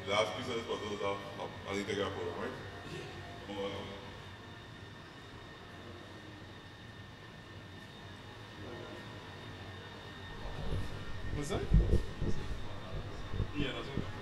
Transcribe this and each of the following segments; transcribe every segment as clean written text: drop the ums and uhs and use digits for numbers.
Last piece of this puzzle is I'll need to get a photo, right? What's that? Yeah, that's okay.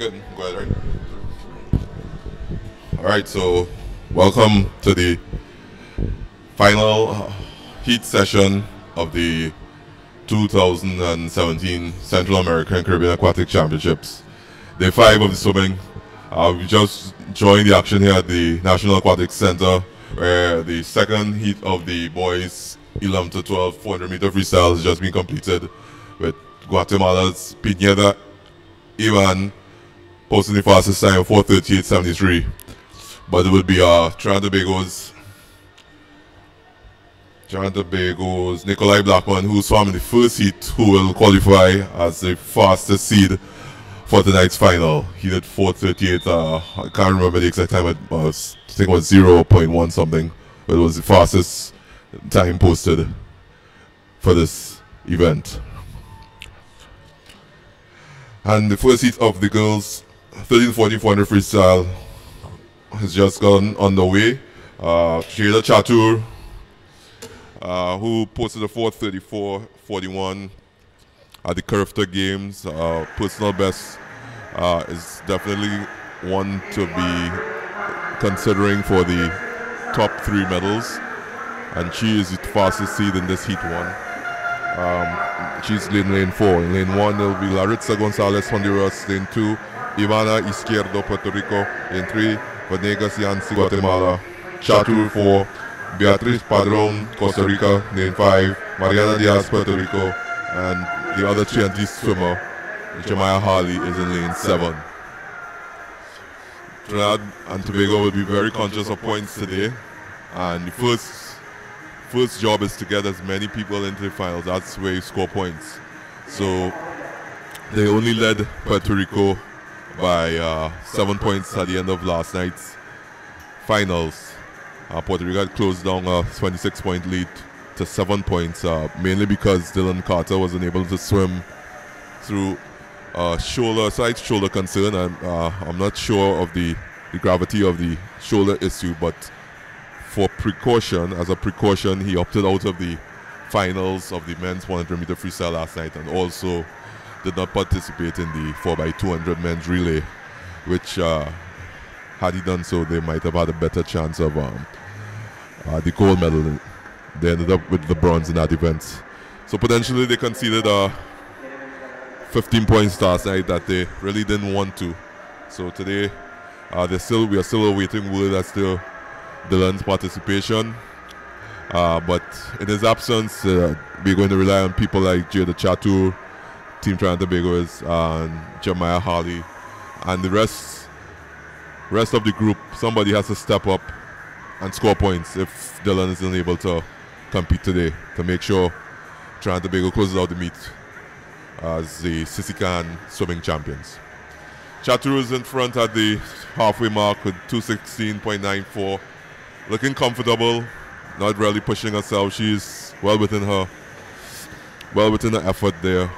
good. Go ahead, right? All right, so welcome to the final heat session of the 2017 Central American Caribbean Aquatic Championships. Day 5 of the swimming. We just joined the action here at the National Aquatic Center, where the second heat of the boys 11 to 12 400-meter freestyle has just been completed, with Guatemala's Pineda Ivan posting the fastest time of 4:38.73. But it will be Trinidad and Tobago's Nikolai Blackman, who's swam in the first heat, who will qualify as the fastest seed for tonight's final. He did 4:38. I can't remember the exact time. I think it was 0.1 something, but it was the fastest time posted for this event. And the first heat of the girls 13-14 400 freestyle has just gone underway. Sheila Chatur, who posted a 4:34.41 at the Curfter Games, personal best, is definitely one to be considering for the top 3 medals, and she is the fastest seed in this heat 1. She's in lane 4. In lane 1, there will be Laritza Gonzalez, Honduras. Lane 2, Ivana Izquierdo, Puerto Rico. Lane 3, Venegas Yancy, Guatemala. Chatur 4, Beatriz Padron, Costa Rica. Lane 5, Mariana Diaz, Puerto Rico. And the other Trinity swimmer, Jemiah Harley, is in lane 7. Trinidad and Tobago will be very conscious of points today, and the first job is to get as many people into the finals. That's where you score points. So they only led Puerto Rico by 7 points at the end of last night's finals. Puerto Rico had closed down a 26-point lead to 7 points, mainly because Dylan Carter wasn't able to swim through slight shoulder concern. I'm not sure of the gravity of the shoulder issue, but as a precaution, he opted out of the finals of the men's 100-meter freestyle last night, and also did not participate in the 4x200 men's relay, which had he done so, they might have had a better chance of the gold medal. They ended up with the bronze in that event. So potentially they conceded 15 points last night that they really didn't want to. So today we are still awaiting word as to Dylan's participation. But in his absence, we're going to rely on people like Jada Chatur, Team Trinidad and Tobago, and Jemiah Harley, and the rest of the group. Somebody has to step up and score points if Dylan isn't able to compete today, to make sure Trinidad and Tobago closes out the meet as the CCCAN swimming champions. Chatur is in front at the halfway mark with 2:16.94, looking comfortable, not really pushing herself. She's well within her effort there.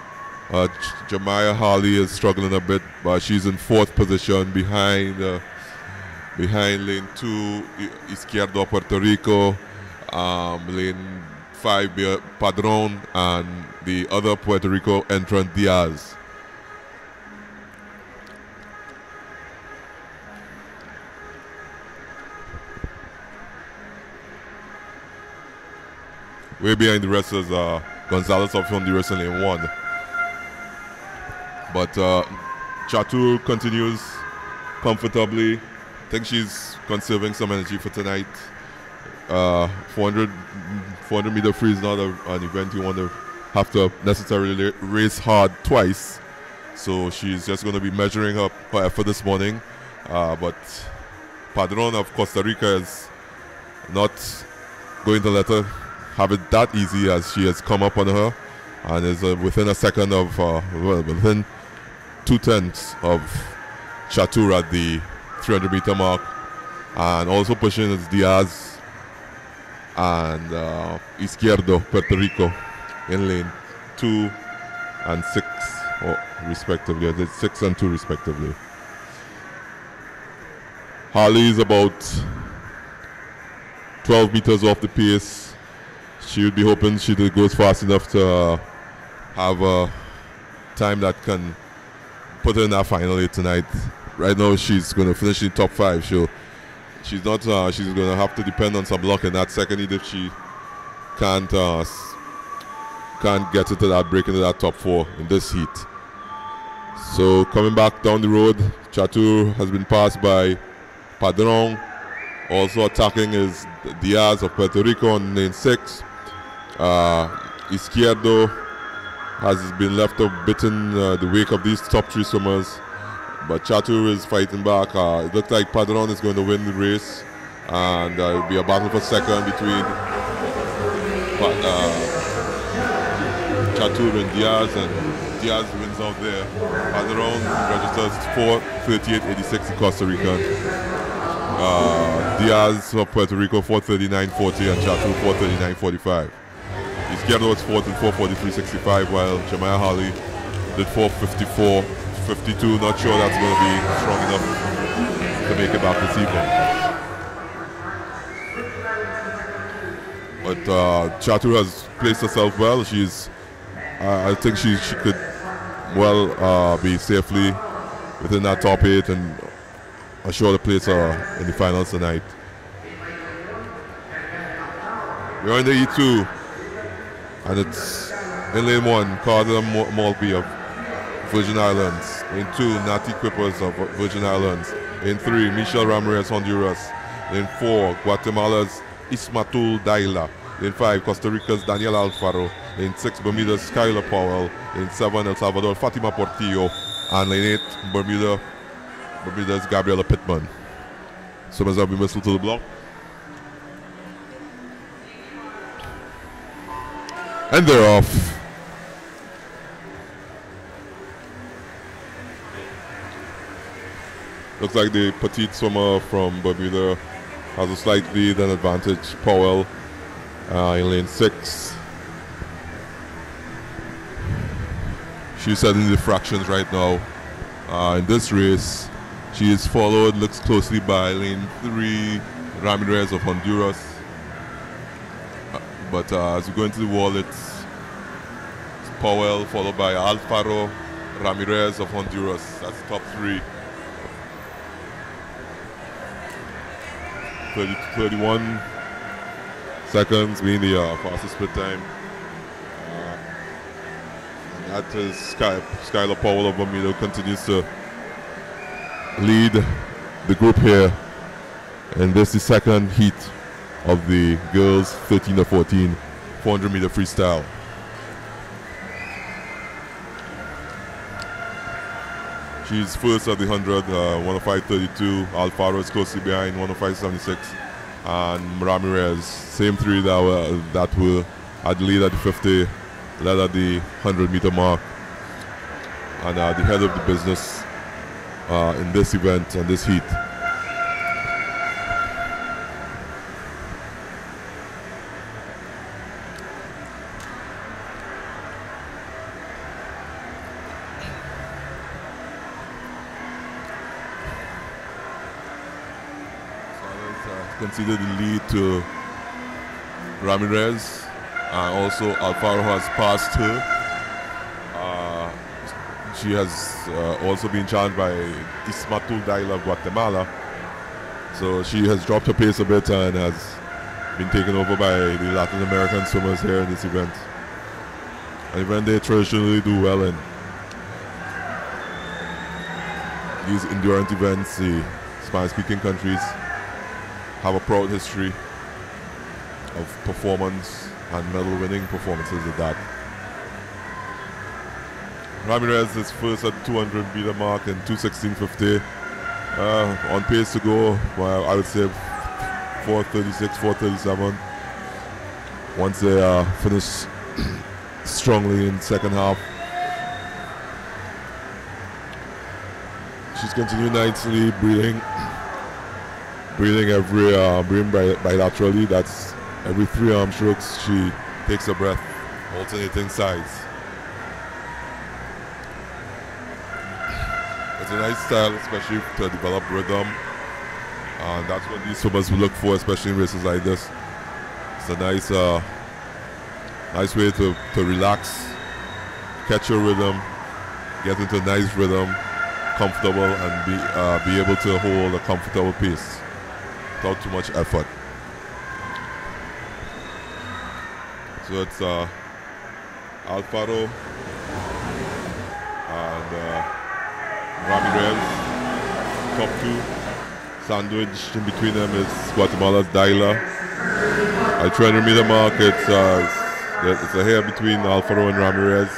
Jemiah Harley is struggling a bit, but she's in 4th position behind lane 2 Izquierdo, Puerto Rico, lane 5 Padron, and the other Puerto Rico entrant Diaz. Way behind the rest is Gonzalez of Honduras in lane 1. But Chatur continues comfortably. I think she's conserving some energy for tonight. 400 meter free is not an event you want to have to necessarily race hard twice. So she's just going to be measuring her effort this morning. But Padron of Costa Rica is not going to let her have it that easy, as she has come up on her and is within a second of, within 2/10 of Chatur at the 300 meter mark. And also pushing is Diaz and Izquierdo, Puerto Rico, in lane 2 and 6, respectively. I did 6 and 2 respectively. Harley is about 12 meters off the pace. She would be hoping she goes fast enough to have a time that can put her in that final 8 tonight. Right now, she's going to finish in top 5. She's not. She's going to have to depend on some luck in that second heat if she can't get into that, break into that top 4 in this heat. So coming back down the road, Chatur has been passed by Padron. Also attacking is Diaz of Puerto Rico on lane 6. Izquierdo has been left a bit in the wake of these top 3 swimmers, but Chatur is fighting back. It looks like Padron is going to win the race, and it will be a battle for second between Chatur and Diaz wins out there. Padron registers 4:38.86, the Costa Rican. Diaz of Puerto Rico 4:39.40 and Chatur 4:39.45. Izquierdo was 4th and 4:43.65, while Jemiah Hawley did 4:54.52. Not sure that's going to be strong enough to make it back this evening. But Chatur has placed herself well. I think she could well be safely within that top 8 and assure the place in the finals tonight. We're in the E2, and it's in lane 1, Carter Malby of Virgin Islands. Lane 2, Natty Quippers of Virgin Islands. Lane 3, Michelle Ramirez, Honduras. Lane 4, Guatemala's Ismatul Daila. Lane 5, Costa Rica's Daniel Alfaro. Lane 6, Bermuda's Skylar Powell. Lane 7, El Salvador Fatima Portillo. And lane 8, Bermuda's Gabriela Pittman. Swimmers have been whistled to the block. And they're off. Looks like the petite swimmer from Bermuda has a slight lead and advantage. Powell in lane 6. She's setting the fractions right now. In this race, she is followed, looks closely by lane 3, Ramirez of Honduras. But as we go into the wall, it's Powell followed by Alfaro, Ramirez of Honduras. That's the top 3. 31 seconds being the fastest split time. And that is Skylar Powell of Bermuda continues to lead the group here. And this is the second heat of the girls 13 to 14 400 meter freestyle. She's first at the 100, 105.32. Alfaro is closely behind, 105.76. And Ramirez, same 3 that were at the lead at the 50, led at the 100 meter mark. And the head of the business in this event and this heat. Conceded the lead to Ramirez, and also Alfaro has passed her. She has also been challenged by Ismatul Daila of Guatemala, so she has dropped her pace a bit and has been taken over by the Latin American swimmers here in this event. An event they traditionally do well in. These endurance events, the Spanish-speaking countries have a proud history of performance and medal-winning performances at that. Ramirez is first at 200 meter mark in 2:16.50. On pace to go, well, I would say 4:36, 4:37. Once they finish strongly in second half. She's continuing nicely, breathing bilaterally. That's every 3 arm strokes she takes a breath, alternating sides. It's a nice style, especially to develop rhythm, and that's what these swimmers will look for, especially in races like this. It's a nice way to relax, catch your rhythm, get into a nice rhythm, comfortable and be able to hold a comfortable pace without too much effort. So it's Alfaro and Ramirez, top two. Sandwich in between them is Guatemala's Daila. At 200 meter mark, it's a hair between Alfaro and Ramirez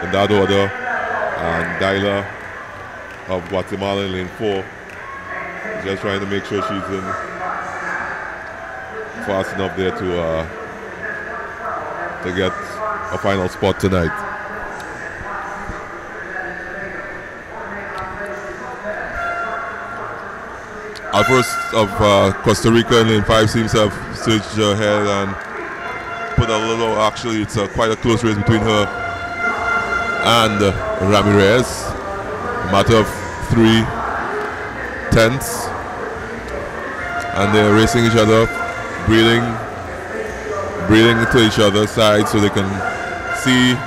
in that order. And Daila of Guatemala in lane 4. Just trying to make sure she's in fast enough there to get a final spot tonight. Alfaro of Costa Rica in lane 5 seems to have surged ahead and put a little, actually it's quite a close race between her and Ramirez. A matter of 3/10. And they're racing each other, breathing to each other's side so they can see,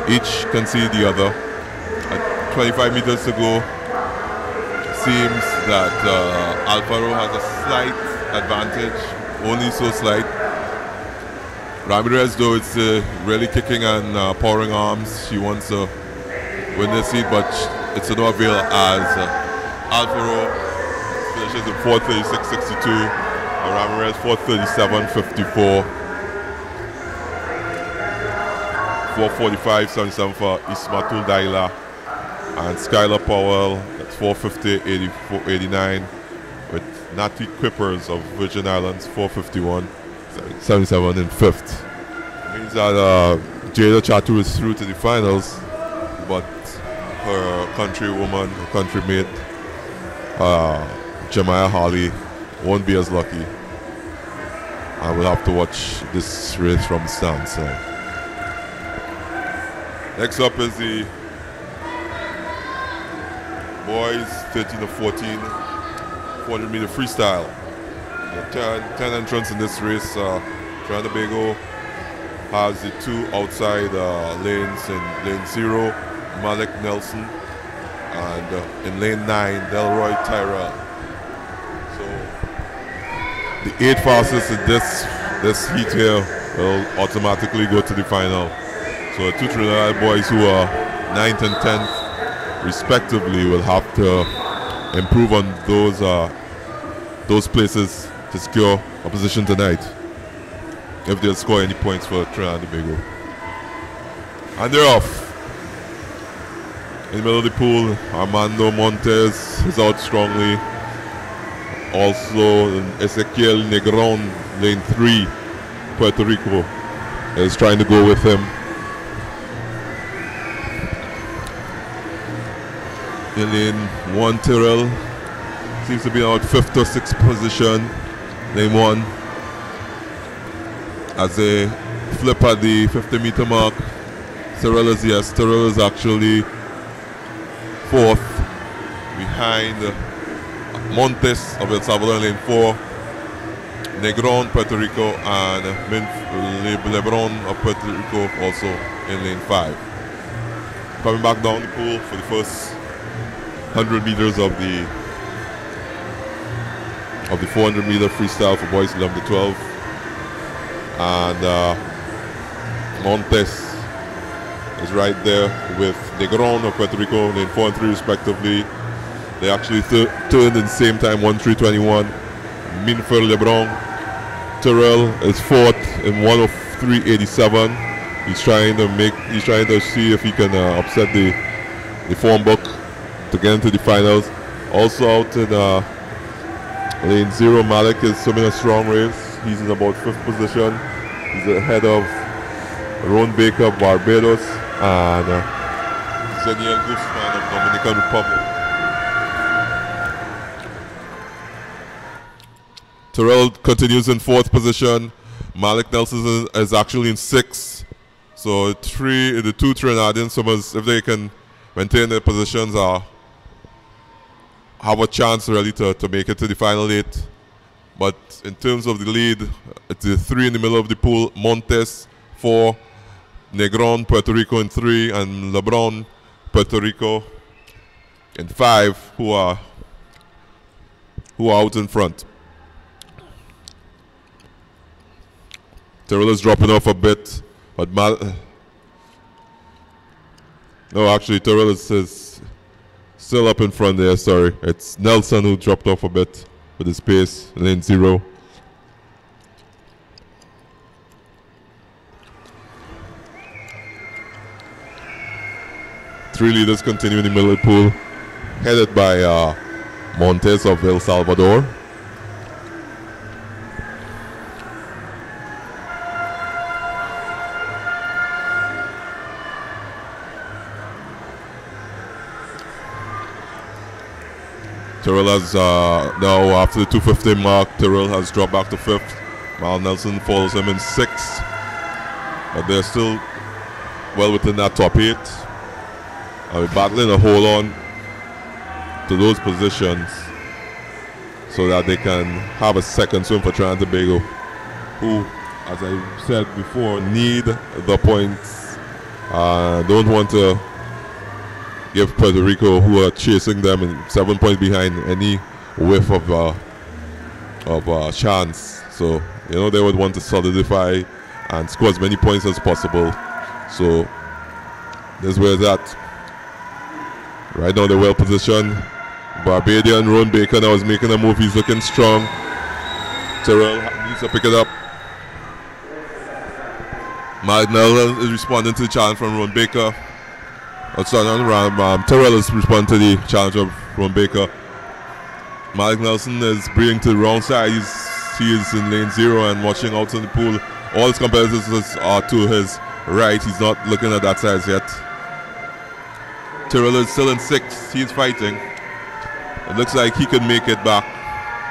each can see the other. At 25 meters to go, seems that Alfaro has a slight advantage, only so slight. Ramirez, though, it's really kicking and pouring arms. She wants to win this seat, but it's to no avail as Alfaro finishes in 4:36.62, and Ramirez 4:37.54. 4:45.77 for Ismatul Daila, and Skylar Powell at 4:50.89 with Natty Quippers of Virgin Islands 4:51.77 in 5th. It means that Jada Chatu is through to the finals, but her countrywoman, her country mate, Jemiah Harley, won't be as lucky. I will have to watch this race from the stands. So. Next up is the boys 13 to 14 400 meter freestyle. There are 10 entrants in this race. Trinidad and Tobago has the two outside lanes in lane 0, Malik Nelson, and in lane 9, Delroy Tyrell. So the 8 fastest in this heat here will automatically go to the final. So the two Trinidad boys who are 9th and 10th respectively will have to improve on those places to secure a position tonight if they'll score any points for Trinidad and Tobago. And they're off. In the middle of the pool, Armando Montes is out strongly. Also, Ezequiel Negron, lane 3, Puerto Rico, is trying to go with him. In lane 1, Tyrrell seems to be out 5th or 6th position. Lane 1. As they flip at the 50-meter mark, Tyrrell is actually 4th behind Montes of El Salvador in lane 4, Negron, Puerto Rico, and Lebron of Puerto Rico also in lane 5. Coming back down the pool for the first 100 meters of the 400 meter freestyle for boys 11 to 12, and Montes is right there with Negron of Puerto Rico, lane 4 and 3 respectively. They actually turned in the same time, 1:3:21. Minfer Lebron. Tyrrell is 4th in 1:03:87. He's trying to see if he can upset the form book to get into the finals. Also out in lane 0, Malik is swimming a strong race. He's in about 5th position. He's ahead of Ron Baker of Barbados and Zeniel Guzman of Dominican Republic. Tyrrell continues in 4th position. Malik Nelson is actually in 6th. So the two Trinidadian swimmers, if they can maintain their positions, have a chance really to make it to the final 8. But in terms of the lead, it's the 3 in the middle of the pool. Montes 4, Negron, Puerto Rico in 3, and Lebron, Puerto Rico in 5 who are out in front. Terrell is dropping off a bit, but no, actually Terrell is still up in front there, sorry. It's Nelson who dropped off a bit with his pace, lane 0. Three leaders continue in the middle of the pool, headed by Montes of El Salvador. Terrell has now, after the 250 mark, Terrell has dropped back to 5th. Mal Nelson follows him in 6th. But they're still well within that top 8. We're battling to hold on to those positions so that they can have a second swim for Trinidad and Tobago, who, as I said before, need the points. Don't want to give Puerto Rico, who are chasing them and 7 points behind, any whiff of chance. So, they would want to solidify and score as many points as possible. So, this is where it's at. Right now they're well positioned. Barbadian Ron Baker now is making a move. He's looking strong. Terrell needs to pick it up. Magnell is responding to the challenge from Ron Baker. Terrell is responding to the challenge of Ron Baker. Malik Nelson is breathing to the wrong side. He is in lane 0 and watching out in the pool. All his competitors are to his right. He's not looking at that side yet. Terrell is still in 6th. He's fighting. It looks like he can make it back.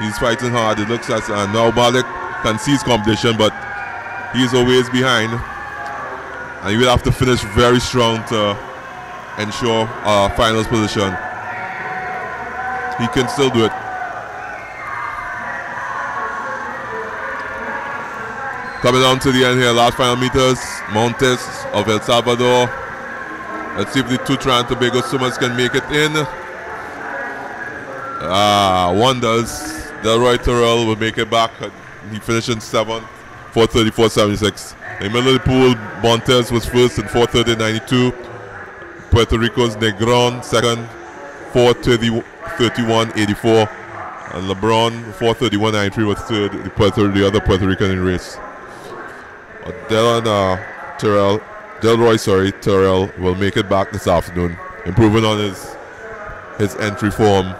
He's fighting hard. It looks as now Malik can see his competition, but he's a ways behind. And he will have to finish very strong to ensure finals position. He can still do it. Coming down to the end here, last final meters. Montes of El Salvador. Let's see if the 2 Trinidad and Tobago swimmers can make it in. One does. Delroy Terrell will make it back. He finished in 7th, 4:34.76. In the middle of the pool, Montes was first in 4:30.92. Puerto Rico's Negron second, 4:31.84. And LeBron, 4:31.93 was third, the other Puerto Rican in race. Delroy Terrell will make it back this afternoon, improving on his entry form.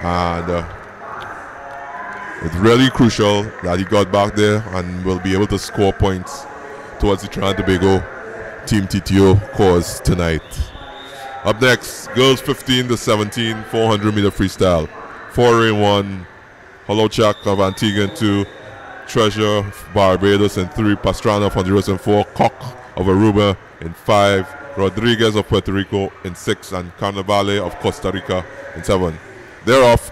And it's really crucial that he got back there and will be able to score points towards the Trinidad and Tobago Team TTO cause tonight. Up next, girls 15 to 17, 400 meter freestyle. 4 in 1, Holochak of Antigua in 2, Treasure of Barbados in 3, Pastrana of Honduras in 4, Koch of Aruba in 5, Rodriguez of Puerto Rico in 6, and Carnavale of Costa Rica in 7. They're off.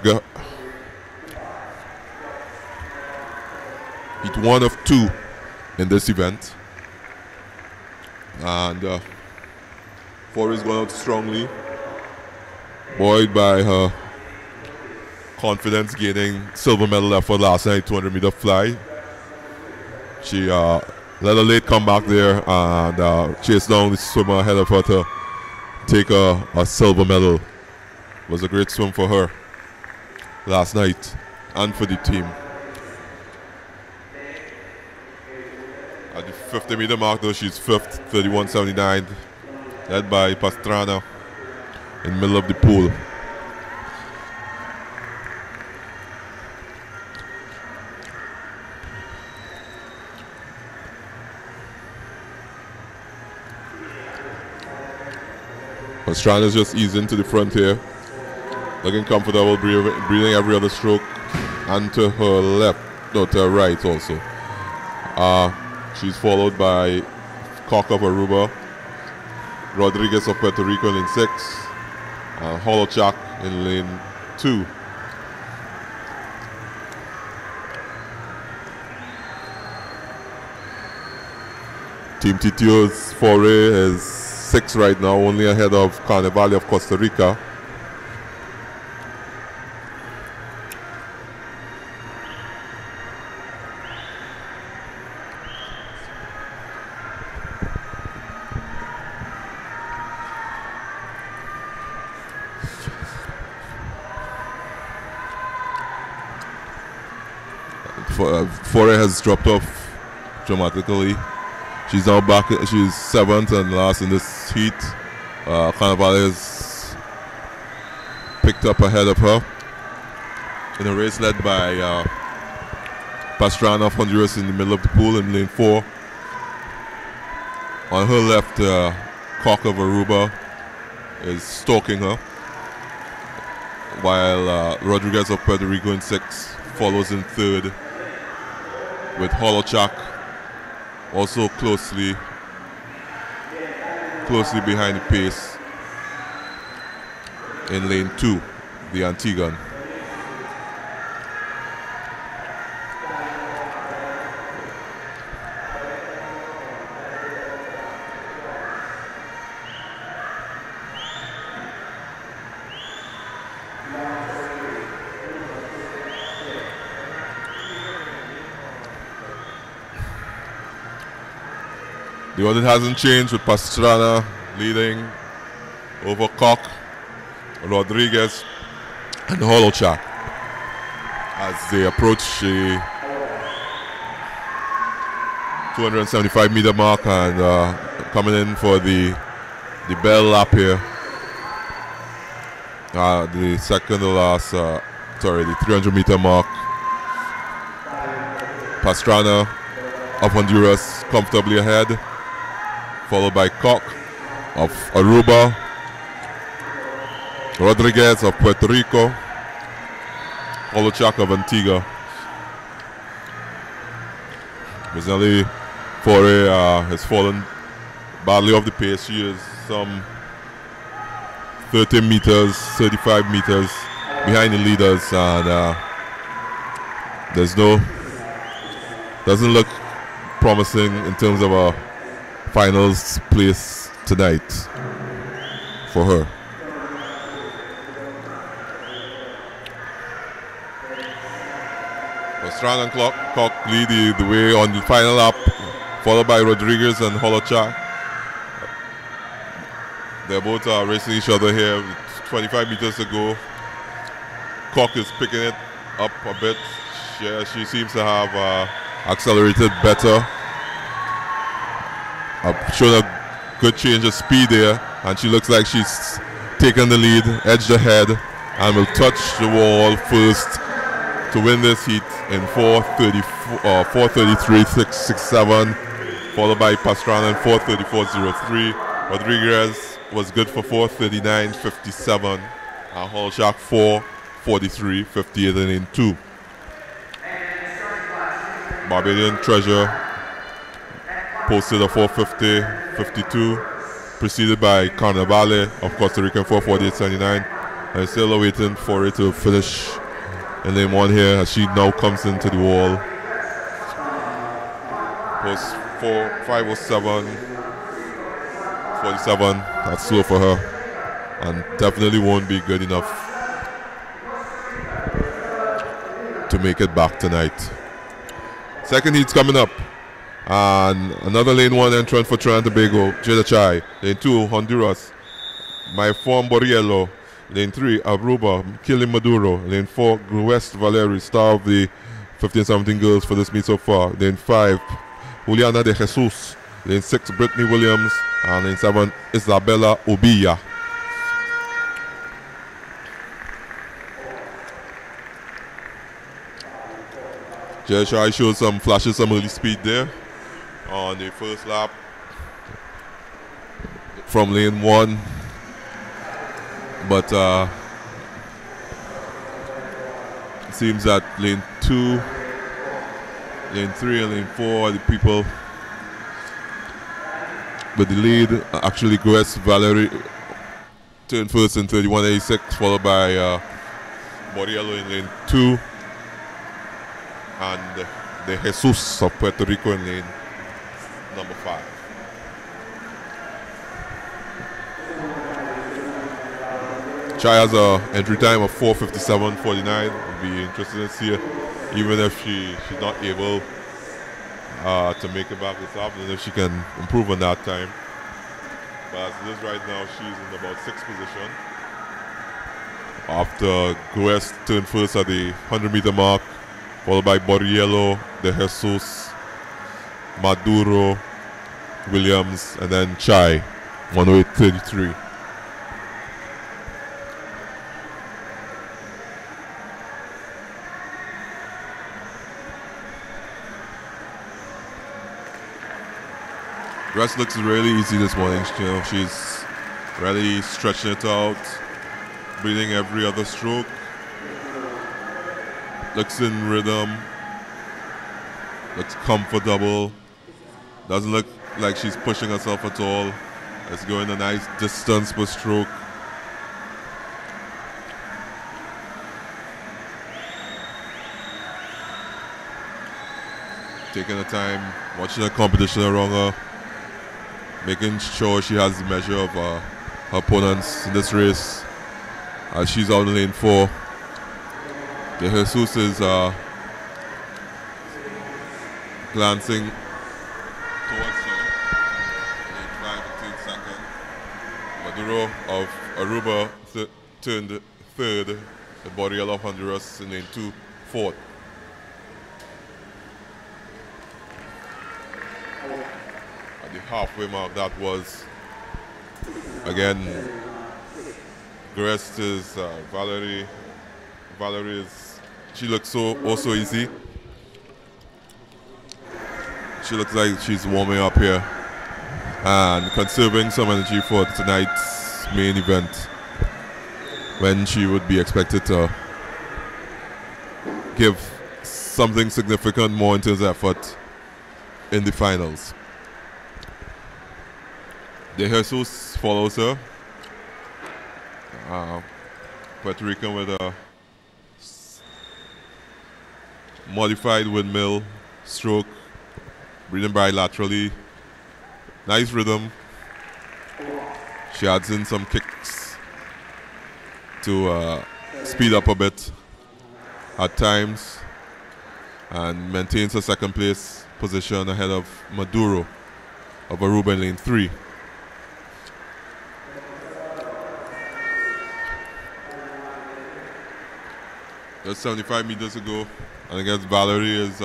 Heat 1 of 2 in this event. And 4 is going out strongly, buoyed by her confidence gaining silver medal effort last night, 200 meter fly. She let a late comeback there and chased down the swimmer ahead of her to take a silver medal. It was a great swim for her last night and for the team. At the 50 meter mark though, she's 5th, 31.79, led by Pastrana in the middle of the pool. Pastrana's just easing to the front here, looking comfortable, breathing every other stroke, and to her left, no, to her right also. She's followed by Koch of Aruba, Rodriguez of Puerto Rico in lane 6, and Holochak in lane 2. Team TTO's foray is 6 right now, only ahead of Carnevale of Costa Rica. Foray has dropped off dramatically. She's now back. She's 7th and last in this heat. Carnival has picked up ahead of her in a race led by Pastrana of Honduras in the middle of the pool in lane 4. On her left, Cock of Aruba is stalking her, while Rodriguez of Puerto Rico in 6th follows in 3rd, with Holochak also closely behind the pace in lane 2, the Antiguan. The order hasn't changed, with Pastrana leading over Koch, Rodriguez, and Holochak as they approach the 275-meter mark and coming in for the bell lap here. The second to last, the 300-meter mark. Pastrana of Honduras comfortably ahead, followed by Koch of Aruba, Rodriguez of Puerto Rico, Holochak of Antigua. Miznali Foray has fallen badly off the pace. She is some 30 meters, 35 meters behind the leaders, and doesn't look promising in terms of a finals place tonight for her. Pastrana and Koch lead the way on the final lap, followed by Rodriguez and Holochak. They're both racing each other here with 25 meters to go. Koch is picking it up a bit. She seems to have accelerated better. Shown a good change of speed there, and she looks like she's taken the lead, edged ahead, and will touch the wall first to win this heat in 4:33.667, followed by Pastrana in 4:34.03. Rodriguez was good for 4:39.57, and Holochak 4:43.58 and in 2. Barbadian Treasure posted a 4:50.52, preceded by Carnavale of Costa Rica in 4:48.79, and still awaiting for it to finish in lane 1 here as she now comes into the wall. Post 5:07.47, that's slow for her, and definitely won't be good enough to make it back tonight. Second heat's coming up, and another lane 1 entrant for Trinidad and Tobago, Jada Chai. Lane 2, Honduras, My Form Borriello. Lane 3, Aruba, Killing Maduro. Lane 4, West Valeri, star of the 15-17 girls for this meet so far. Lane 5, Juliana de Jesus. Lane 6, Brittany Williams. And lane 7, Isabella Ubilla. Jada Chai showed some flashes, some early speed there on the first lap from lane 1, but it seems that lane 2, lane 3 and lane 4 are the people with the lead. Actually, West Valerie turned first in 31.86, followed by Borriello in lane 2, and the Jesus of Puerto Rico in lane number 5. Chai has an entry time of 4:57.49. It'll be interesting to see her, even if she's not able to make it back this afternoon, if she can improve on that time. But as it is right now, she's in about 6th position. After Guest turned first at the 100-meter mark followed by Borriello, De Jesus, Maduro, Williams, and then Chai, 108.33. Rest looks really easy this morning. You know, she's really stretching it out, breathing every other stroke. Looks in rhythm. Looks comfortable. Doesn't look like she's pushing herself at all. It's going a nice distance per stroke. Taking her time, watching the competition around her, making sure she has the measure of her opponents in this race as she's out in lane 4. De Jesus is glancing towards her. Lane 5 and 2 second. Maduro of Aruba turned third. The Borriello of Honduras in lane 2, fourth. At the halfway mark, that was again. The rest is Valerie. Valerie is, she looks so easy. She looks like she's warming up here and conserving some energy for tonight's main event when she would be expected to give something significant more in terms of effort in the finals. De Jesus follows her. Puerto Rican with a modified windmill stroke, breathing bilaterally. Nice rhythm. She adds in some kicks to speed up a bit at times and maintains her second place position ahead of Maduro of Aruba in lane 3. Just 75 meters ago, and I guess Valerie is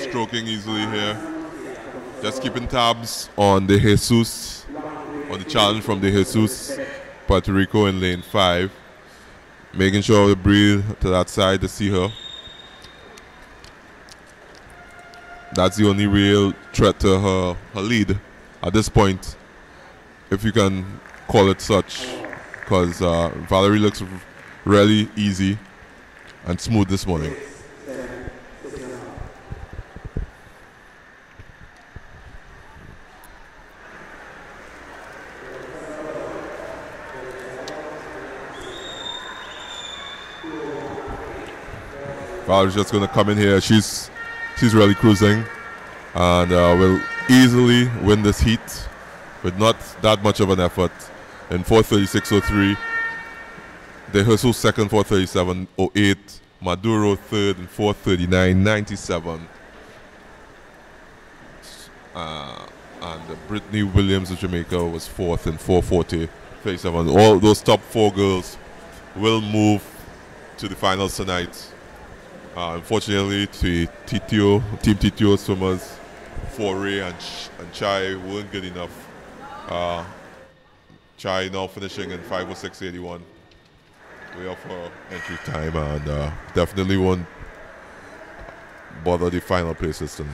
stroking easily here. Just keeping tabs on De Jesus, on the challenge from De Jesus, Puerto Rico in lane 5. Making sure to breathe to that side to see her. That's the only real threat to her lead at this point, if you can call it such, because Valerie looks really easy and smooth this morning. Valerie's just going to come in here. She's really cruising and will easily win this heat with not that much of an effort in 4:36.03. De Jesus second, 4:37.08. Maduro third in 4:39.97. And Brittany Williams of Jamaica was fourth in 4:40.37. All those top 4 girls will move to the finals tonight. Unfortunately, Team TTO swimmers, Foray and Chai weren't good enough. Chai now finishing in 5:06.81. Way off her entry time, and definitely won't bother the final places tonight.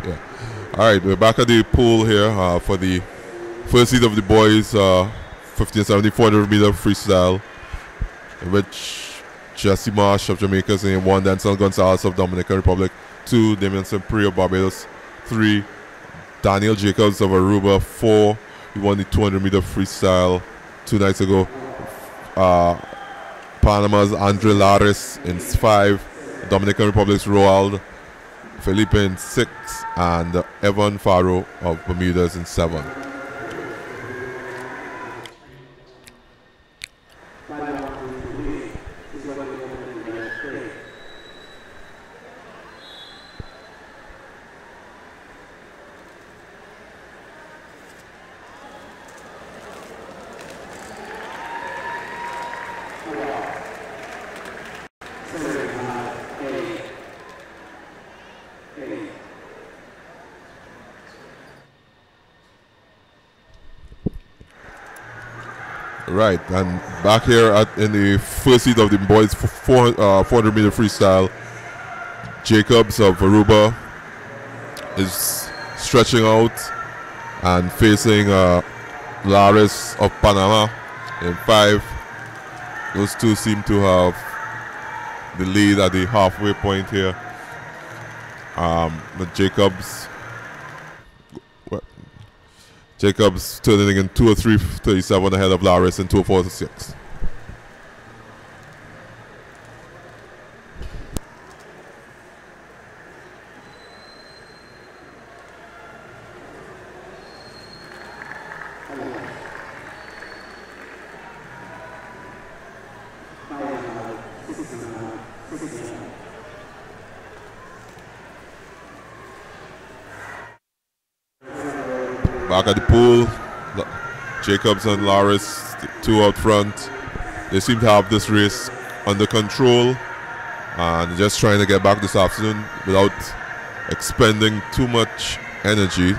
Yeah. All right, we're back at the pool here for the first heat of the boys 1570 400 meter freestyle, in which Jesse Marsh of Jamaica saying 1, Denzel Gonzalez of Dominican Republic, 2, Damian Sempre of Barbados, 3, Daniel Jacobs of Aruba, 4, he won the 200 meter freestyle 2 nights ago. Panama's Andre Lares in 5, Dominican Republic's Roald Felipe in 6, and Evan Faro of Bermuda's in 7. Right, and back here in the first heat of the boys 400 meter freestyle, Jacobs of Aruba is stretching out and facing Lares of Panama in 5. Those two seem to have the lead at the halfway point here. But Jacobs turning in 2:03:37 ahead of Lares in 2:04:6. Back at the pool, Jacobs and Lares, two out front. They seem to have this race under control and just trying to get back this afternoon without expending too much energy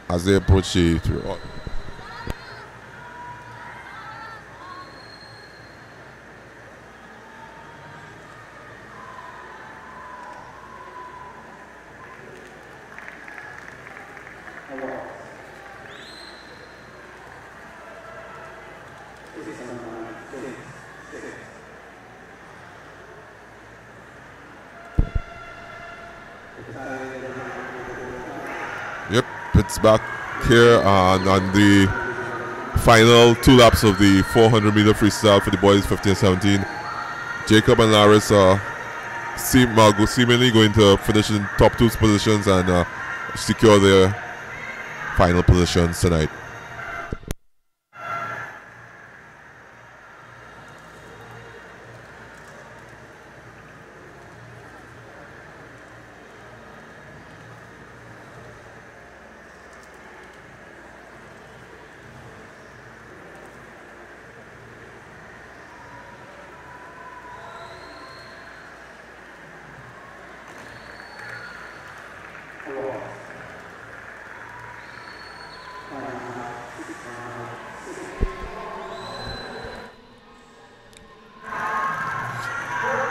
as they approach the through. Yep, it's back here on the final 2 laps of the 400 meter freestyle for the boys 15-17. Jacob and Lares are seemingly going to finish in top 2 positions and secure their final positions tonight.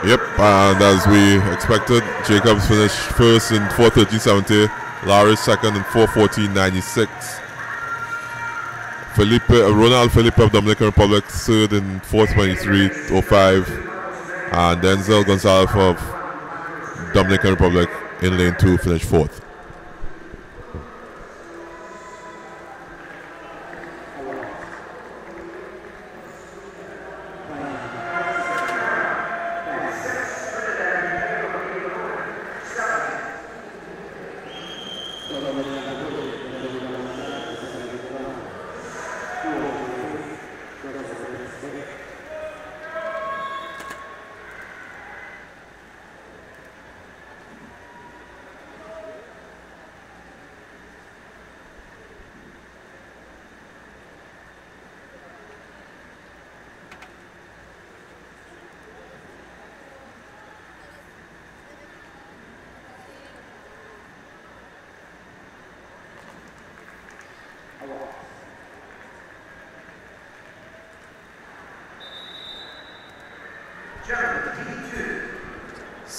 Yep, and as we expected, Jacobs finished first in 4:13.70, Lares second in 4:14.96. Ronald Felipe of Dominican Republic third in 4:23.05, and Denzel Gonzalez of Dominican Republic in lane 2 finished 4th.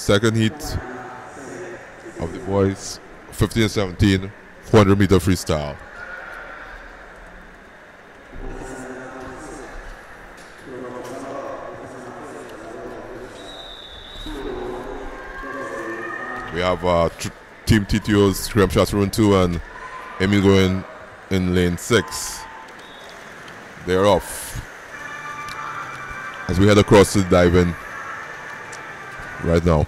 Second heat of the boys, 15 and 17, 400-meter freestyle. We have Team TTO's Graham Chaturun 2 and Emil going in lane 6. They're off as we head across to the dive-in right now.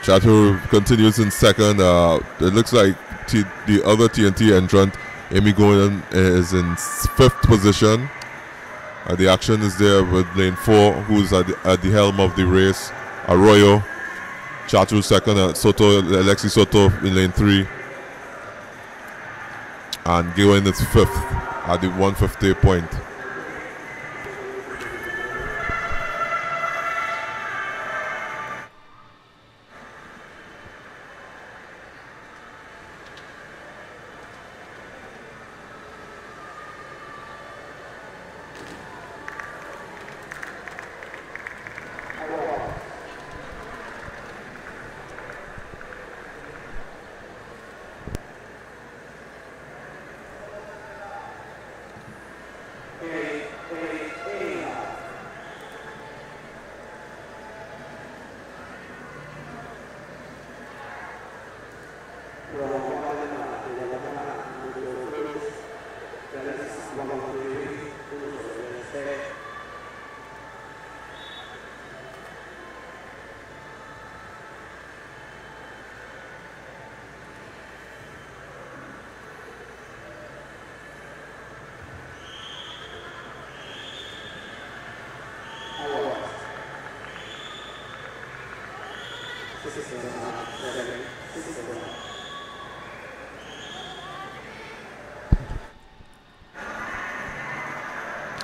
Chatur continues in second. It looks like the other TNT entrant, Amy Golden, is in 5th position. The action is there with lane 4, who's at the helm of the race. Arroyo, Chatur second, Alexi Soto in lane 3. And Gillen is 5th at the 150 point.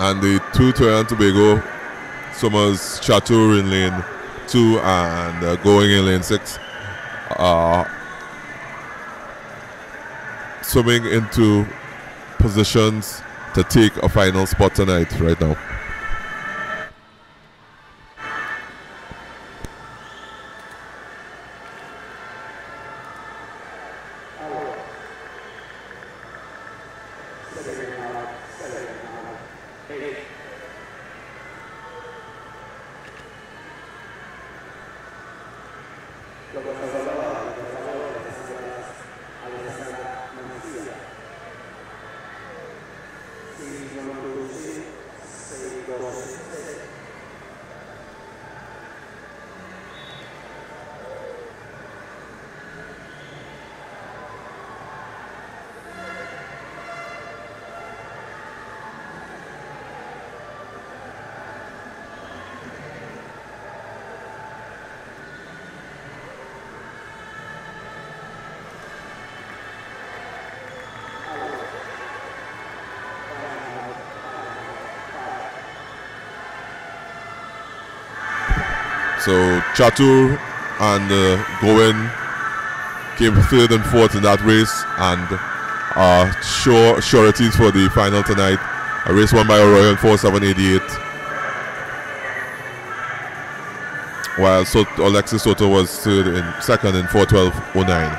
And the two Trinidad and Tobago Summers, Chatur in lane 2 and going in lane 6, swimming into positions to take a final spot tonight right now. So Chatur and Goen came 3rd and 4th in that race, and sureties for the final tonight. A race won by Arroyo in 4:7:88, while Alexis Soto was 2nd in 4:12:09.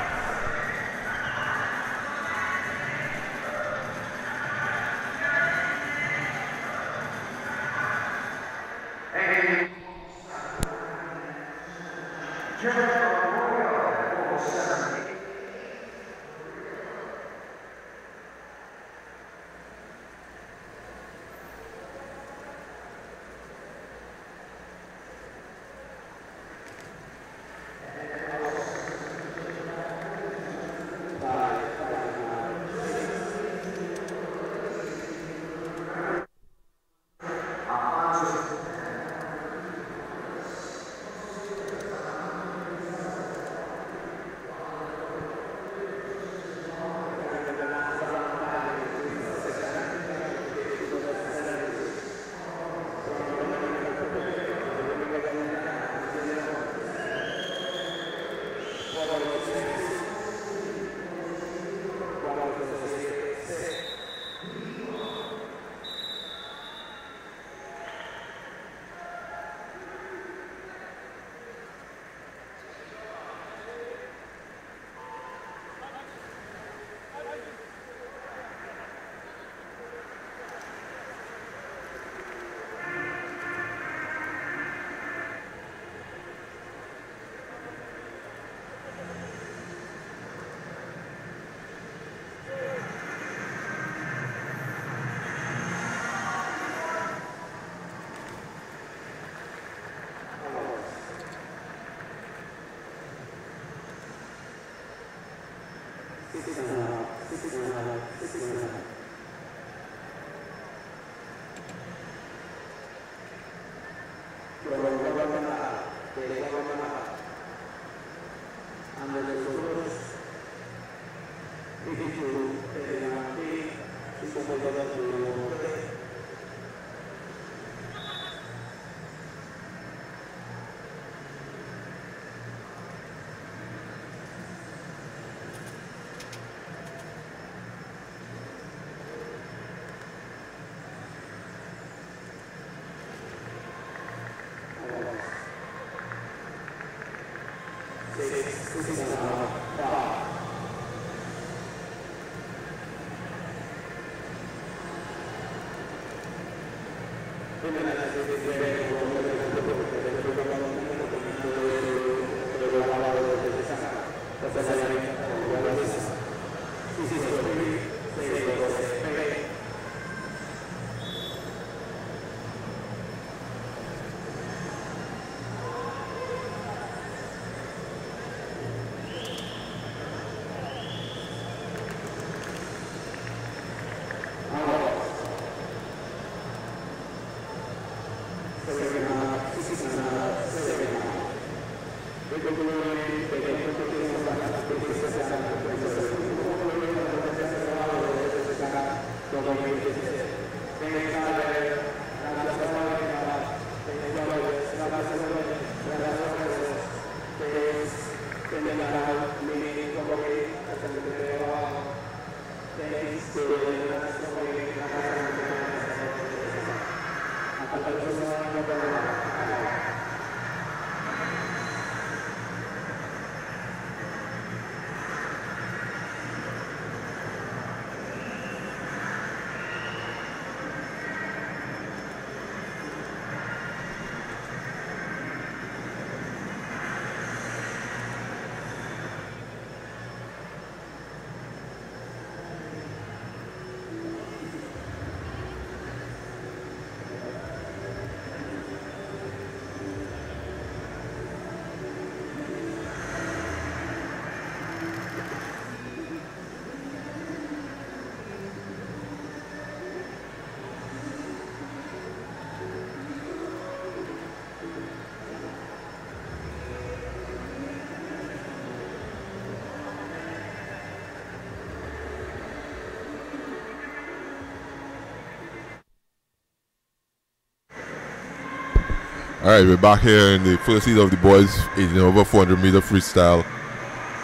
Alright, we're back here in the first heat of the boys in over 400 meter freestyle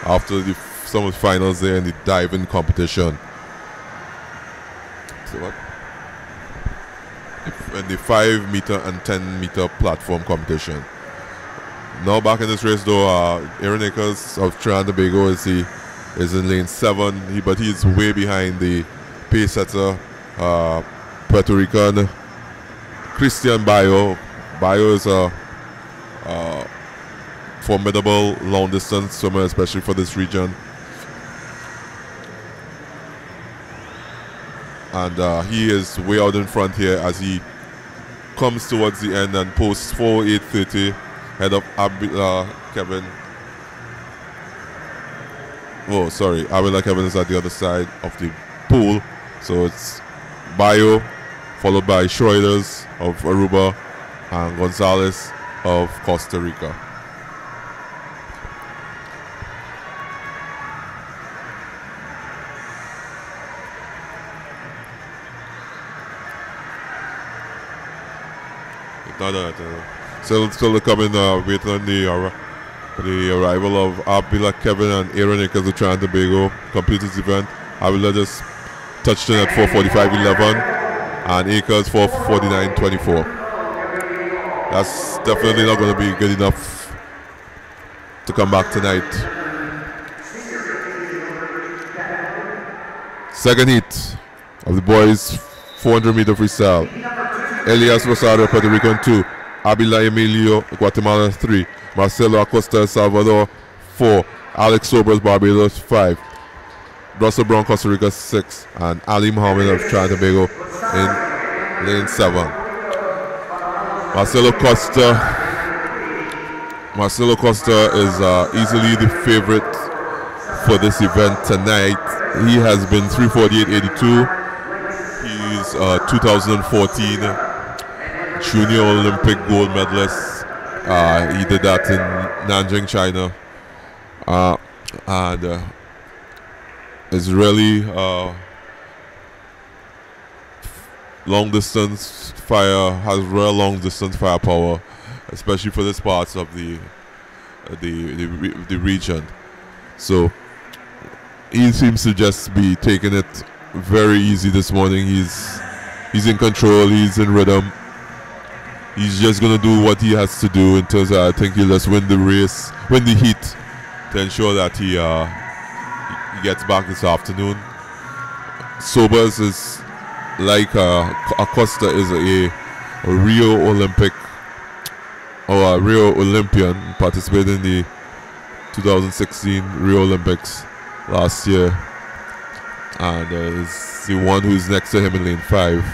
after the summer finals there in the diving competition. So what? In the 5 meter and 10 meter platform competition. Now back in this race though, Aaron Akers of Trinidad and Tobago is in lane 7, but he's way behind the pace setter, Puerto Rican Christian Bayo. Bayo is a formidable long distance swimmer, especially for this region. And he is way out in front here as he comes towards the end and posts 4:8:30 head of Kevin. Oh, sorry, Abila Kevin is at the other side of the pool. So it's Bayo, followed by Schroeders of Aruba, and Gonzalez of Costa Rica. Still coming, waiting on the arrival of Abila Kevin and Aaron Akers of Trinidad and Tobago. Completed this event. Abila just touched in at 4:45.11 and Akers 4:49.24. That's definitely not going to be good enough to come back tonight. Second heat of the boys 400 meter freestyle. Elias Rosado, Puerto Rican 2. Abila Emilio, Guatemala 3. Marcelo Acosta, El Salvador 4. Alex Sobers, Barbados 5. Russell Brown, Costa Rica 6. And Ali Muhammad of Trinidad and Tobago in lane 7. Marcelo Costa is easily the favorite for this event tonight. He has been 348.82. He's 2014 Junior Olympic gold medalist. He did that in Nanjing, China, and is really long distance fire. Has real long distance firepower, especially for this parts of the region. So he seems to just be taking it very easy this morning. He's in control. He's in rhythm. He's just gonna do what he has to do in terms of, I think he'll just win the race, win the heat, to ensure that he gets back this afternoon. Sobers is like Acosta is a Rio Olympic or a Rio Olympian, participated in the 2016 Rio Olympics last year, and is the one who's next to him in lane 5,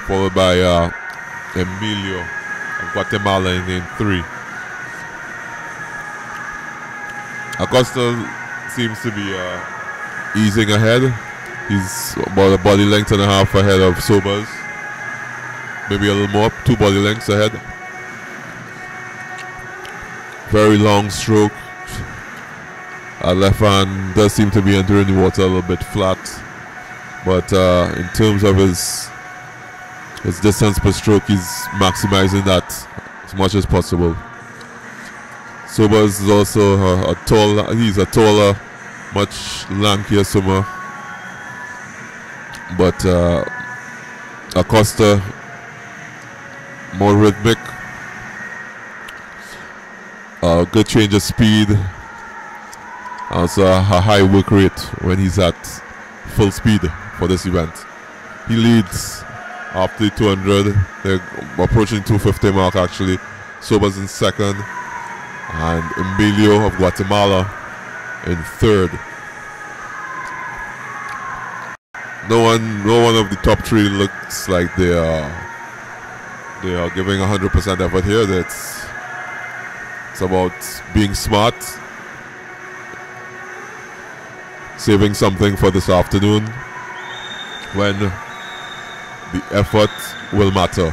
followed by Emilio of Guatemala in lane 3. Acosta seems to be easing ahead. He's about a body length and a half ahead of Sobers. Maybe a little more, 2 body lengths ahead. Very long stroke. Left hand does seem to be entering the water a little bit flat. But in terms of his distance per stroke, he's maximizing that as much as possible. Sobers is also he's a taller, much lankier swimmer. But Acosta, more rhythmic, good change of speed, also a high work rate when he's at full speed for this event. He leads after the 200. They're approaching 250 mark actually. Sobers in second, and Emilio of Guatemala in third. No one of the top 3 looks like they are giving 100% effort here. It's about being smart, saving something for this afternoon when the effort will matter.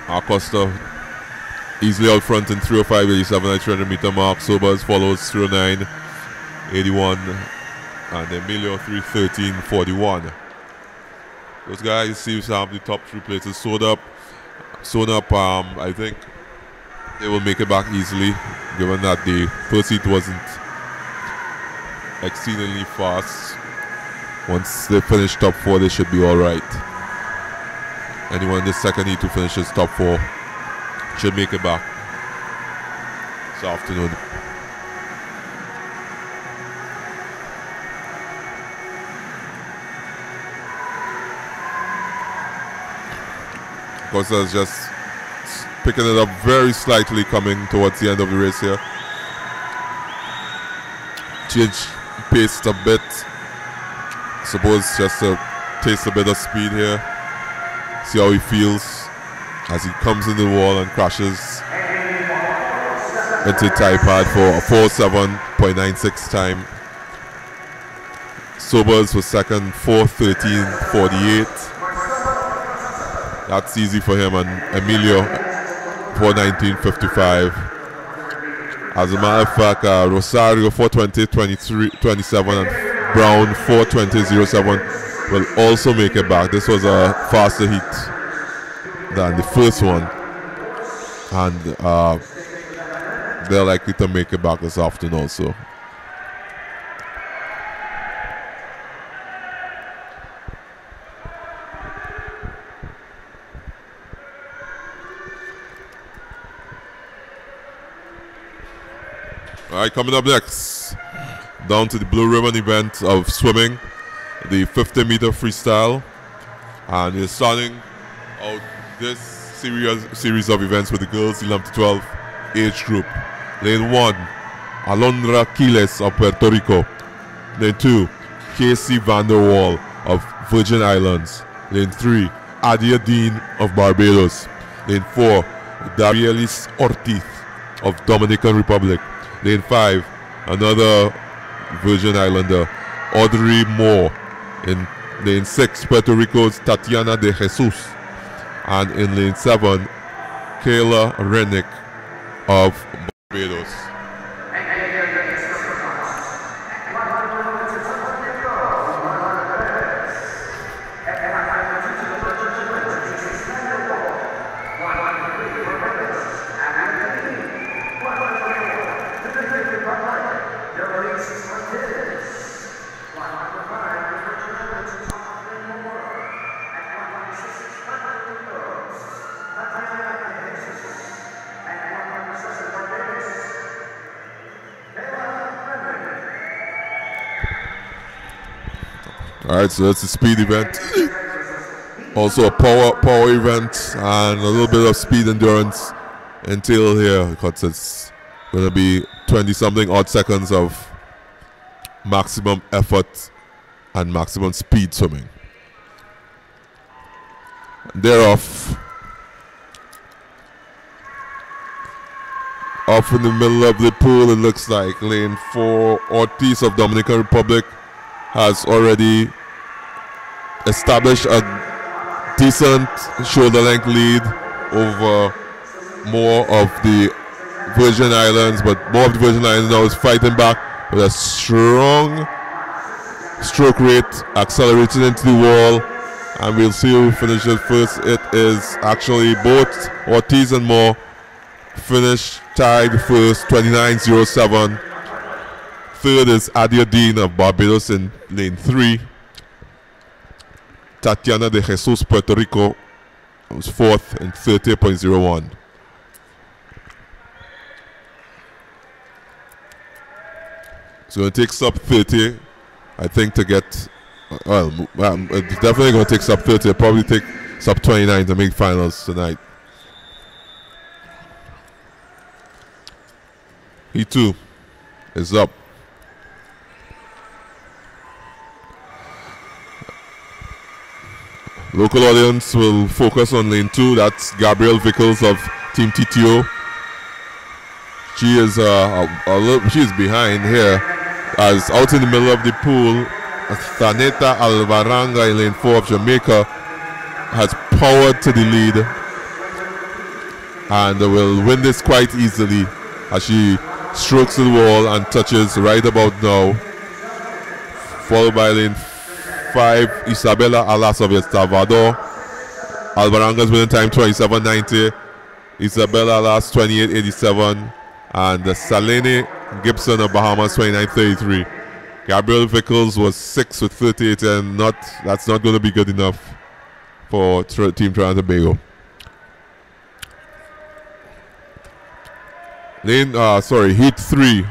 Acosta easily out front in 3:05.87 at 300 meter mark. Sobers follows 3:09.81, and Emilio 3:13.41. Those guys seem to have the top 3 places sewn up. I think they will make it back easily, given that the first heat wasn't exceedingly fast. Once they finish top 4, they should be all right. Anyone in the second heat who finishes top 4 should make it back this afternoon. Costa is just picking it up very slightly coming towards the end of the race here. Change pace a bit. Suppose just to taste a bit of speed here. See how he feels as he comes in the wall and crashes into tie pad for a 4:07.96 time. Sobers for second, 4:13.48. That's easy for him, and Emilio 4:19.55. As a matter of fact, Rosario 4:20.27 and Brown 4:20.07 will also make it back. This was a faster heat than the first one, and they're likely to make it back this afternoon also. All right, coming up next, down to the Blue Ribbon event of swimming, the 50-meter freestyle, and you're starting out this series of events with the girls 11 to 12 age group. Lane 1, Alondra Quiles of Puerto Rico. Lane 2, Casey van der Waal of Virgin Islands. Lane 3, Adia Dean of Barbados. Lane 4, Darielis Ortiz of Dominican Republic. Lane 5, another Virgin Islander, Audrey Moore. In lane 6, Puerto Rico's Tatiana de Jesus. And in lane 7, Kayla Rennick of Barbados. Alright, so that's a speed event. Also a power event and a little bit of speed endurance entailed here because it's going to be 20-something odd seconds of maximum effort and maximum speed swimming. They're off in the middle of the pool. It looks like lane 4, Ortiz of Dominican Republic, has already established a decent shoulder length lead over more of the Virgin Islands, but more of the Virgin Islands now is fighting back with a strong stroke rate, accelerating into the wall, and we'll see who finishes first. It is actually both Ortiz and Moore finish tied first, 29.07. Third is Adia Dean of Barbados in lane 3. Tatiana de Jesus, Puerto Rico, was fourth in 30.01. It's going to take sub 30, I think, to get. Well, it's definitely going to take sub 30. It'll probably take sub 29 to make finals tonight. He too is up. Local audience will focus on lane 2. That's Gabrielle Vickles of Team TTO. She is she's behind here, as out in the middle of the pool, Thaneta Alvaranga in lane 4 of Jamaica has powered to the lead and will win this quite easily as she strokes the wall and touches right about now, followed by lane 5, Isabella Alas of El Salvador. Alvaranga's winning time 27.90. Isabella Alas 28.87. And Salene Gibson of Bahamas 29.33. Gabrielle Vickles was 6 with 38, and that's not going to be good enough for Team Trinidad and Tobago. Heat 3,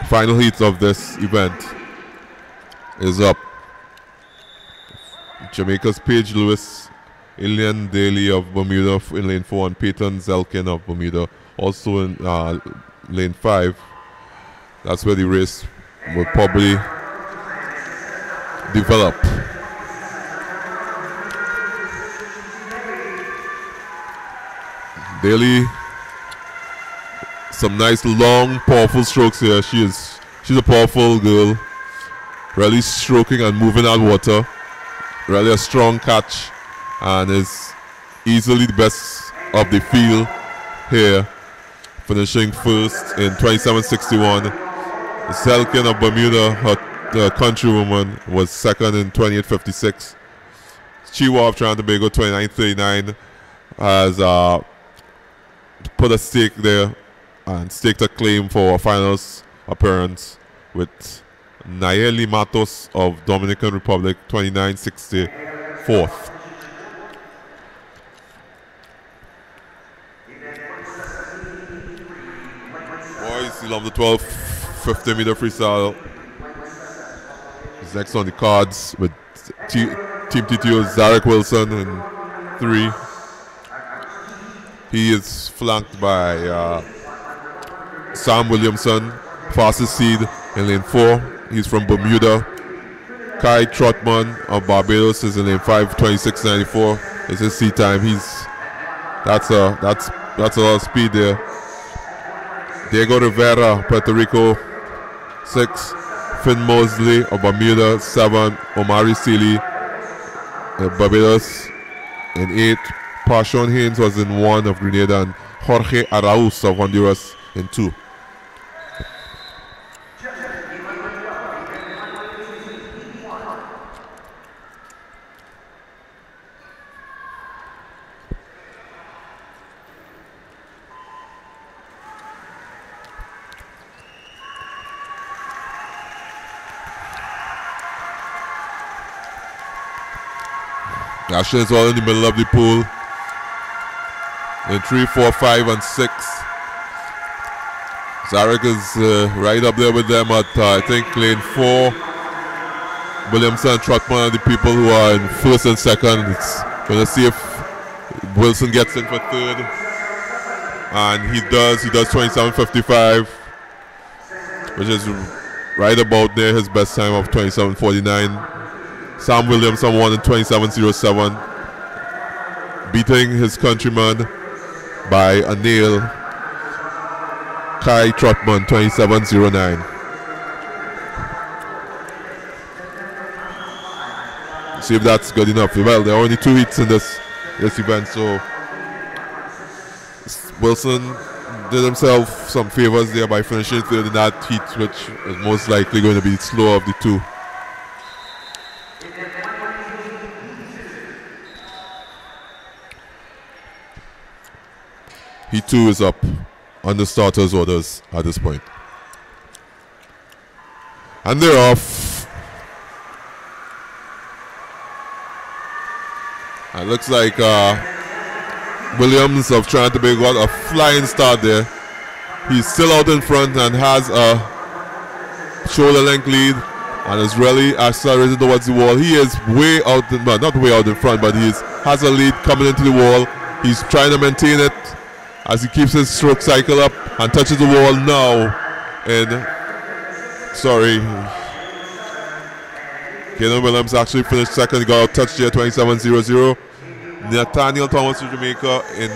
final heat of this event is up. Jamaica's Paige Lewis, Ilian Daly of Bermuda in lane 4, and Peyton Zelkin of Bermuda also in lane 5. That's where the race will probably develop. Daly, some nice long powerful strokes here. She's a powerful girl, really stroking and moving out water. Really a strong catch, and is easily the best of the field here, finishing first in 27.61. Zelkin of Bermuda, her countrywoman, was second in 28.56. Chiwa of Trinidad and Tobago, 29.39, has put a stake there and staked a claim for a finals appearance with Nayeli Matos of Dominican Republic, 29.64th. Boys, you love the 12 50-meter freestyle. Is next on the cards with Team TTO's Zarek Wilson in 3. He is flanked by Sam Williamson, fastest seed in lane 4. He's from Bermuda, Kai Trotman of Barbados is in lane 5, 26.94. It's his seat time. That's a lot of speed there. Diego Rivera, Puerto Rico, 6. Finn Mosley of Bermuda, 7. Omari Sealy of Barbados in 8. Parshawn Haynes was in 1 of Grenada, and Jorge Arauz of Honduras in 2. Action is all in the middle of the pool. In 3, 4, 5, and 6. Zarek is right up there with them at, I think, lane 4. Williamson and Trotman are the people who are in first and second. It's going to see if Wilson gets in for third. And he does 27.55, which is right about there, his best time of 27.49. Sam Williamson won in 27.07, beating his countryman by a nail. Kai Trotman 27.09. See if that's good enough. Well, there are only 2 heats in this event, so Wilson did himself some favors there by finishing third in that heat, which is most likely going to be the slower of the 2. He too is up on the starters' orders at this point. And they're off. It looks like Williams of Trinidad and Tobago got a flying start there. He's still out in front and has a shoulder length lead and is really accelerated towards the wall. He is way out, well, not way out in front, but he has a lead coming into the wall. He's trying to maintain it as he keeps his stroke cycle up and touches the wall now. And sorry, Kaden Williams actually finished second. He got a touch there, 27.00. Nathaniel Thomas of Jamaica in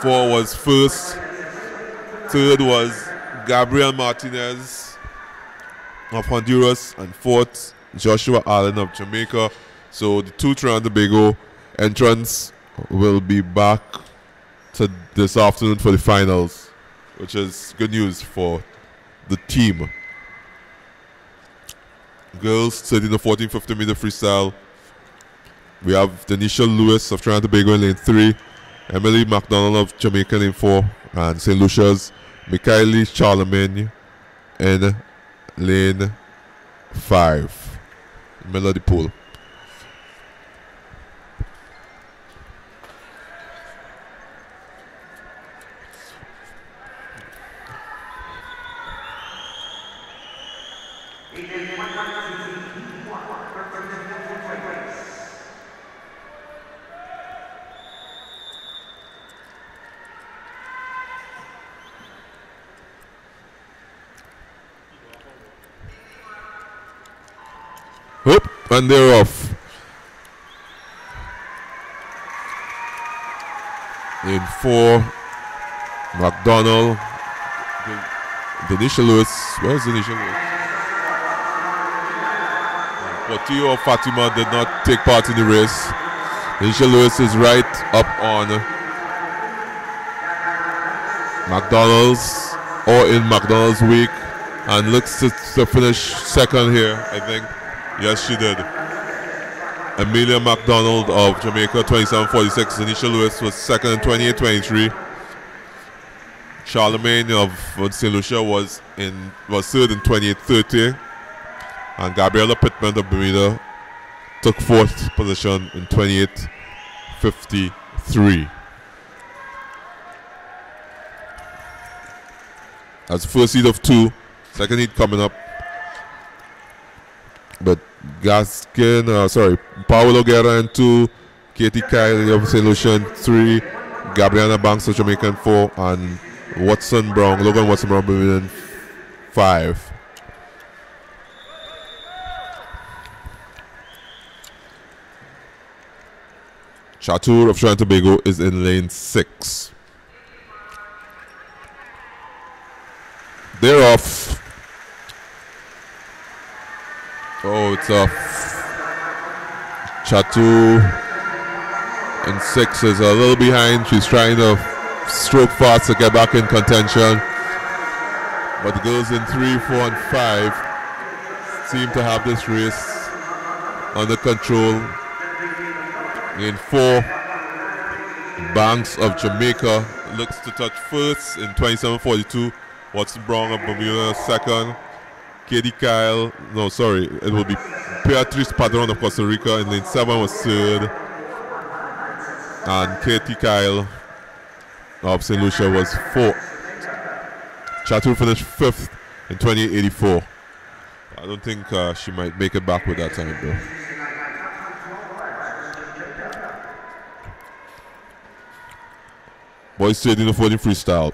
4 was first. Third was Gabriel Martinez of Honduras, and 4th Joshua Allen of Jamaica. So the 2 Trinidad and Tobago entrants will be back to this afternoon for the finals, which is good news for the team. Girls 13 to 14 50-meter freestyle. We have Denisha Lewis of Trinidad and Tobago in lane 3, Emily McDonald of Jamaica in lane 4, and St. Lucia's Mikhaili Charlemagne in lane 5, middle of the pool. Whoop, and they're off. In 4, McDonald. Denisha Lewis. Where's Denisha Lewis? Portillo Fatima did not take part in the race. Denisha Lewis is right up on McDonald's, or in McDonald's week, and looks to finish second here, I think. Yes, she did. Amelia McDonald of Jamaica, 27.46. Denisha Lewis was second in 28.23. Charlemagne of St. Lucia was third in 28.30. And Gabriella Pittman of Bermuda took 4th position in 28.53. That's the first heat of 2. Second heat coming up. But Paolo Guerra in 2, Katie Kiley of St. Lucia in 3, Gabriana Banks of Jamaica in 4, and Logan Watson Brown in 5. Chatur of Trinidad and Tobago is in lane 6. They're off. Oh, it's off. Chatur in 6 is a little behind. She's trying to stroke fast to get back in contention. But the girls in 3, 4, and 5 seem to have this race under control. In 4, Banks of Jamaica looks to touch first in 27:42. Watson Brown of Bermuda second. Katie Kyle, no, sorry, it will be Beatrice Padron of Costa Rica in lane 7 was third. And Katie Kyle of St. Lucia was 4th. Chatur finished 5th in 28:84. I don't think she might make it back with that time though. Boys 13-14 freestyle.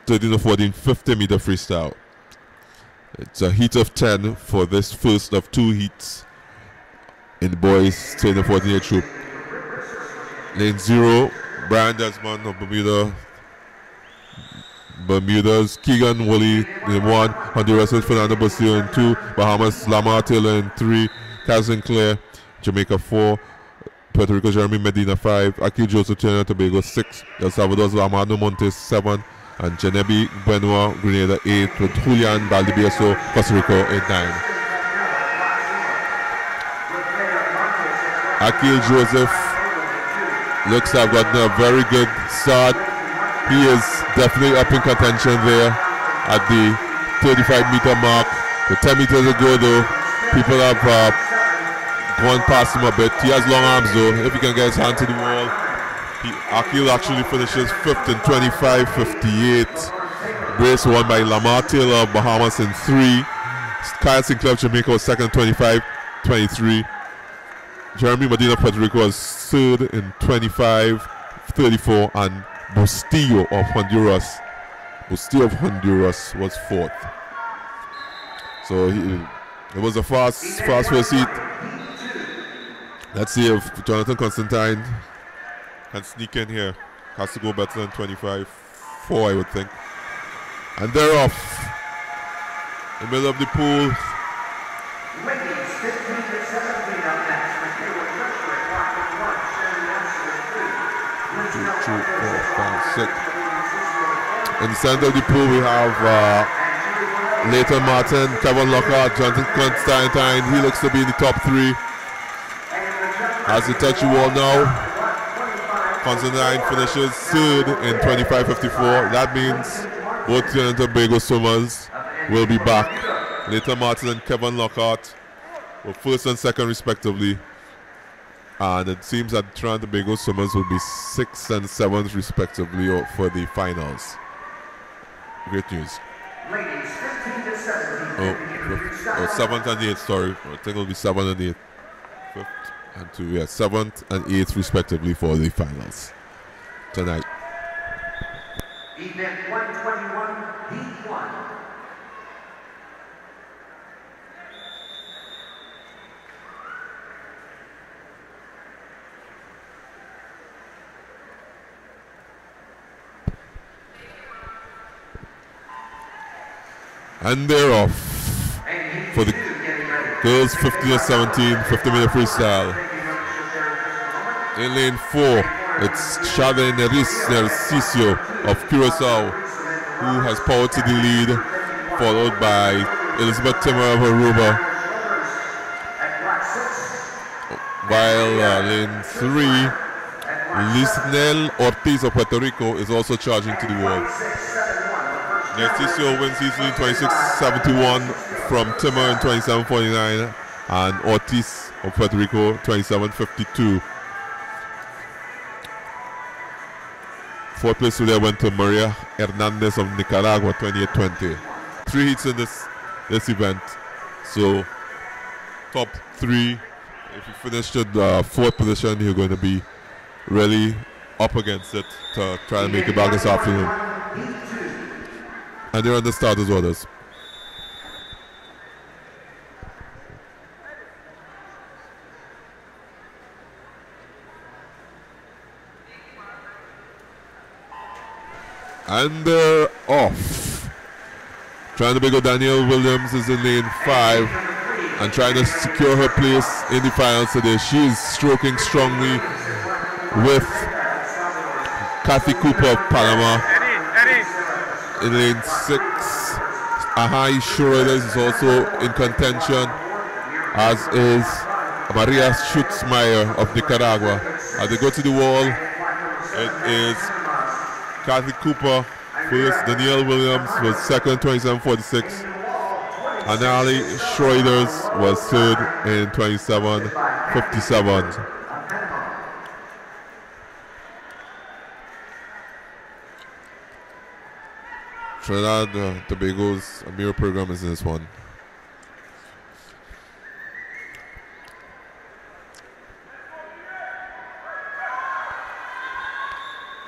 13-14 50-meter freestyle. It's a heat of 10 for this first of 2 heats in the boys 13-14 age group. Lane 0, Brian Desmond of Bermuda. Bermuda's Keegan Woolley in 1, Honduras Fernando Bustillo in 2, Bahamas Lamar Taylor in 3, Kaz Sinclair, Jamaica 4, Puerto Rico Jeremy Medina 5, Akil Joseph Trinidad and Tobago 6, El Salvador's Amado Montes 7, and Genevieve Benoit Grenada 8, with Julian Valdivieso Costa Rica in 9. Akil Joseph looks to have gotten a very good start. He is definitely up in contention there at the 35-meter mark. With 10 meters to go though, people have gone past him a bit. He has long arms though. If he can get his hand to the wall, Akil actually finishes 5th in 25:58. Brace won by Lamar Taylor of Bahamas in 3. Kyle Sinclair of Jamaica was 2nd in 25:23. Jeremy Medina of Puerto Rico was 3rd in 25:34, and Bustillo of Honduras was 4th. So it was a fast first heat. Let's see if Jonathan Constantine can sneak in here. Has to go better than 25-4, I would think. And they're off. In the middle of the pool. 2, 4, 5, 6. In the center of the pool we have Leighton Martin, Kevin Lockhart, Jonathan Constantine. He looks to be in the top 3. As he touch the wall now, Constantine finishes 3rd in 25:54. That means both Trinidad and Tobago swimmers will be back. Leighton Martin and Kevin Lockhart were 1st and 2nd respectively. And it seems that Trinidad and Tobago swimmers will be 6th and 7th respectively for the finals. Great news. Oh, 7th and 8th, sorry. I think it will be 7th and 8th. 5th and 2, yeah, 7th and 8th respectively for the finals tonight. Event 121, Heat 1. And they're off for the girls 15-17 50-meter freestyle. In lane 4, it's Chade Narciso of Curacao who has power to the lead, followed by Elizabeth Timmer of Aruba. While lane 3, Lisnel Ortiz of Puerto Rico is also charging to the wall. Narciso wins easily 26-71 from Timmer in 27:49, and Ortiz of Puerto Rico 27:52. 4th place today went to Maria Hernandez of Nicaragua 28:20. 3 heats in this event, so top 3. If you finish the 4th position, you're going to be really up against it to try to make it back this afternoon. And they're on the starters' orders. And they're off. Trying to big up Danielle Williams is in lane 5 and trying to secure her place in the finals today. She is stroking strongly with Kathy Cooper of Panama. In lane 6, Ahai Schroeder is also in contention, as is Maria Schutzmeyer of Nicaragua. As they go to the wall, it is Kathy Cooper first, Danielle Williams was second, 27.46. Anali Schroeders was third in 27.57. Trinidad Tobago's Amira program is in this one.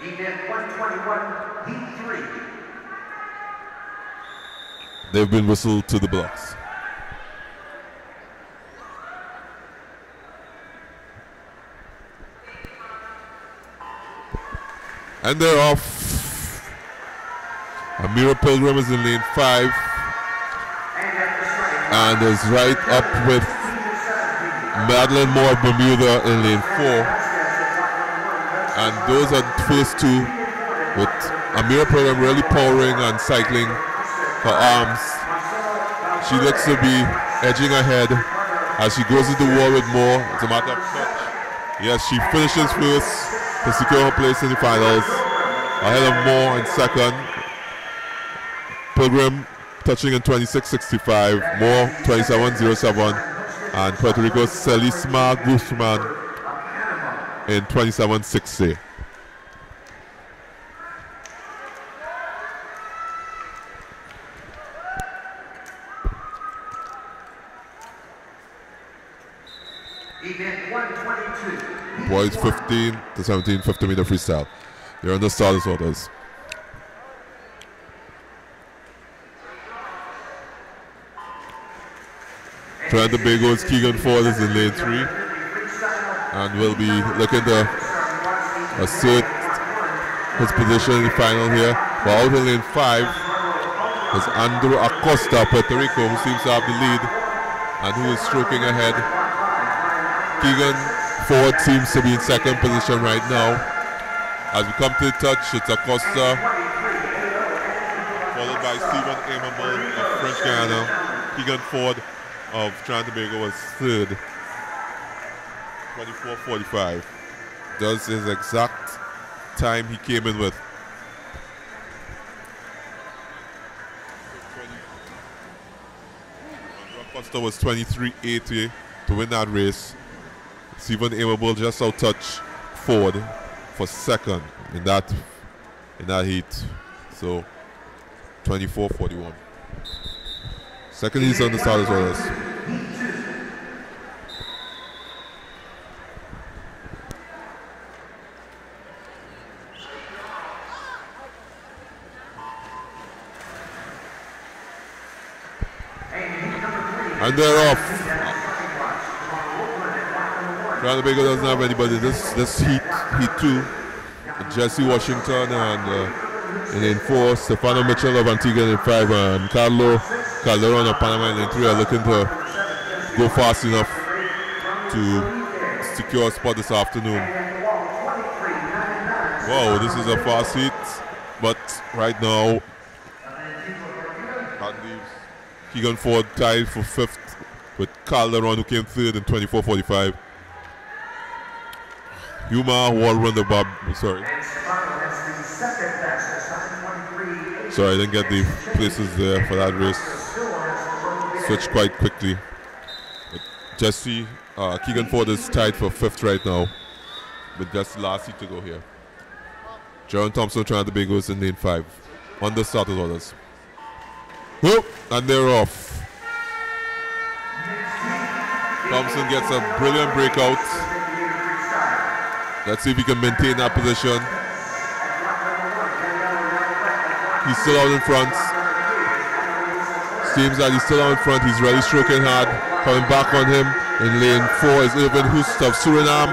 Event 121, Heat 3. They've been whistled to the blocks. And they're off. Amira Pilgrim is in lane 5 and is right up with Madeline Moore of Bermuda in lane 4. And those are the first two, with Amira Pilgrim really powering and cycling her arms. She looks to be edging ahead as she goes to the wall with Moore. It's a matter of touch. Yes, she finishes first to secure her place in the finals, ahead of Moore in second. Pilgrim touching in 26.65, Moore 27.07, and Puerto Rico's Celisma Guzman in 27.60. Event 122. Boys 15 to 17, 50-meter freestyle. They're under starters orders. Trying to Tobago's Keegan Ford is in lane 3 and will be looking to assert his position in the final here. But out in lane 5 is Andrew Acosta of Puerto Rico, who seems to have the lead and who is stroking ahead. Keegan Ford seems to be in second position right now. As we come to the touch, it's Acosta, followed by Stephen Amable of French Guiana. Keegan Ford of Trinidad and Tobago was third, 24.45. Does his exact time he came in with. Acosta was 23.80 to win that race. Stephen Amable just out-touched Ford for second in that heat. So 24.41. Second is on the start as well as. And they're off. Trinidad and Tobago doesn't have anybody. This heat 2. Jesse Washington and in lane 4, Stefano Mitchell of Antigua in lane 5, and Carlo Calderon of Panama in lane 3 are looking to go fast enough to secure a spot this afternoon. Wow, this is a fast heat, but right now, that leaves Keegan Ford tied for 5th with Calderon, who came 3rd in 24.45. Huma Walrun the Bob, sorry, I didn't get the places there for that race. Switched quite quickly. But Jesse, Keegan Ford is tied for 5th right now, with just the last heat to go here. Jaron Thompson trying to Tobago is in lane 5. On the starters orders. Whoop, and they're off. Thompson gets a brilliant breakout. Let's see if he can maintain that position. He's still out in front. Seems that he's still out in front. He's really stroking hard. Coming back on him in lane 4 is Irvin Hust of Suriname.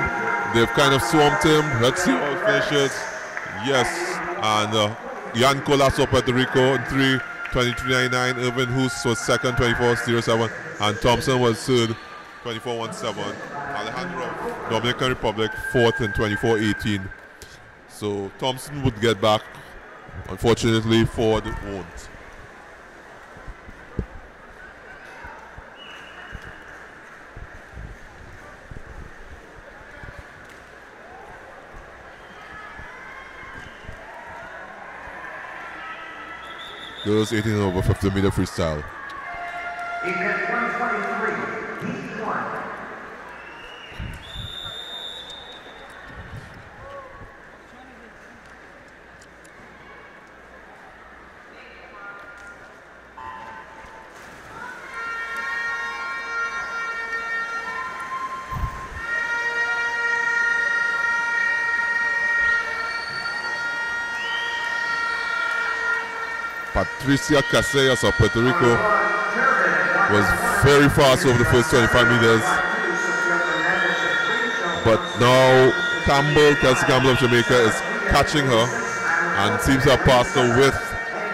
They've kind of swamped him. Let's see how it finishes. Yes, and Jan Colas of Puerto Rico in 3, 23.99. Irvin Hoos was second, 24.07. And Thompson was third, 24.17. Alejandro of Dominican Republic, fourth in 24.18. So Thompson would get back. Unfortunately, Ford won't. Girls 18 over 50 meter freestyle. Event 123, Heat 1. Patricia Casellas of Puerto Rico was very fast over the first 25 meters. But now Kelsey Campbell of Jamaica is catching her and seems to have passed her with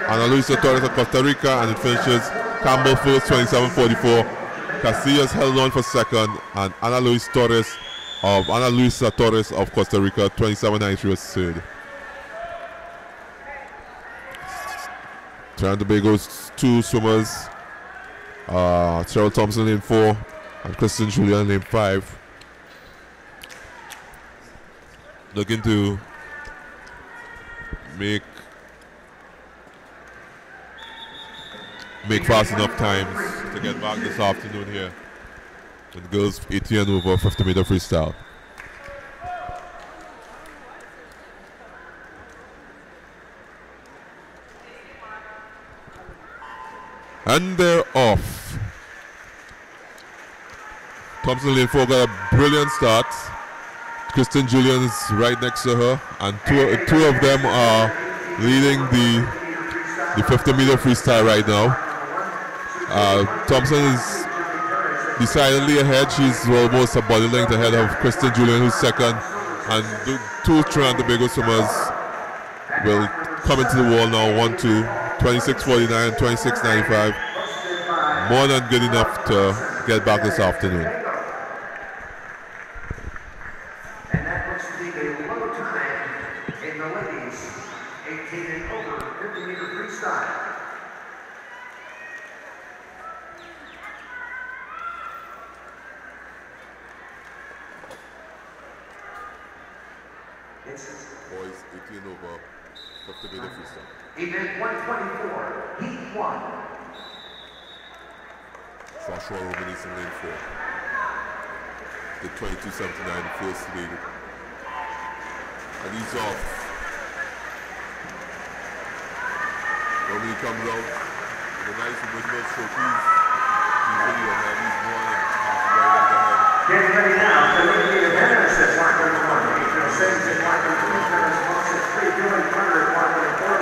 Ana Luisa Torres of Costa Rica, and it finishes Campbell first, 27.44. Casillas held on for second, and Ana Luisa Torres of Costa Rica, 27.93 was third. Trinidad and Tobago's two swimmers, Cheryl Thompson lane 4 and Kristen Julian lane 5, looking to make fast enough times to get back this afternoon here with girls 18 and over 50 meter freestyle. And they're off. Thompson lane 4 got a brilliant start. Kristen Julian is right next to her, and two of them are leading the 50 meter freestyle right now. Thompson is decidedly ahead. She's almost a body length ahead of Kristen Julian, who's second, and the two Trinidad and Tobago swimmers will come into the wall now. 1-2. 26.49 and 26.95. More than good enough to get back this afternoon. And that looks to be a low time in the ladies, 18 and over 50 meter freestyle. Boys 18 over 50 meter freestyle. Event 124, Heat 1. Joshua Romanis in lane 4. The 22.79 first lead. And he's off. Romani comes out with a nice original stroke. He's really ahead. He's more than half a mile ahead. Get ready now to look at the advantage at Locker 1. April 6 at Locker 2, Ferris Moss at 3, Billy Carter at Locker 4.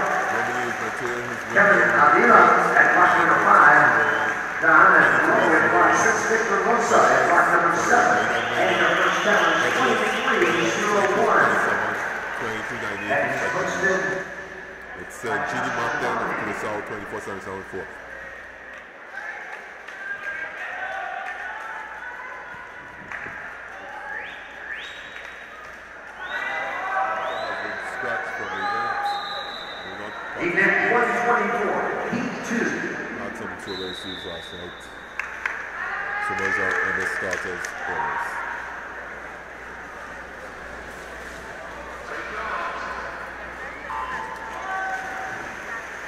Kevin Avila at block number 5. Don and Chloe at block 6. Victor Rosa at block number 7. And the first down is 23.01. And posted. It's Gini Martin of Curaçao, 24.774. Event 124, Heat 2. Had some shoulder issues last night. Swimmers are in the starters bonus.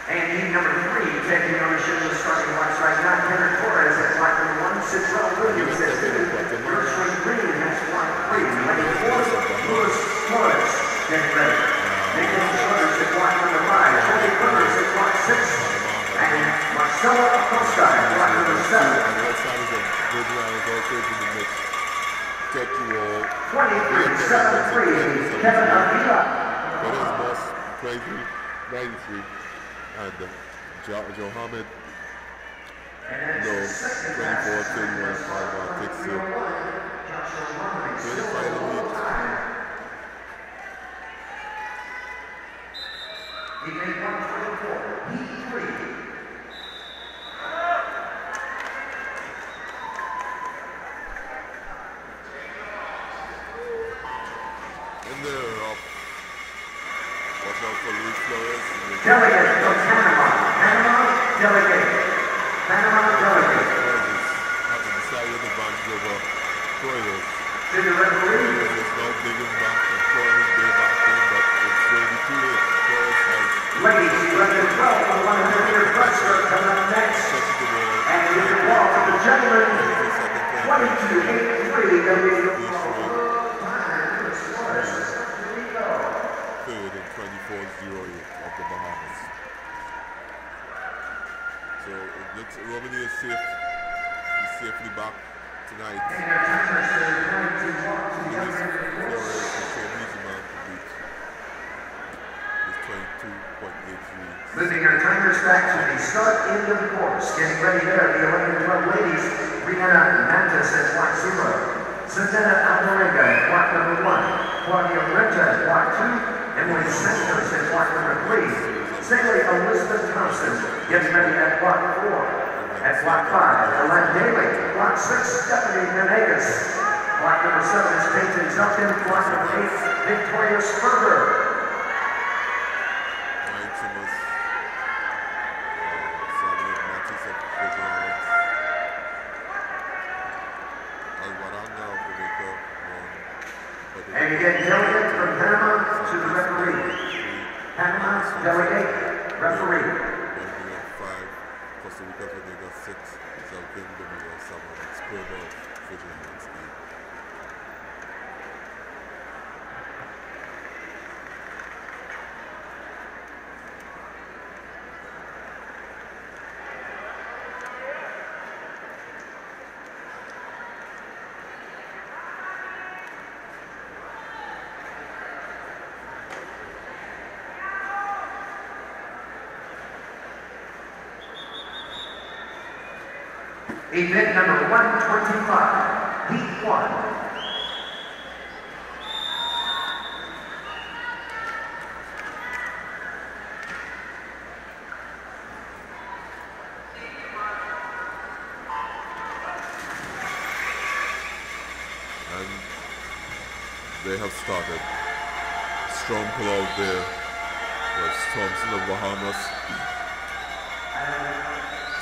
And heat number 3, taking ownership of the starting blocks right now. Kevin Torres at block number 1, Citral Williams at 2. Gershwin Green has block 3. Lane 4, Louis Torres. Get ready. Nicholas Schroeder's at block number 5. Tony Burns at block 6. And Marcelo Acosta at block number 7. 23.73, Kevin Avila. That is Moss, 93. And Johamed, no, 24.31, takes the 25 lead. He made 1 Delegate from Panama. Panama delegate. Panama delegate. Having decided to advance over Troyers. To the referee. Troyers is now digging back and throwing his way back in, but it's going to be too late. Troyers has... Ladies, you have your 12 for the 100-meter breaststroke coming up next. And you can walk for the gentlemen. 22.83 will be your third and 24.08 of the Bahamas. So it looks Romany is safe. He's safely back tonight. Moving your timers back to the start end of the course. Getting ready there, the 11-12 ladies. Brianna Mantis at block 0. Susanna Alvarenga at block number 1. Claudia Renta at block 2. Emily Santos at block number 3. Sally Elizabeth Thompson getting ready at block 4. At block 5, Ellen Daly. Block 6, Stephanie Venegas. Block number 7 is Peyton Zuckin. Block number 8, Victoria Sperber. And again, delegate from Panama to the referee. Panama, delegate, referee. Costa Rica, Venegas 6, Zelkin, Domingo 7, Sperber, Fidjins 8. Event number 125, Heat 1. And they have started. Strong pull out there was Thompson of Bahamas.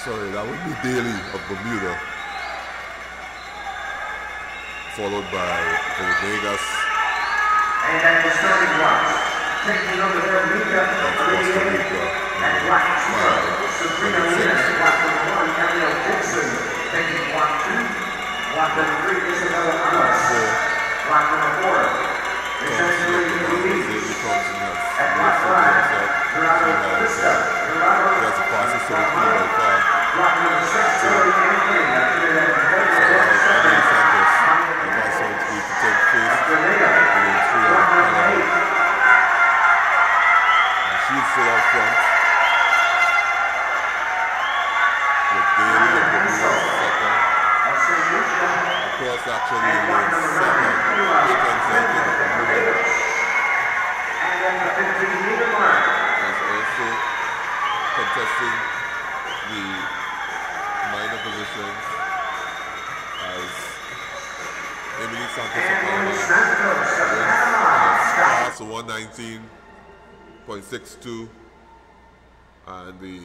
Sorry, that would be Daly of Bermuda. Followed by Venegas. And then the starting blocks. Taking over their lead-up of Costa Rica. At block 0, Sabrina Lynn. Block number 1, Ariel Dixon. Taking block 2. Block number 3, Isabella Amas. Block number 4, is Angela Louise. At block 5, Gerardo Vista. Gerardo Vista. Block number 6, Zoe Anthony. She's still out front. With Daly and Bermuda second. Across actually in lane 7. Peyton Zelkin of Bermuda. And then the 15-meter mark. Is also contesting the minor positions as Emily Santos of Panama wins 119.62, and the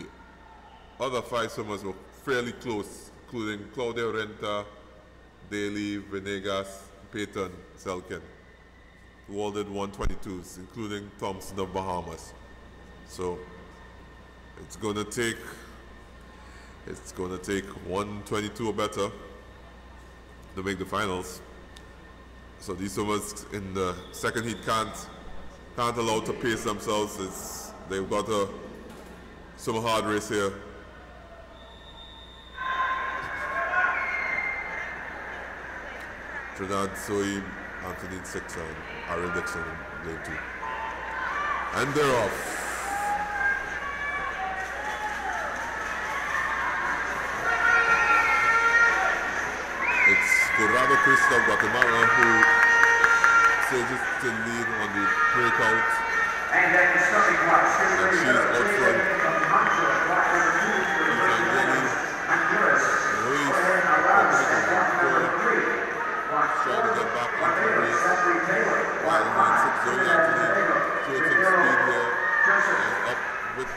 other 5 swimmers were fairly close, including Claudia Renta, Daly, Venegas, Peyton Zelkin, who all did 122s, including Thompson of Bahamas. So it's gonna take 122 or better to make the finals. So these swimmers in the second heat can't allow to pace themselves. They've got to swim a hard race here. Trinidad, Zoe, Anthony in 6 and Ariel Dixon in lane 2. And they're off. It's Corrado Crista of Guatemala who surges to lead on the breakout. And then the starting block, and she's out front. Trying to get back into the race. While in lane 6, Zoe Anthony showed some speed here. And up with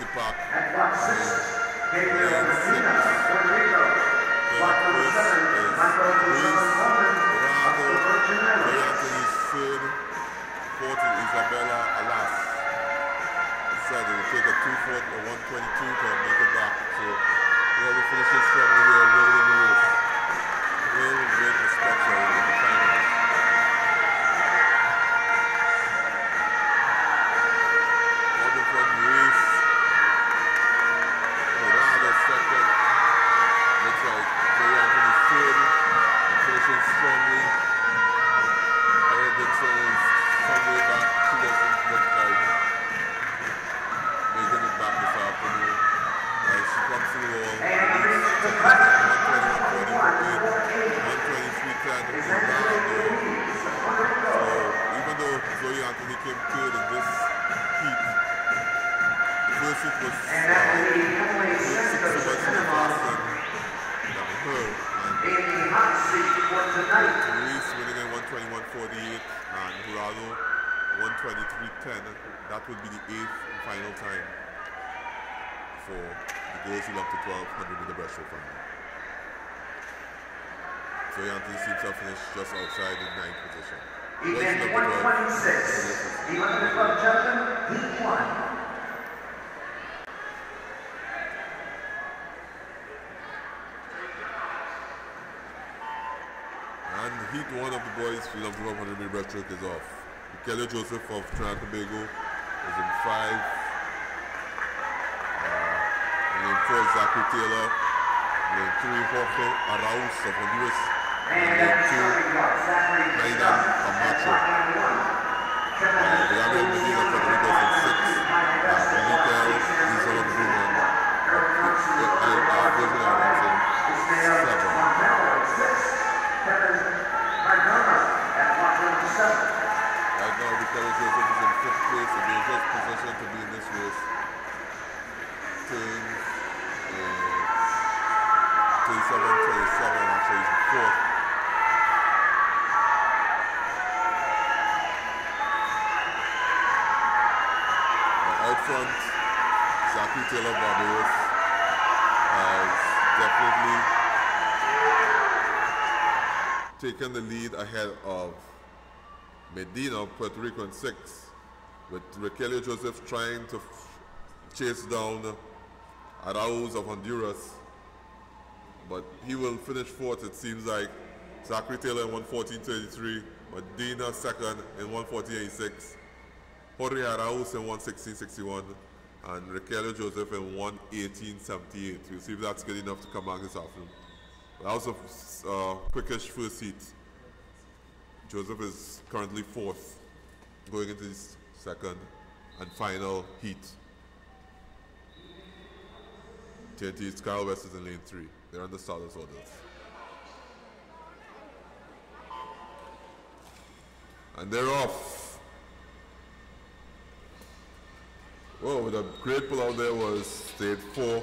23:10. That would be the 8th and final time for the girls who love the 1200 meter breaststroke final. So Anthony seems to have finished just outside in 9th position. Event 126, the Olympic Club champion, Heat 1. And Heat 1 of the boys field of the 1200 meter breaststroke is off. Kelly Joseph of Trinidad and Tobago is in 5. Lane 4, Zachary Taylor. Lane 3, Jorge Arauz of Honduras. And lane 2, Naidan Camacho. Gabriel Medina of Puerto Rico is in 6. Miguel Diesel of Bruman. Virgin Islands in 7. Right now, Ricardo Joseph is in 5th place, a dangerous position to be in this race. Turns 37, actually he's in 4th. Now out front, Zachary Taylor Barbados has definitely taken the lead ahead of Medina, Puerto Rico in 6, with Raquel Joseph trying to chase down Arauz of Honduras, but he will finish 4th. It seems like Zachary Taylor in 1:14.33, Medina 2nd in 1:14.86, Jorge Arauz in 1:16.61, and Raquel Joseph in 1:18.78. We'll see if that's good enough to come back this afternoon. That was a quickish first heat. Joseph is currently 4th, going into his 2nd and final heat. TNT's Kyle West is in lane 3. They're on the starters orders. And they're off. Whoa, the great pull out there was stage 4,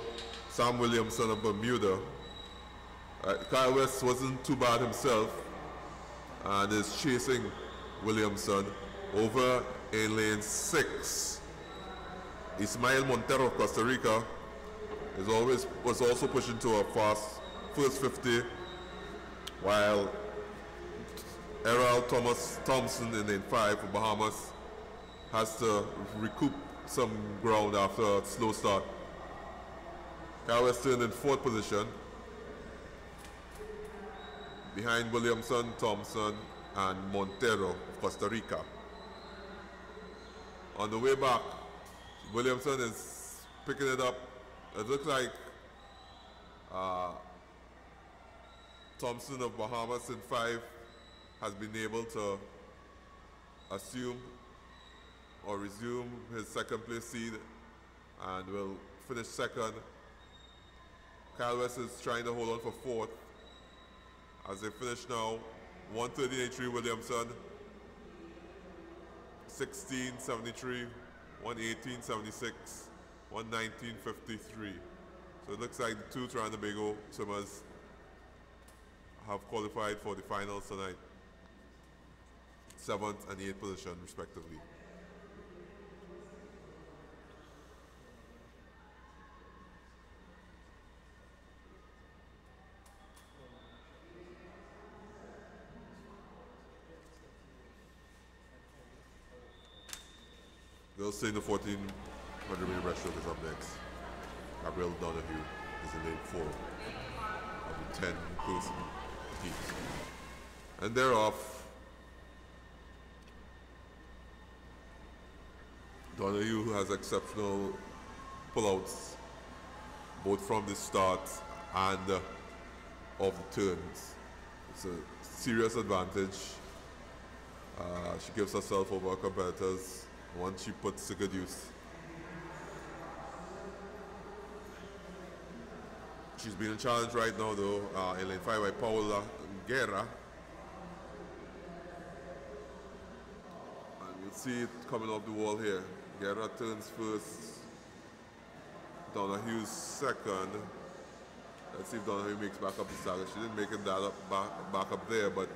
Sam Williamson of Bermuda. Kyle West wasn't too bad himself and is chasing Williamson. Over in lane 6, Ismael Montero of Costa Rica was also pushing to a fast first 50, while Errol Thompson in lane 5 for Bahamas has to recoup some ground after a slow start. Kyle Weston in 4th position, behind Williamson, Thompson, and Montero of Costa Rica. On the way back, Williamson is picking it up. It looks like Thompson of Bahamas in 5 has been able to assume or resume his 2nd place seed and will finish 2nd. Kyle West is trying to hold on for 4th as they finish now. 1:13.83 Williamson, 16:73, 1:18.76, 1:19.53. So it looks like the 2 Trinidad and Tobago swimmers have qualified for the finals tonight. 7th and 8th position respectively. Girls staying the 1400 meter breaststroke is up next. Gabrielle Donahue is in lane 4 of the 10-person heat. And they're off. Donahue has exceptional pullouts, both from the start and of the turns. It's a serious advantage. She gives herself over her competitors once she puts to good use. She's being challenged right now though in lane 5 by Paola Guerra. And you'll see it coming off the wall here. Guerra turns first, Donahue's 2nd. Let's see if Donahue makes back up the stagger. She didn't make it that up, back up there, but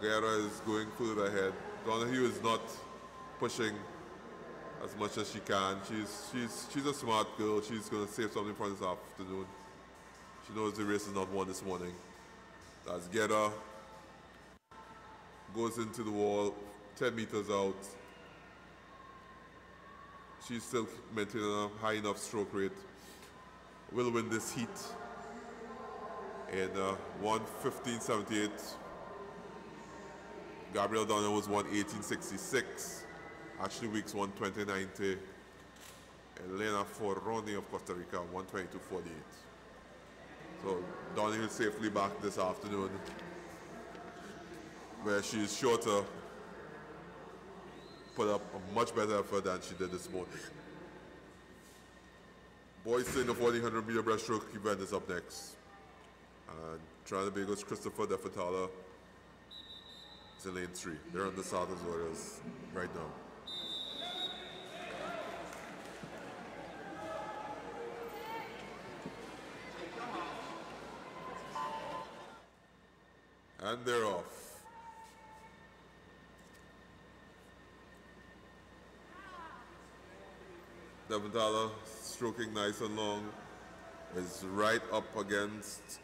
Guerra is going further ahead. Donahue is not pushing as much as she can. She's a smart girl. She's gonna save something for this afternoon. She knows the race is not won this morning. That's Gedda. Goes into the wall, 10 meters out. She's still maintaining a high enough stroke rate. Will win this heat in 1:15.78. Gabrielle Donner was 1:18.66. Ashley Weeks 1:20.90. Elena Forroni of Costa Rica 1:22.48. So Donner is safely back this afternoon, where she is sure to put up a much better effort than she did this morning. Boys senior 1400 meter breaststroke event is up next. And Trinidad and Tobago's Christopher Defatala is in lane 3. They're on the Southern Warriors right now. And they're off. Defatala, stroking nice and long, is right up against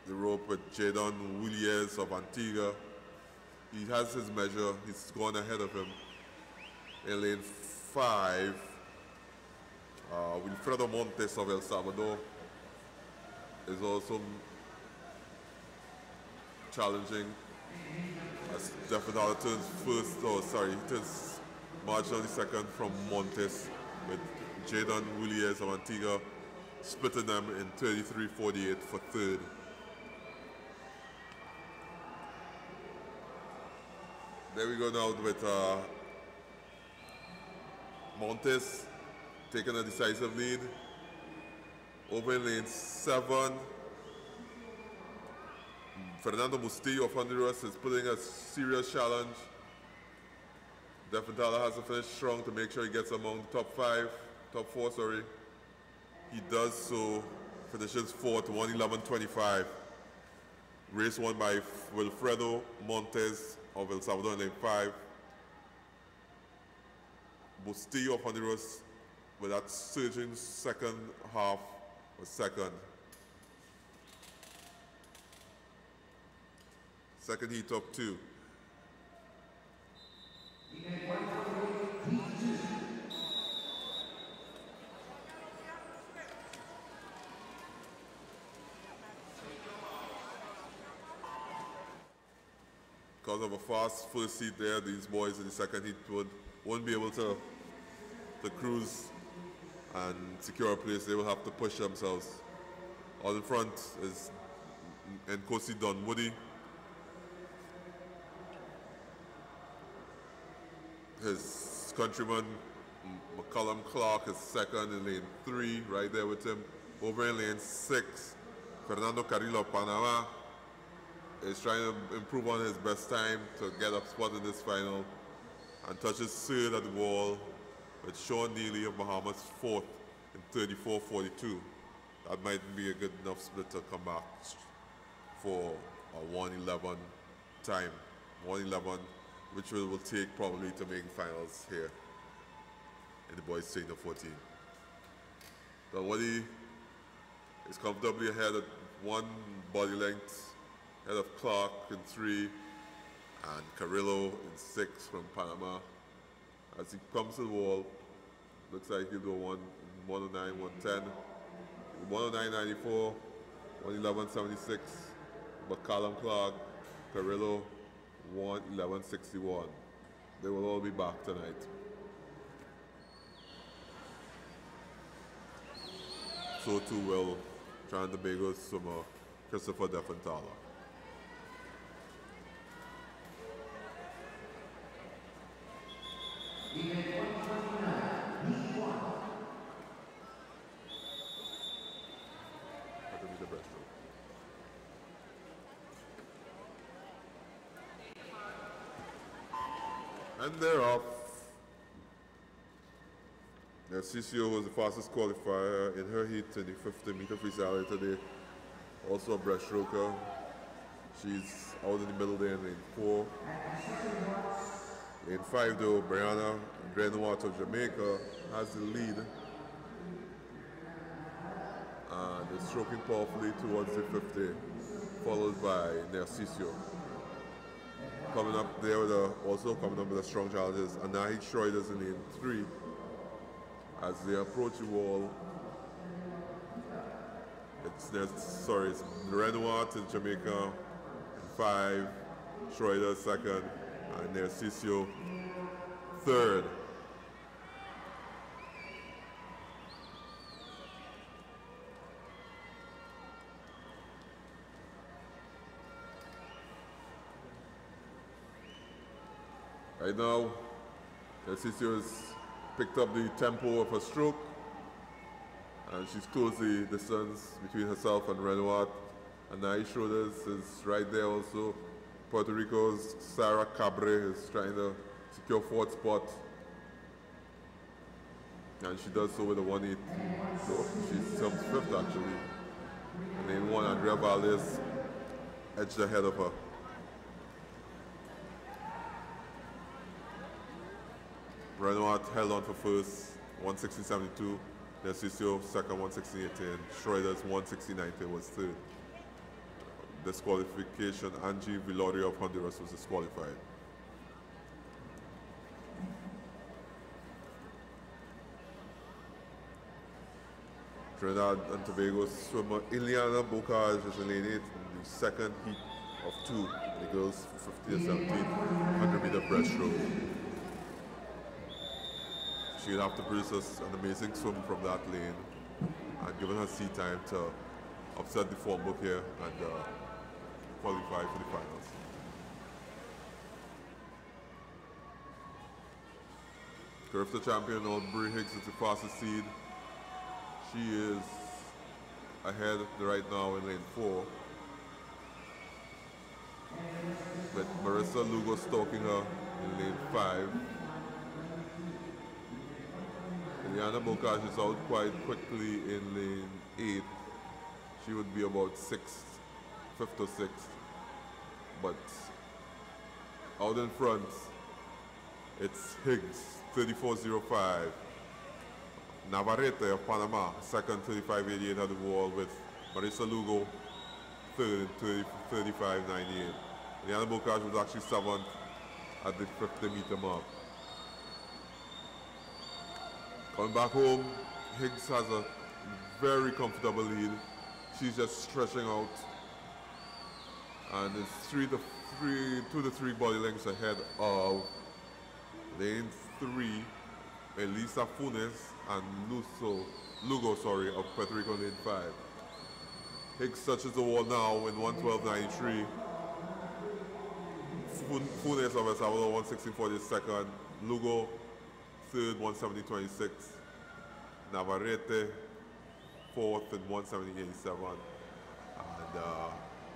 the rope with Jadon Williers of Antigua. He has his measure. He's gone ahead of him. In lane 5, Wilfredo Montes of El Salvador is also challenging as Defatala turns he turns marginally second from Montes, with Jadon Williers of Antigua splitting them in 33.48 for third. There we go now with Montes taking a decisive lead. Over in lane 7, Fernando Mustillo of Honduras is putting a serious challenge. Defatala has to finish strong to make sure he gets among the top 4. He does so, finishes 4th, 1:11.25. Race won by Wilfredo Montes of El Salvador in lane 5. Bustillo of Honduras, with that surging second half, was second. Second heat up 2. Because of a fast first heat there, these boys in the second heat won't be able to cruise and secure a place. They will have to push themselves. On the front is Nkosi Dunwoody. His countryman McCullum Clark is second in lane 3, right there with him. Over in lane 6, Fernando Carrillo of Panama is trying to improve on his best time to get a spot in this final, and touches third at the wall with Sean Neely of Bahamas 4th in 34.42. That might be a good enough split to come back for a 1:11 time. 1:11, which will take probably to make finals here in the boys senior 14. Dunwoody is comfortably ahead at 1 body length, ahead of Clark in 3, and Carrillo in 6 from Panama. As he comes to the wall, looks like he'll do 1:09, 1:10, 1:09.94, 1:11.76. McCullum Clark, Carrillo, 1:11.61. They will all be back tonight. So too will Trinidad and Tobago's swimmer Christopher Defatala. The breaststroke. And they're off. Now CCO was the fastest qualifier in her heat in the 50-meter freestyle today. Also a breaststroker. She's out in the middle there in lane 4. Lane 5 though, Brianna Grenoir of Jamaica has the lead. And is stroking powerfully towards the 50, followed by Narcisio. Coming up there with also coming up with a strong challenges. Anahi Schroeder's in lane 3. As they approach the wall, it's Renoir to Jamaica, 5, Schroeder second, and Narcisio third. Right now, Narcisio has picked up the tempo of her stroke, and she's closed the distance between herself and Renoir. And Nai Schroeder is right there also. Puerto Rico's Sarah Cabre is trying to secure fourth spot, and she does so with a 1-8. So she comes fifth actually. And then Andrea Valdez edged ahead of her. Renoir held on for first, 160.72. Narcisio second, 160.18. Schroeder's 160.90 was third. Disqualification, Angie Viloria of Honduras was disqualified. Trinidad and Tobago swimmer Ileana Bocage is in lane 8 in the second heat of 2. The girls 50 and 17, 100 meter breaststroke. She'll have to produce us an amazing swim from that lane and given her seat time to upset the form book here and qualify for the finals. Curve champion Aubrey Higgs is the fastest seed. She is ahead right now in lane 4, with Marissa Lugo stalking her in lane 5. Ileana Bocage is out quite quickly in lane 8. She would be about 6th, 5th or 6th. But out in front, it's Higgs, 34.05. Navarrete of Panama, second, 35.88 at the wall, with Marissa Lugo, third, 35.98. Ileana Bocage was actually 7th at the 50 meter mark. Coming back home, Higgs has a very comfortable lead. She's just stretching out, and it's 2 to 3 body lengths ahead of lane 3, Elisa Funes and Lugo of Puerto Rico lane 5. Higgs touches the wall now in 1:12.93. Funes of El Salvador 1:16.40 second. Lugo third, 1:70.26. Navarrete fourth in 1:70.87. And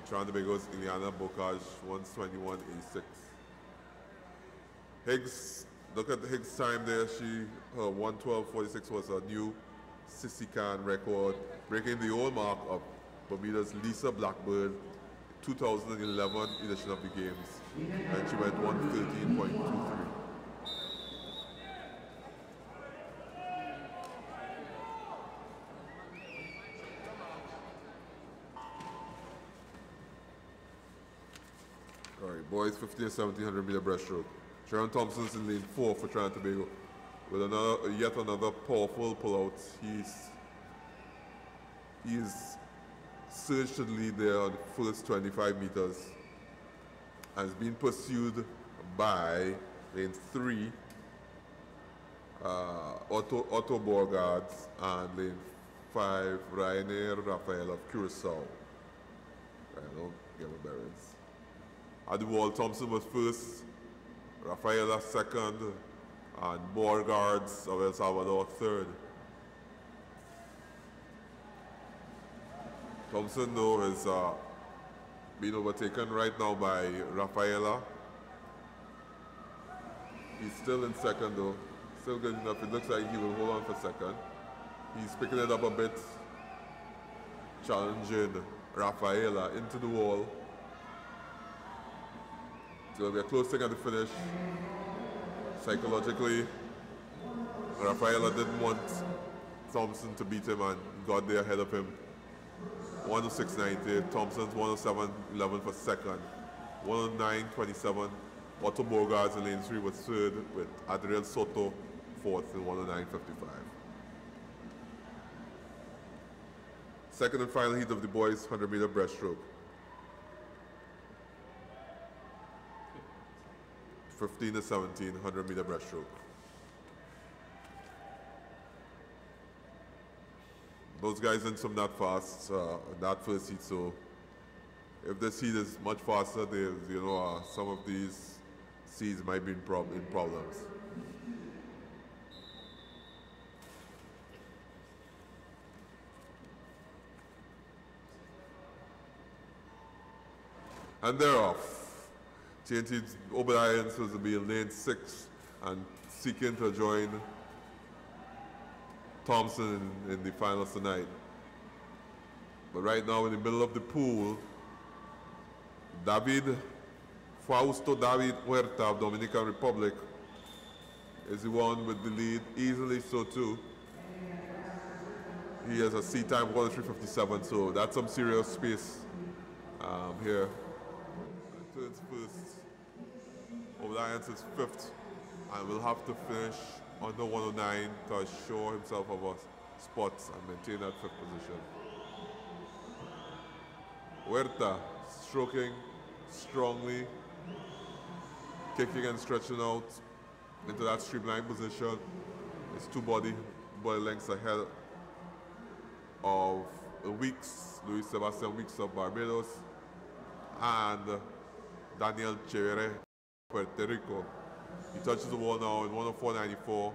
Trinidad and Tobago's Ileana Bocage 1:21.86. Higgs, look at Higgs' time there. Her 1:12.46 was a new CCCAN record, breaking the old mark of Bermuda's Lisa Blackbird 2011 edition of the games, and she went 1:13.23. All right, boys, 50 and 1700 meter breaststroke. Sharon Thompson's in lane 4 for Trinidad and Tobago with yet another powerful pullout. He's surged to the lead there on the first 25 meters and is being pursued by lane 3, Otto Borgards, and lane 5, Rainer Rafael of Curacao. I don't get my bearings. At the wall, Thompson was first, Rafaela second, and Borgards of El Salvador third. Thompson, though, is being overtaken right now by Rafaela. He's still in second, though. Still good enough. It looks like he will hold on for second. He's picking it up a bit, challenging Rafaela into the wall. So it'll be a close thing at the finish. Psychologically, Rafaela didn't want Thompson to beat him and got there ahead of him. 106.90. Thompson's 107.11 for second. 109.27. Otto Bogarts in lane 3 was third, with Adriel Soto fourth in 109.55. Second and final heat of the boys 100-meter breaststroke. 15 to 17, 100-meter breaststroke. Those guys didn't swim that fast in that first heat, so if this heat is much faster, some of these seeds might be in problems. And they're off. TNT's Obadiah supposed to be in lane 6 and seeking to join Thompson in the finals tonight. But right now in the middle of the pool, Fausto David Huerta of Dominican Republic is the one with the lead, easily so too. He has a seat time of 1:3:57, so that's some serious space here. Turns first, Obadiah is fifth, and will have to finish under 109 to assure himself of a spot and maintain that fifth position. Huerta stroking strongly, kicking and stretching out into that streamline position. It's two body lengths ahead of Luis Sebastian Weeks of Barbados and Daniel Chévere, Puerto Rico. He touches the wall now in 104.94.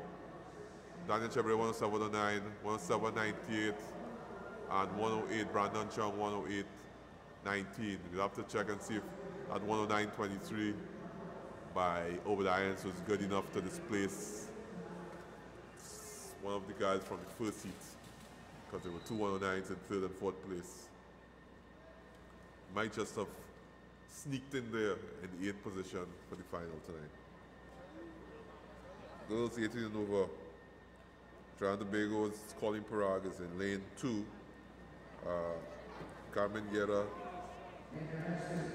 Daniel Chévere 107.09, 107.98, and 108. Brandon Chung 108.19. We'll have to check and see if at 109.23 by Obadiah was good enough to displace one of the guys from the first heat, because there were two 109s in third and fourth place. Might just have sneaked in there in the 8th position for the final tonight. Girls 18 and over. Trinidad and Tobago's Colleen Parag is in lane 2. Carmen Guerra,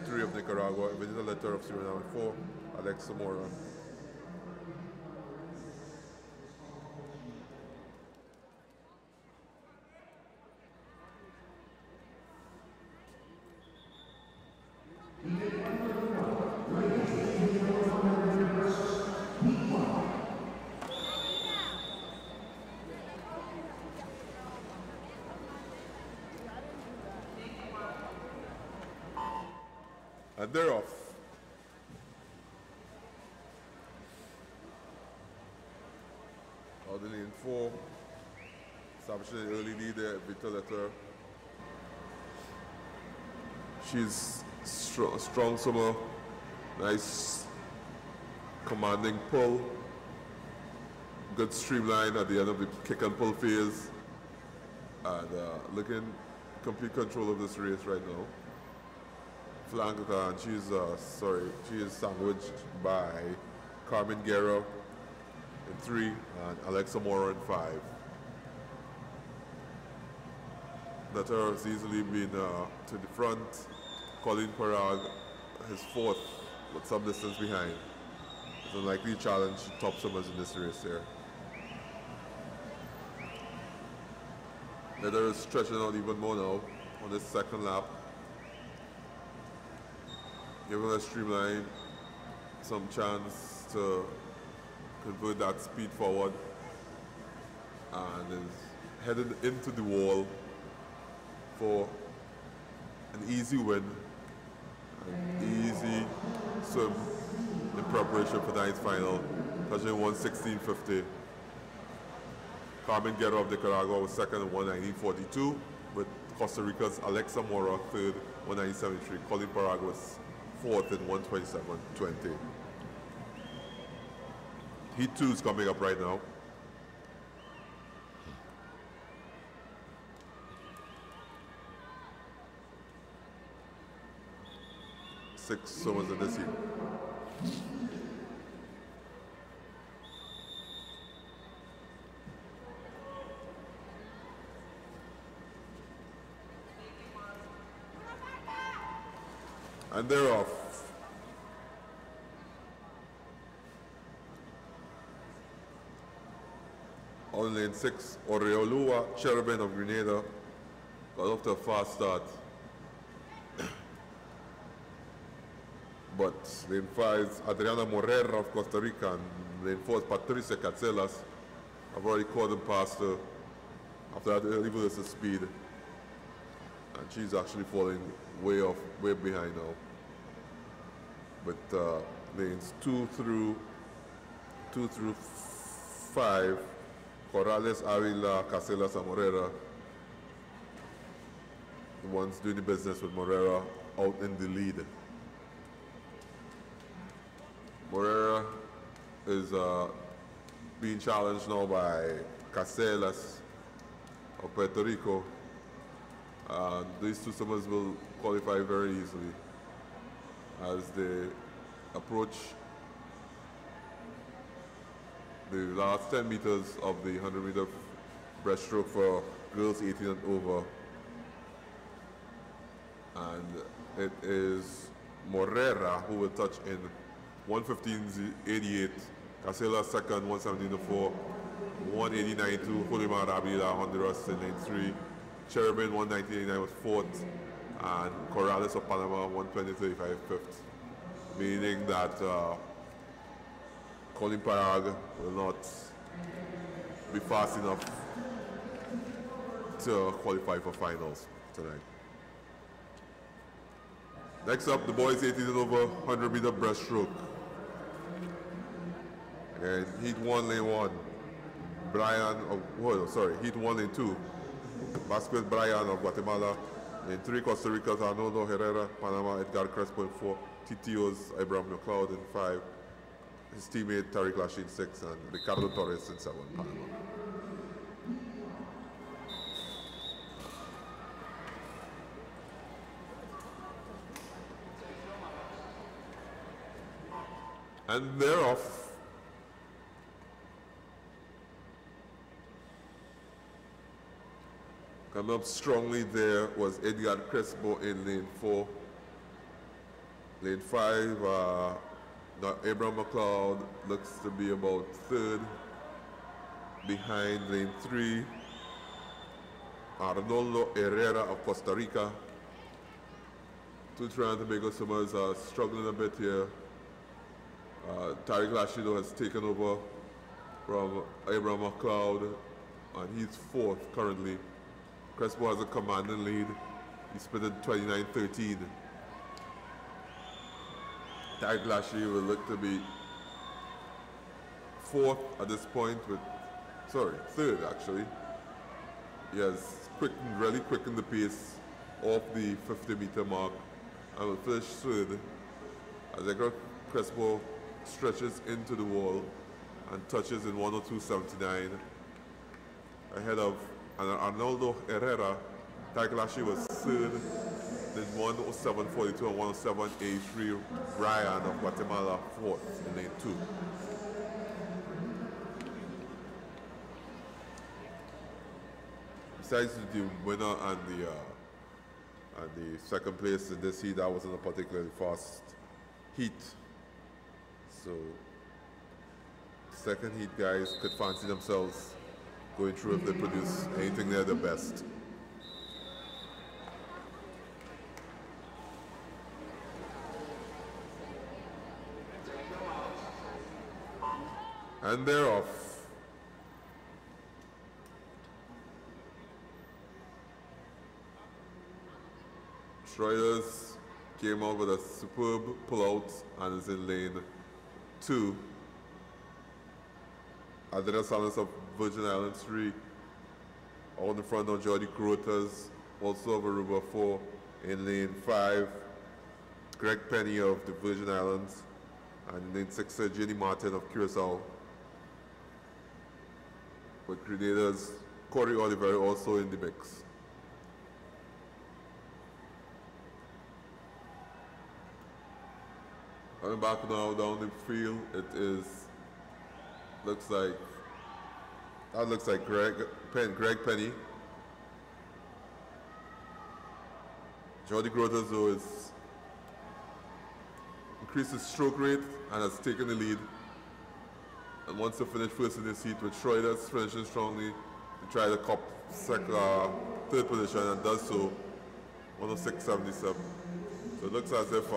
3 of Nicaragua. Evanita Letter of Suriname 4. Alexa Mora. And they're off. Out in lane 4, establishing an early lead there, Victor Letter. She's a strong swimmer, nice commanding pull, good streamline at the end of the kick and pull phase, and looking complete control of this race right now. Flanked, and she is sandwiched by Carmen Guerra in 3 and Alexa Mora in 5. Letter has easily been to the front. Colleen Parag is 4th, but some distance behind. It's a likely challenge to top swimmers in this race here. Letter is stretching out even more now on this second lap. Giving a streamline some chance to convert that speed forward, and is headed into the wall for an easy win, an easy swim in preparation for tonight's final, touching 116.50. Carmen Guerra of Nicaragua was second at 119.42, with Costa Rica's Alexa Mora third, 190.73. Colleen Parag was 4th in 127.20. Heat 2 is coming up right now. Six swimmers in this heat. And they're off. On lane 6, Oreolua Cherubin of Grenada got off to a fast start. But lane 5 is Adriana Morera of Costa Rica, and lane 4 is Patricia Catsellas. I've already called them past her. After that, leave her to speed. And she's actually falling way behind now. With lanes 2 through 5, Corrales, Avila, Casellas, and Morera. The ones doing the business with Morera out in the lead. Morera is being challenged now by Casellas of Puerto Rico. These two swimmers will qualify very easily as they approach the last 10 meters of the 100-meter breaststroke for girls 18 and over. And it is Morera who will touch in 1:15.88, Casellas second, 1:17.04, 1:89.2, Julima Rabila, Honduras in lane 3, Cherubin 1:19.89 was fourth, and Corrales of Panama 1:20.35 fifth, meaning that Colin Parag will not be fast enough to qualify for finals tonight. Next up, the boys 18 and over 100-meter breaststroke. And heat 1, lane 1, heat 1, lane 2, Vasquez Brian of Guatemala. Lane 3, Costa Rica's Arnoldo Herrera, Panama, Edgar Crespo in 4, TTO's Abraham McLeod in 5, his teammate Tariq Lashi in 6, and Ricardo Torres in 7, Panama. And they're off. Coming up strongly there was Edgar Crespo in lane 4. Lane 5, Abraham McLeod looks to be about third. Behind lane 3, Arnoldo Herrera of Costa Rica. Two Trinidad and Tobago swimmers are struggling a bit here. Tariq Lashido has taken over from Abraham McLeod, and he's fourth currently. Crespo has a commanding lead. He split in 29.13. Tariq Lashi will look to be fourth at this point third actually. He has really quickened the pace off the 50-meter mark and will finish third as Edgar Crespo stretches into the wall and touches in 1:02.79 ahead of Arnoldo Herrera. Tariq Lashi was third, then 1:07.42 and 1:07.83. Brian of Guatemala fourth in lane 2. Besides the winner and the second place in this heat, that wasn't a particularly fast heat. So second heat guys could fancy themselves going through if they produce anything near the best. And they're off. Schroeders came out with a superb pullout and is in lane 2. Adriana Salas of Virgin Islands 3. On the front of Jordi Crotas, also of Aruba 4. In lane 5, Greg Penny of the Virgin Islands. And in lane 6, Jenny Martin of Curacao. With Grenada's Corey Oliveira also in the mix. Coming back now down the field, it looks like Greg Penny. Jordi Grotas though is increased his stroke rate and has taken the lead. And wants to finish first in this heat, with Schroeder's finishing strongly to try to cop third position, and does so, 106.77. So it looks as if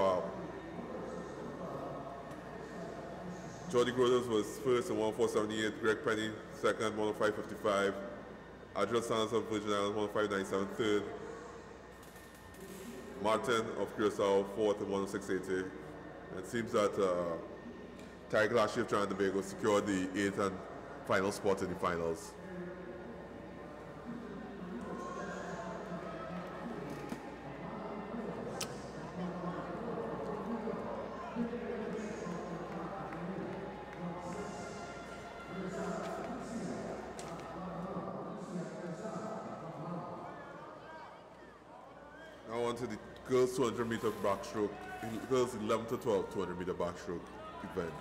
Jordy Grothers was first in 104.78, Greg Penny second, 105.55, Adriel Sanders of Virgin Islands, 105.97 third, Martin of Curacao fourth at 106.80. And it seems that Tarek Lashi of Trinidad and Tobago secured the 8th and final spot in the finals. Now on to the girls 200 meter backstroke, girls 11 to 12 200 meter backstroke event.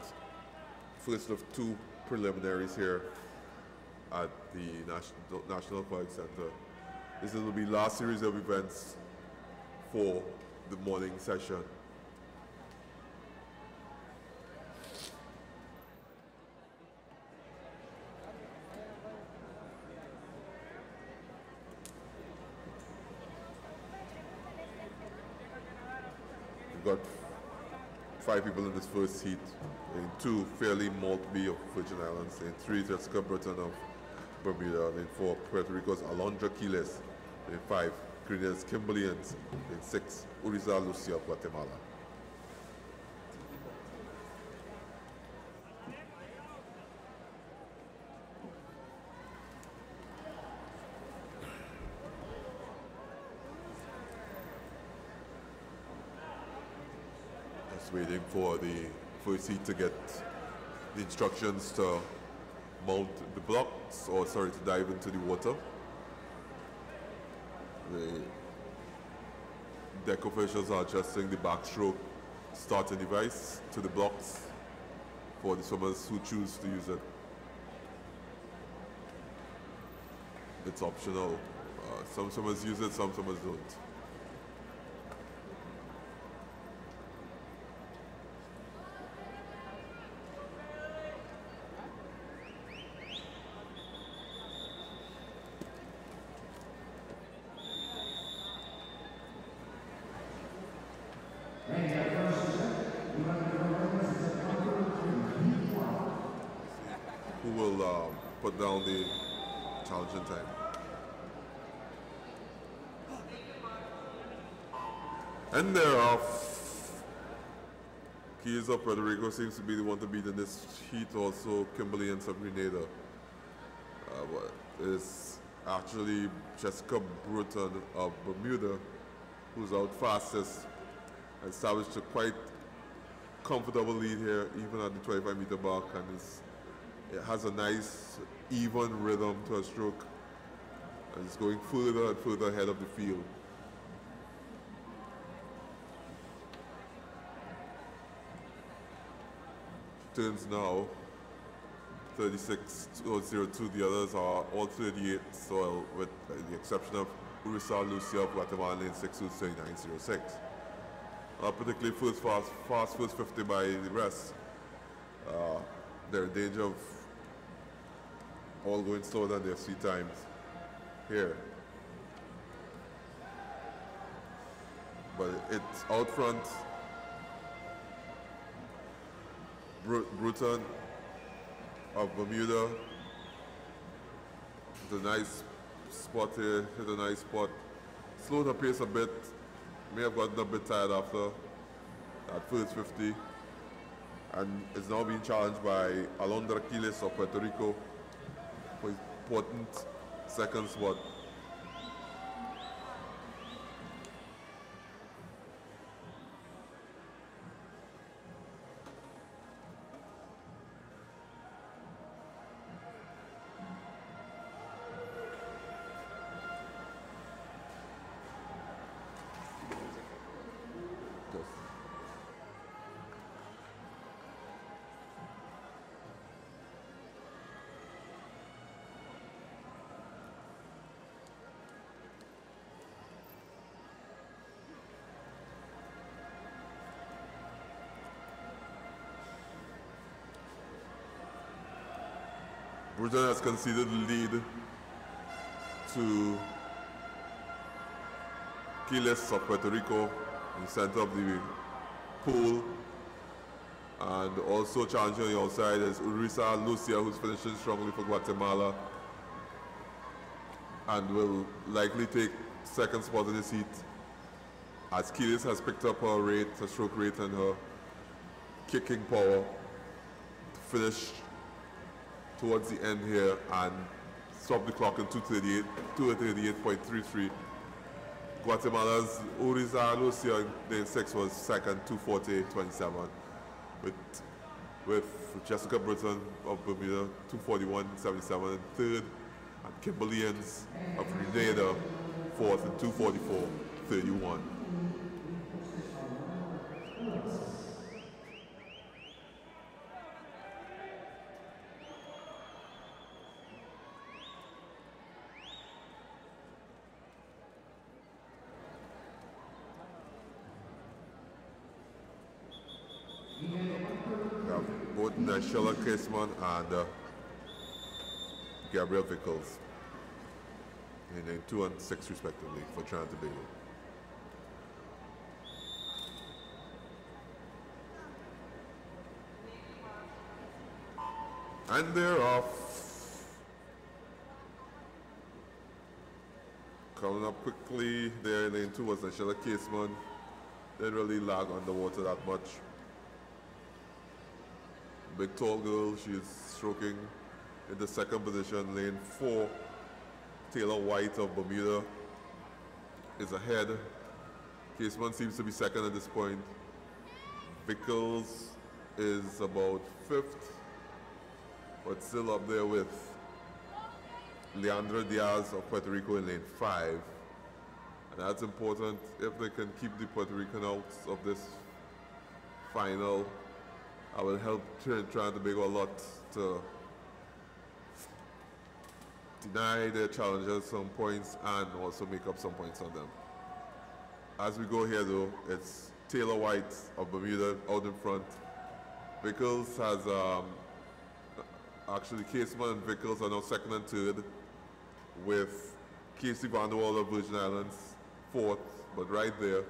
First of two preliminaries here at the National Aquatic Center. This will be last series of events for the morning session. We've got 5 people in this first heat, in 2 Fairleigh Maltby of Virgin Islands, in 3 Jessica Burton of Bermuda, and in 4 Puerto Rico's Alondra Quiles, in 5 Grenada's Kimberly, and in 6 Uriza Lucia of Guatemala. Waiting for the first heat to get the instructions to mount the blocks, or sorry, to dive into the water. The deck officials are adjusting the backstroke starting device to the blocks for the swimmers who choose to use it. It's optional. Some swimmers use it, some swimmers don't. Who will put down the challenging time? And they're off. Keys of Puerto Rico seems to be the one to beat in this heat. Also Kimberly and Grenada. But it's actually Jessica Bruton of Bermuda who's out fastest. Established a quite comfortable lead here, even at the 25-meter mark, and it has a nice even rhythm to her stroke, and it's going further and further ahead of the field. Turns now 36.02. The others are all 38, so with the exception of Urisa Lucia of Guatemala in 6.39.06. Particularly fast first 50 by the rest. They're in danger of all going slower than their seat times here. But it's out front. Bruton of Bermuda. It's a nice spot here, hit a nice spot. Slowed her pace a bit. May have gotten a bit tired after that first 50, and is now being challenged by Alondra Quiles of Puerto Rico for his important second spot. Britain has conceded the lead to Quiles of Puerto Rico in the center of the pool. And also challenging on the outside is Urisa Lucia, who's finishing strongly for Guatemala and will likely take second spot in this heat, as Quiles has picked up her stroke rate and her kicking power to finish towards the end here and stop the clock in 238.33. Guatemala's Urisa Lucia in lane 6 was second, 240.27. With Jessica Britton of Bermuda, 241.77 in third, and Kimberly Inns of Grenada, fourth and 244.31. Both Nashella Caseman and Gabriel Vickles in lane 2 and 6 respectively for Trinidad and Tobago. And they're off. Coming up quickly there in lane 2 was Nashella Caseman. Didn't really lag underwater that much. Big tall girl, she's stroking in the second position. Lane 4, Taylor White of Bermuda is ahead. Caseman seems to be second at this point. Vickles is about 5th, but still up there with Leandra Diaz of Puerto Rico in lane 5. And that's important if they can keep the Puerto Rican out of this final. I will help Trinidad and Tobago a lot to deny their challengers some points and also make up some points on them. As we go here though, it's Taylor White of Bermuda out in front. Vickles has, actually Caseman and Vickles are now second and third, with Casey Vanderwall of Virgin Islands fourth, but right there.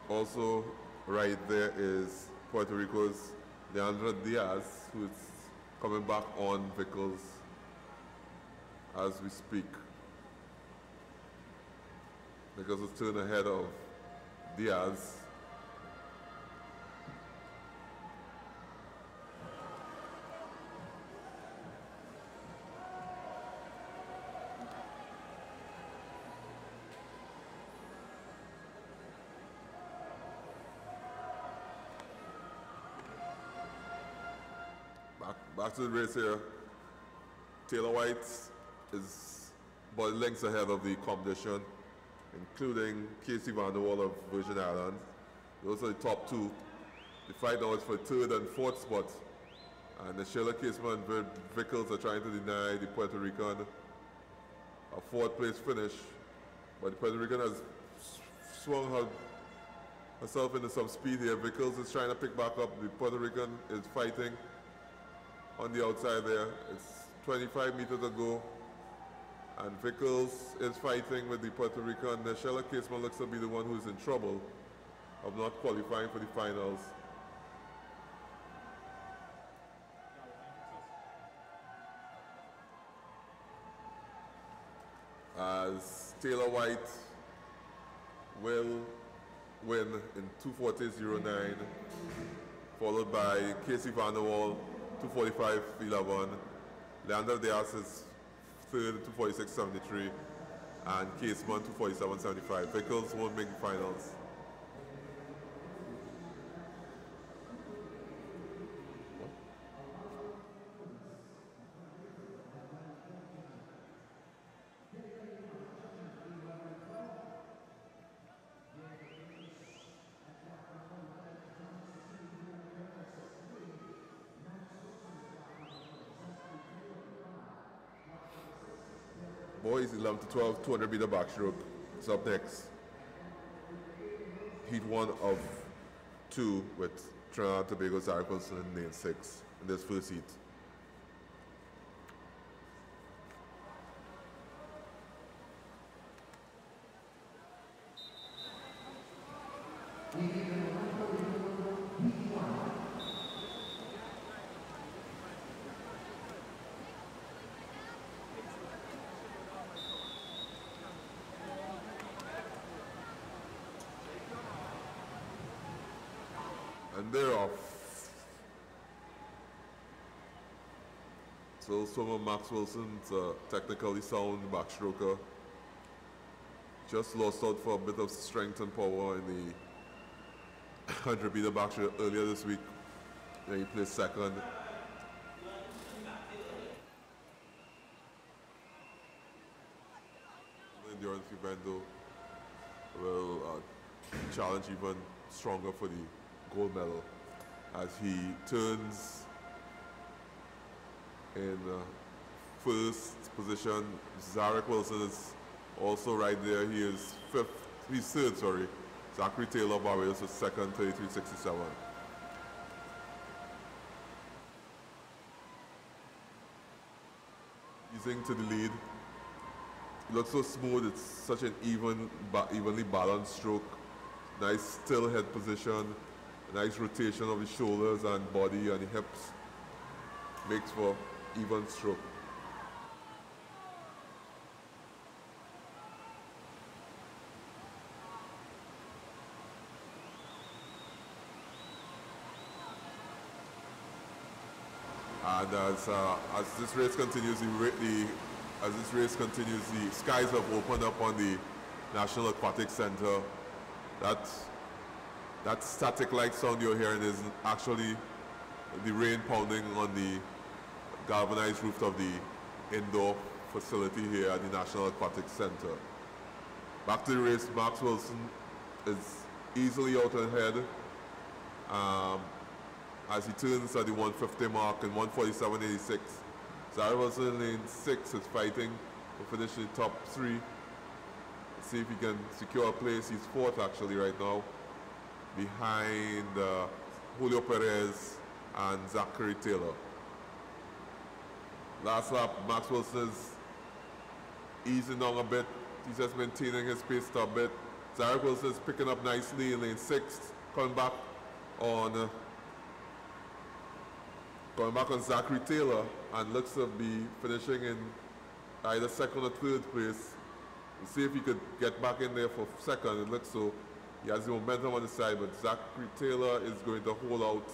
Also right there is Puerto Rico's Leandra Diaz, who's coming back on Vickles as we speak. Vickles is turned ahead of Diaz. Back to the race here. Taylor White is about lengths ahead of the competition, including Casey Vanderwall of Virgin Islands. Those are the top two. The fight now is for third and fourth spot. And the Sheila Caseman and Vickles are trying to deny the Puerto Rican a fourth place finish. But the Puerto Rican has swung herself into some speed here. Vickles is trying to pick back up. The Puerto Rican is fighting on the outside there. It's 25 meters to go, and Vickles is fighting with the Puerto Rican. The Sheila Caseman looks to be the one who's in trouble of not qualifying for the finals. As Taylor White will win in 2:40.09, followed by Casey Vanderwall 2:45.11. Leandra Diaz is third, 2:46.73, and Caseman 2:47.75. Vickles won't make the finals. Boys 11 to 12, 200 meter backstroke. It's up next. Heat 1 of 2 with Trinidad and Tobago Zara Wilson in lane 6 in this first heat. And they're off. So swimmer Max Wilson's technically sound backstroker. Just lost out for a bit of strength and power in the 100 meter backstroke earlier this week. Then he placed second. The endurance event though will challenge even stronger for the gold medal as he turns in first position. Zarek Wilson is also right there. He is fifth. He's third, sorry. Zachary Taylor Barrios is second, 33.67. Easing to the lead. It looks so smooth. It's such an evenly balanced stroke. Nice still head position. Nice rotation of the shoulders and body and the hips. Makes for even stroke. And as this race continues, the skies have opened up on the National Aquatic Center. That static light sound you're hearing is actually the rain pounding on the galvanized roof of the indoor facility here at the National Aquatic Center. Back to the race, Max Wilson is easily out ahead as he turns at the 150 mark in 147.86. Zara Wilson in lane 6 is fighting to finish in the top 3. Let's see if he can secure a place. He's 4th actually right now, behind Julio Perez and Zachary Taylor. Last lap, Max Wilson is easing down a bit. He's just maintaining his pace a bit. Zarek Wilson is picking up nicely in lane 6, coming back on Zachary Taylor, and looks to be finishing in either second or third place. We'll see if he could get back in there for second. It looks so. He has the momentum on the side, but Zachary Taylor is going to hold out.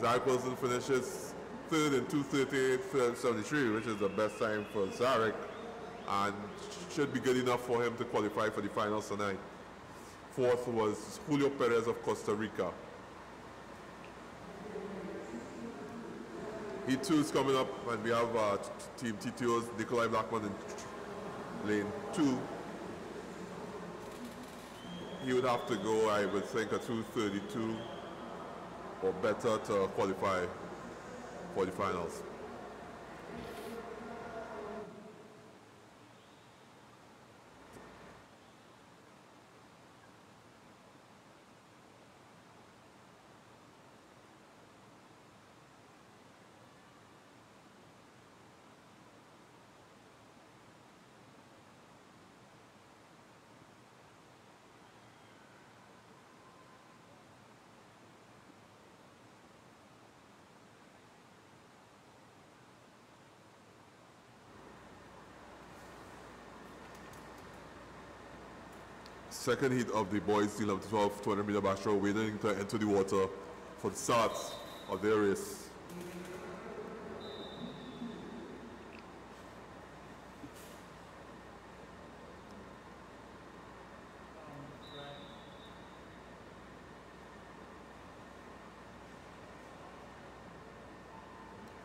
Zarek Wilson finishes third in 2:38.73, which is the best time for Zarek, and should be good enough for him to qualify for the finals tonight. 4th was Julio Perez of Costa Rica. Heat 2 is coming up, and we have Team TTO's Nikolai Blackman in lane 2. He would have to go, I would think, a 2:32 or better to qualify for the finals. Second heat of the boys team of 12 200 meter backstroke, waiting to enter the water for the start of their race.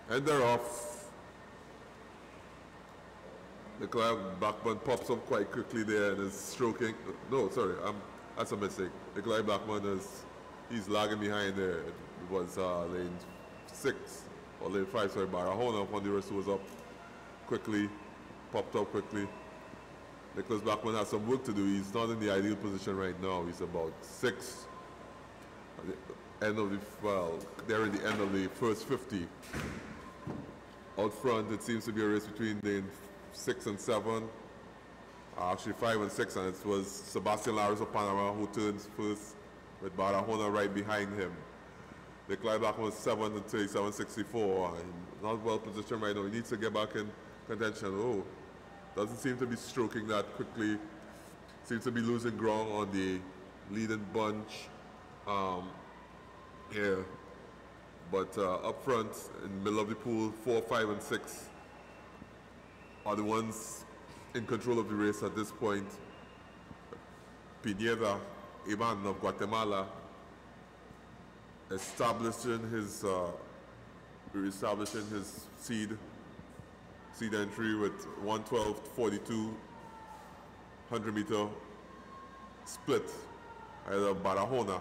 And they're off. Nikolai Blackman pops up quite quickly there and is stroking. No, sorry, that's a mistake. Nikolai Blackman he's lagging behind there. It was lane 6 or lane 5. Sorry, Barahona on the rest was up quickly, popped up quickly. Nicholas Blackman has some work to do. He's not in the ideal position right now. He's about 6 at the end of they're in the end of the first 50. Out front, it seems to be a race between lane 6 and 7, actually 5 and 6, and it was Sebastian Laris of Panama who turns first with Barahona right behind him. Nikolai Blackman was 7 and 37.64, and not well positioned right now. He needs to get back in contention. Oh, doesn't seem to be stroking that quickly. Seems to be losing ground on the leading bunch. here. But up front, in the middle of the pool, 4, 5, and 6 are the ones in control of the race at this point. Pineda, Ivan of Guatemala, establishing his seed entry with 1:12.42 100-meter split ahead of Barahona.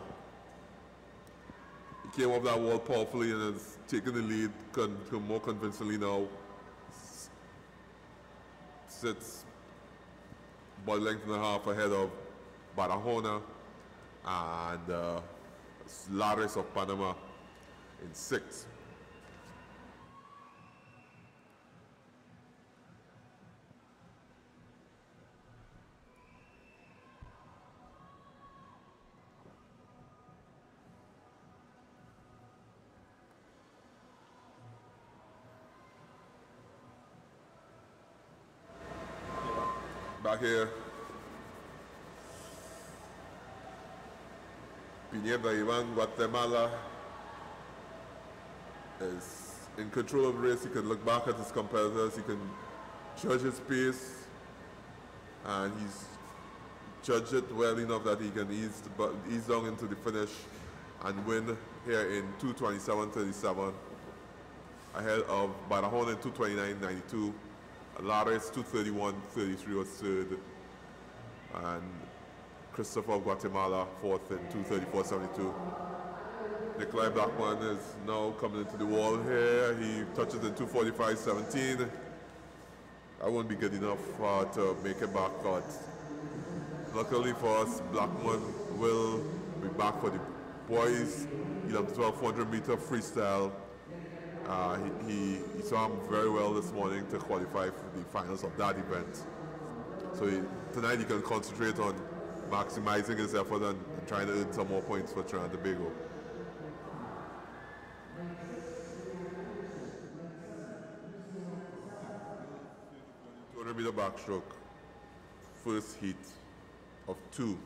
He came off that wall powerfully and has taken the lead more convincingly now. Sits about a length and a half ahead of Barahona and Lares of Panama in 6th. Back here, Pineda Ivan, Guatemala, is in control of the race. He can look back at his competitors, he can judge his pace, and he's judged it well enough that he can ease down into the finish and win here in 2:27.37 ahead of Barahona in 2:29.92. Lares 2:31.33 was third, and Christopher of Guatemala fourth in 2:34.72. Nikolai Blackman is now coming into the wall here. He touches in 2:45.17. That won't be good enough to make it back, but luckily for us, Blackman will be back for the boys 11-12 freestyle. He saw him very well this morning to qualify for the finals of that event. So tonight he can concentrate on maximizing his effort and trying to earn some more points for Trinidad and Tobago. .200-meter backstroke, first heat of 2.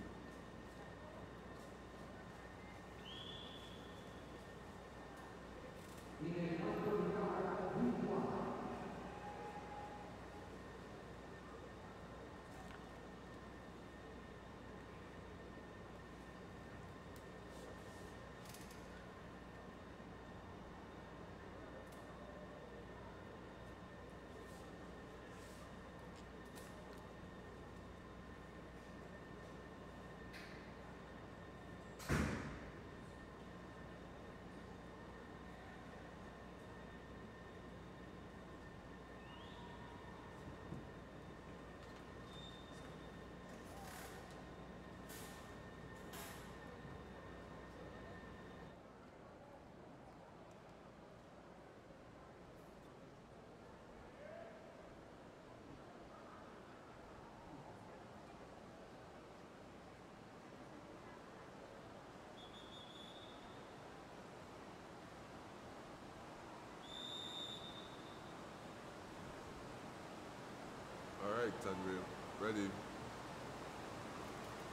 All right, and we're ready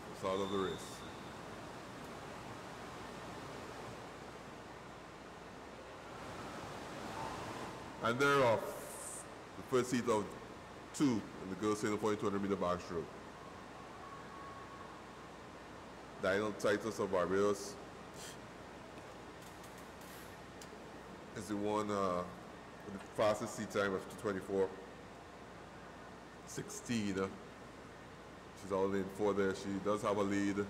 for the start of the race. And they're off. The first heat of 2 in the girls' single point 200-meter backstroke. Daniel Titus of Barbados is the one with the fastest seat time of 2:24.16. She's already in 4 there. She does have a lead.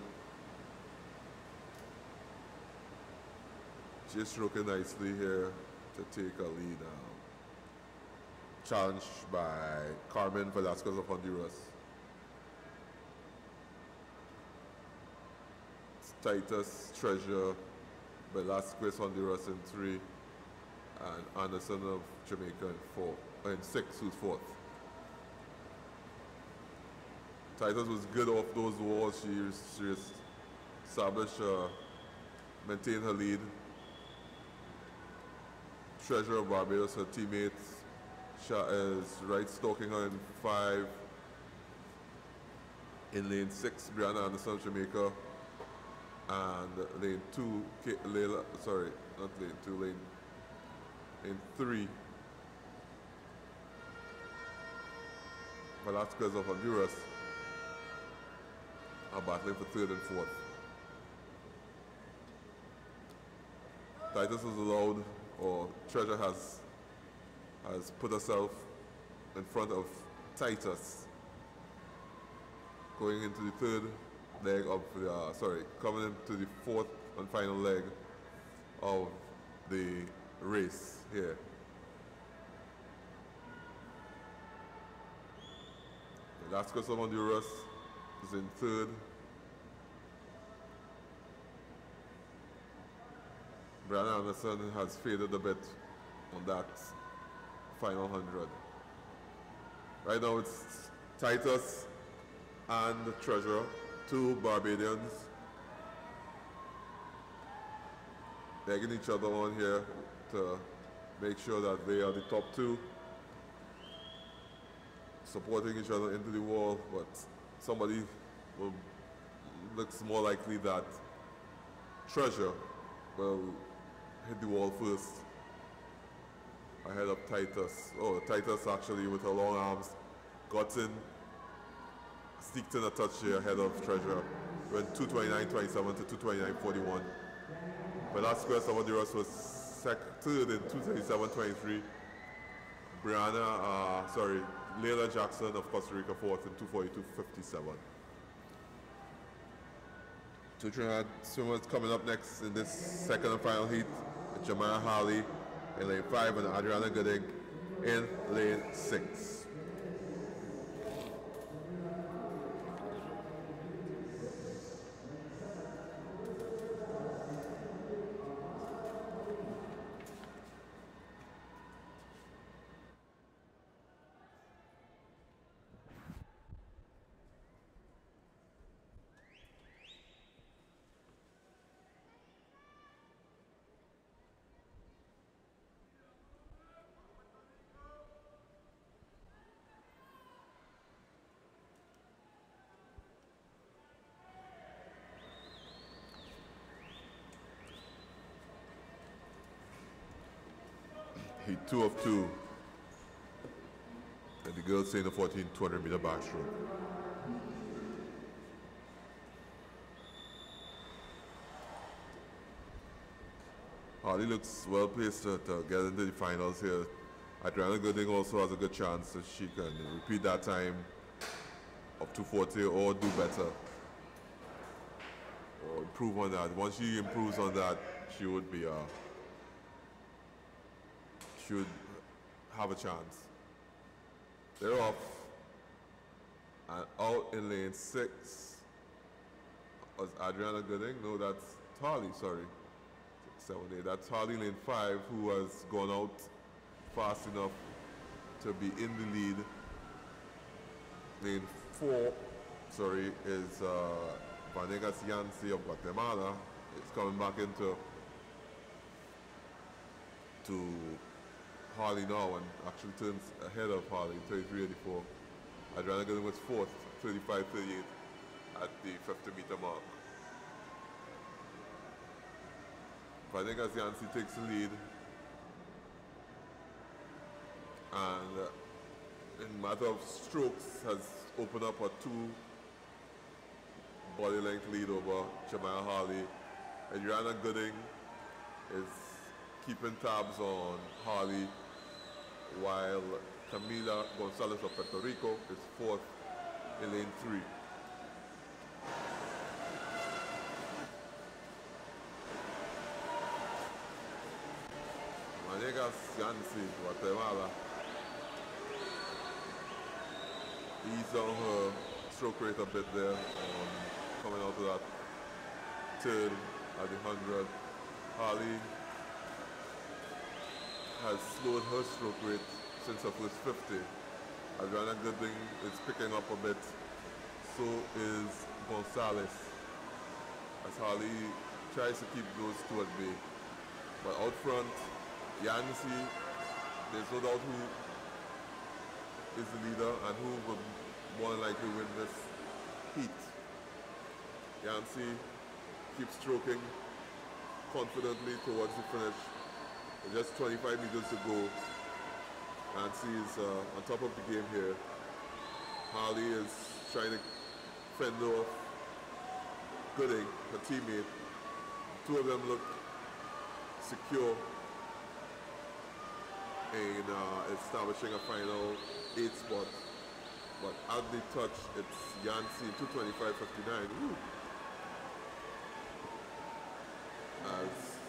She's stroking nicely here to take a lead now. Challenged by Carmen Velasquez of Honduras. Titus Treasure Velasquez Honduras in 3, and Anderson of Jamaica in 4, and 6, who's 4th. Titus was good off those walls. She established, maintained her lead. Treasure of Barbados, her teammates, is right stalking her in 5. In lane 6, Brianna Anderson of Jamaica And lane 2, sorry, not lane 2, lane 3, Velasquez of Honduras are battling for 3rd and 4th. Titus is allowed, or Treasure has put herself in front of Titus going into the 3rd leg of the, coming into the 4th and final leg of the race here. Velasquez of Honduras is in 3rd. Brian Anderson has faded a bit on that final 100. Right now it's Titus and Treasure, 2 Barbadians, begging each other on here to make sure that they are the top 2, supporting each other into the wall, but somebody looks more likely that Treasure will hit the wall first ahead of Titus. Oh, Titus actually with her long arms got in, sneaked in a touch here ahead of Treasure. Went 2:29.27 to 2:29.41. Velasquez of Honduras was 3rd in 2:37.23. Layla Jackson of Costa Rica 4th in 2:42.57. Two Trinidad swimmers coming up next in this second and final heat. Jamaya Harley in lane 5 and Adriana Gooding in lane 6. Heat 2 of 2. And the girls say in the 200 meter backstroke. Harley looks well placed to get into the finals here. Adriana Gooding also has a good chance that she can repeat that time of 240 or do better. Or improve on that. Once she improves on that, she would be should have a chance. They're off, and out in lane 6 was Adriana Gooding. No, that's Harley, sorry. 7-8. That's Harley lane 5, who has gone out fast enough to be in the lead. Lane 4, sorry, is Vanegas Yancy of Guatemala. It's coming back into Harley now and actually turns ahead of Harley, 33.84. Adriana Gooding was 4th, 35.38 at the 50-meter mark. Vanegas Yancy takes the lead, and in matter of strokes has opened up a 2 body length lead over Jamaya Harley. Adriana Gooding is keeping tabs on Harley, while Camila Gonzalez of Puerto Rico is 4th in lane 3. Vanegas Yancy, Guatemala, eased on her stroke rate a bit there, coming out of that 3rd at the 100. Harley has slowed her stroke rate since her first 50. Adriana Gooding is picking up a bit, so is Gonzalez, as Harley tries to keep those two at bay. But out front, Yancy, there's no doubt who is the leader and who will more than likely win this heat. Yancy keeps stroking confidently towards the finish. Just 25 meters to go. Nancy is on top of the game here. Harley is trying to fend off Gooding, her teammate. The two of them look secure in establishing a final 8 spot. But at the touch, it's Yancy 225.59. As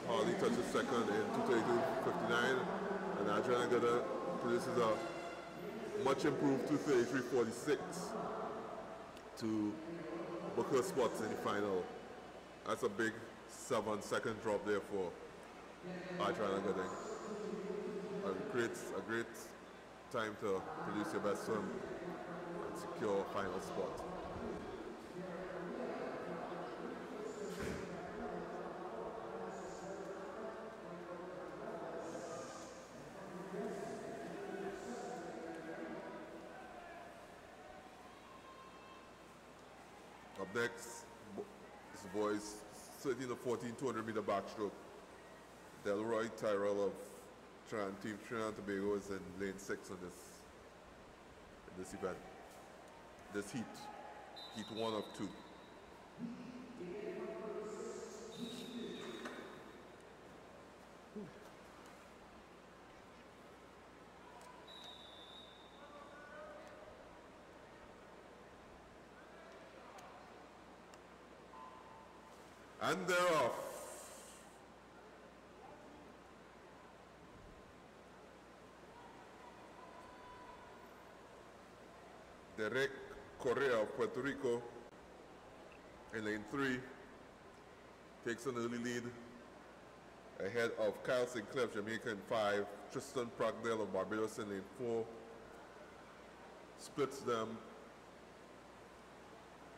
Harley touches second in 232.59, and Adriana Gada produces a much improved 233.46 to book her spots in the final. That's a big 7-second drop there for Adriana Gada. A great time to produce your best swim and secure a final spot. Up next is the boys 13 to 14 200 meter backstroke. Delroy Tyrell of Team Trinidad and Tobago is in lane 6 on this event. This heat 1 of 2. And they're off. Derek Correa of Puerto Rico in lane 3 takes an early lead ahead of Kyle Sinclair of Jamaica in 5, Tristan Pragnell of Barbados in lane 4, splits them.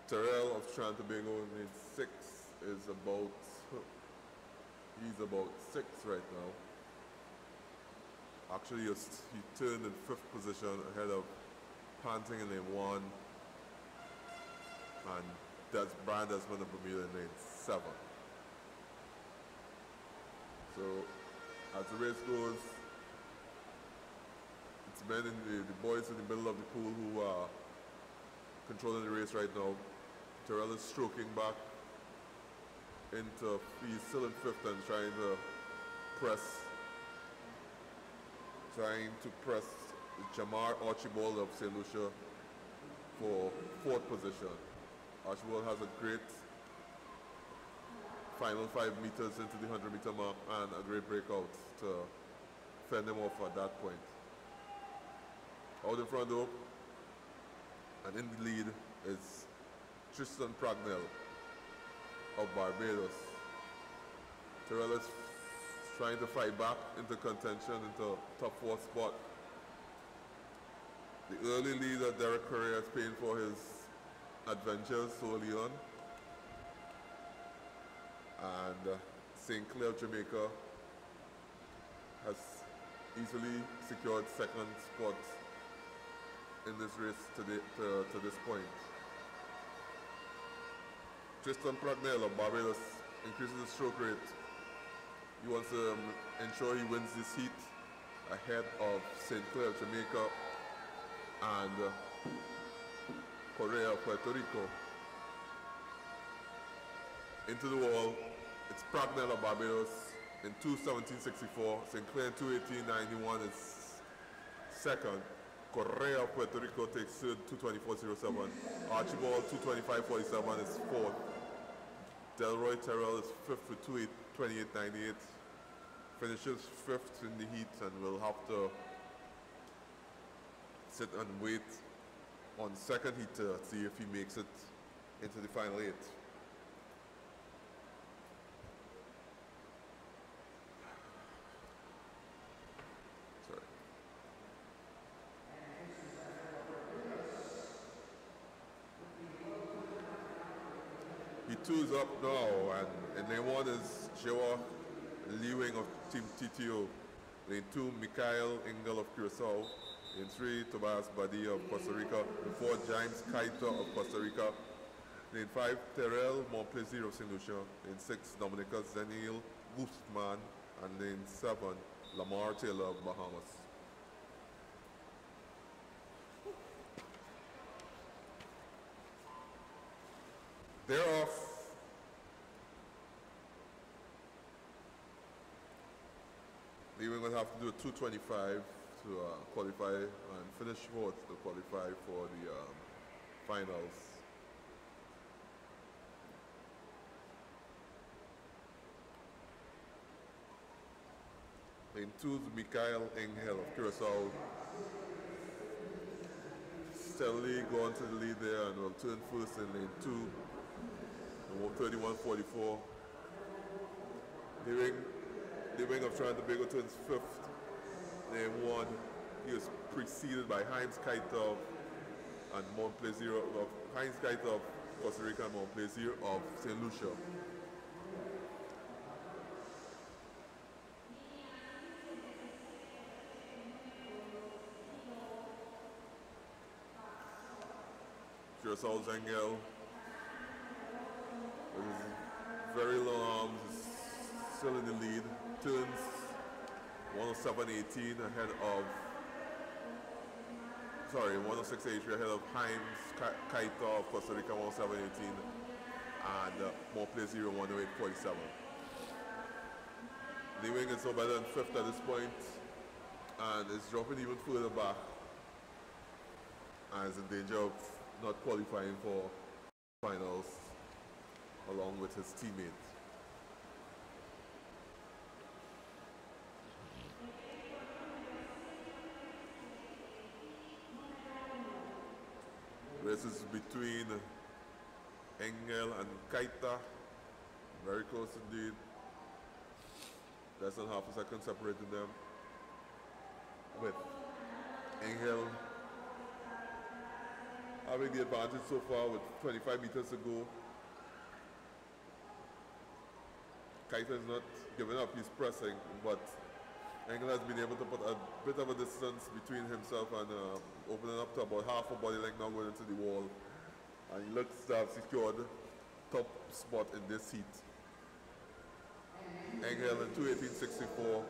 Terrell of Trinidad and Tobago in lane 6 is he's about 6 right now. Actually, he turned in 5th position ahead of Panting in lane 1 and that's Brian Desmond of Bermuda in lane 7. So as the race goes, it's men in the boys in the middle of the pool who are controlling the race right now. Terrell is stroking back into, he's still in 5th and trying to press Jamar Archibald of St. Lucia for 4th position. Archibald has a great final 5 meters into the 100 meter mark and a great breakout to fend him off at that point. Out in front though, and in the lead is Tristan Pragnell of Barbados. Terrell is trying to fight back into contention into top 4 spot. The early lead of Derek Correa is paying for his adventures so early on. And St. Clair of Jamaica has easily secured 2nd spot in this race to this point. Tristan Pragnell of Barbados increases his stroke rate. He wants to ensure he wins this heat ahead of St. Clair of Jamaica and Correa of Puerto Rico. Into the wall, it's Pragnell of Barbados in 2:17.64. St. Clair in 2:18.91 is 2nd. Correa of Puerto Rico takes 3rd, 2:24.07. Archibald 2:25.47 is 4th. Delroy Terrell is 5th with 2:28.98. Finishes 5th in the heat and will have to sit and wait on 2nd heat to see if he makes it into the final 8. Sorry. He 2's up now, and in lane 1 is Jewa Liwing of Team TTO. Lane 2, Mikhail Engel of Curacao. Lane 3, Tobias Badi of Costa Rica. Lane 4, James Kaito of Costa Rica. Lane 5, Terrell Montplaisir of St. Lucia. Lane 6, Dominica Zenil Guzman. And lane 7, Lamar Taylor of Bahamas. They're off. Leaving will have to do a 225 to qualify and finish fourth to qualify for the finals. Lane 2 is Mikhail Engel of Curacao. Steadily going to the lead there and will turn first in lane 2. And 31.44. Leaving of Trying Tobago turns 5th. Lane 1. He was preceded by Heinz Kaitov and Montplaisir of Heinz Kaitov of Costa Rica and Montplaisir of St. Lucia. Curaçao's Engel with his very long arms is still in the lead. Turns 107.18 ahead of 106.83 ahead of Heinz Kaito of Costa Rica 107.18 and Montplaisir 108.47. Leewing is no better than 5th at this point and is dropping even further back and is in danger of not qualifying for finals along with his teammates. Races between Engel and Kaita, very close indeed. Less than half a second separating them, with Engel having the advantage so far with 25 meters to go. Kaita is not giving up, he's pressing, but Engel has been able to put a bit of a distance between himself and opening up to about half a body length now going into the wall. And he looks to have secured top spot in this heat. Engel in 2:18.64.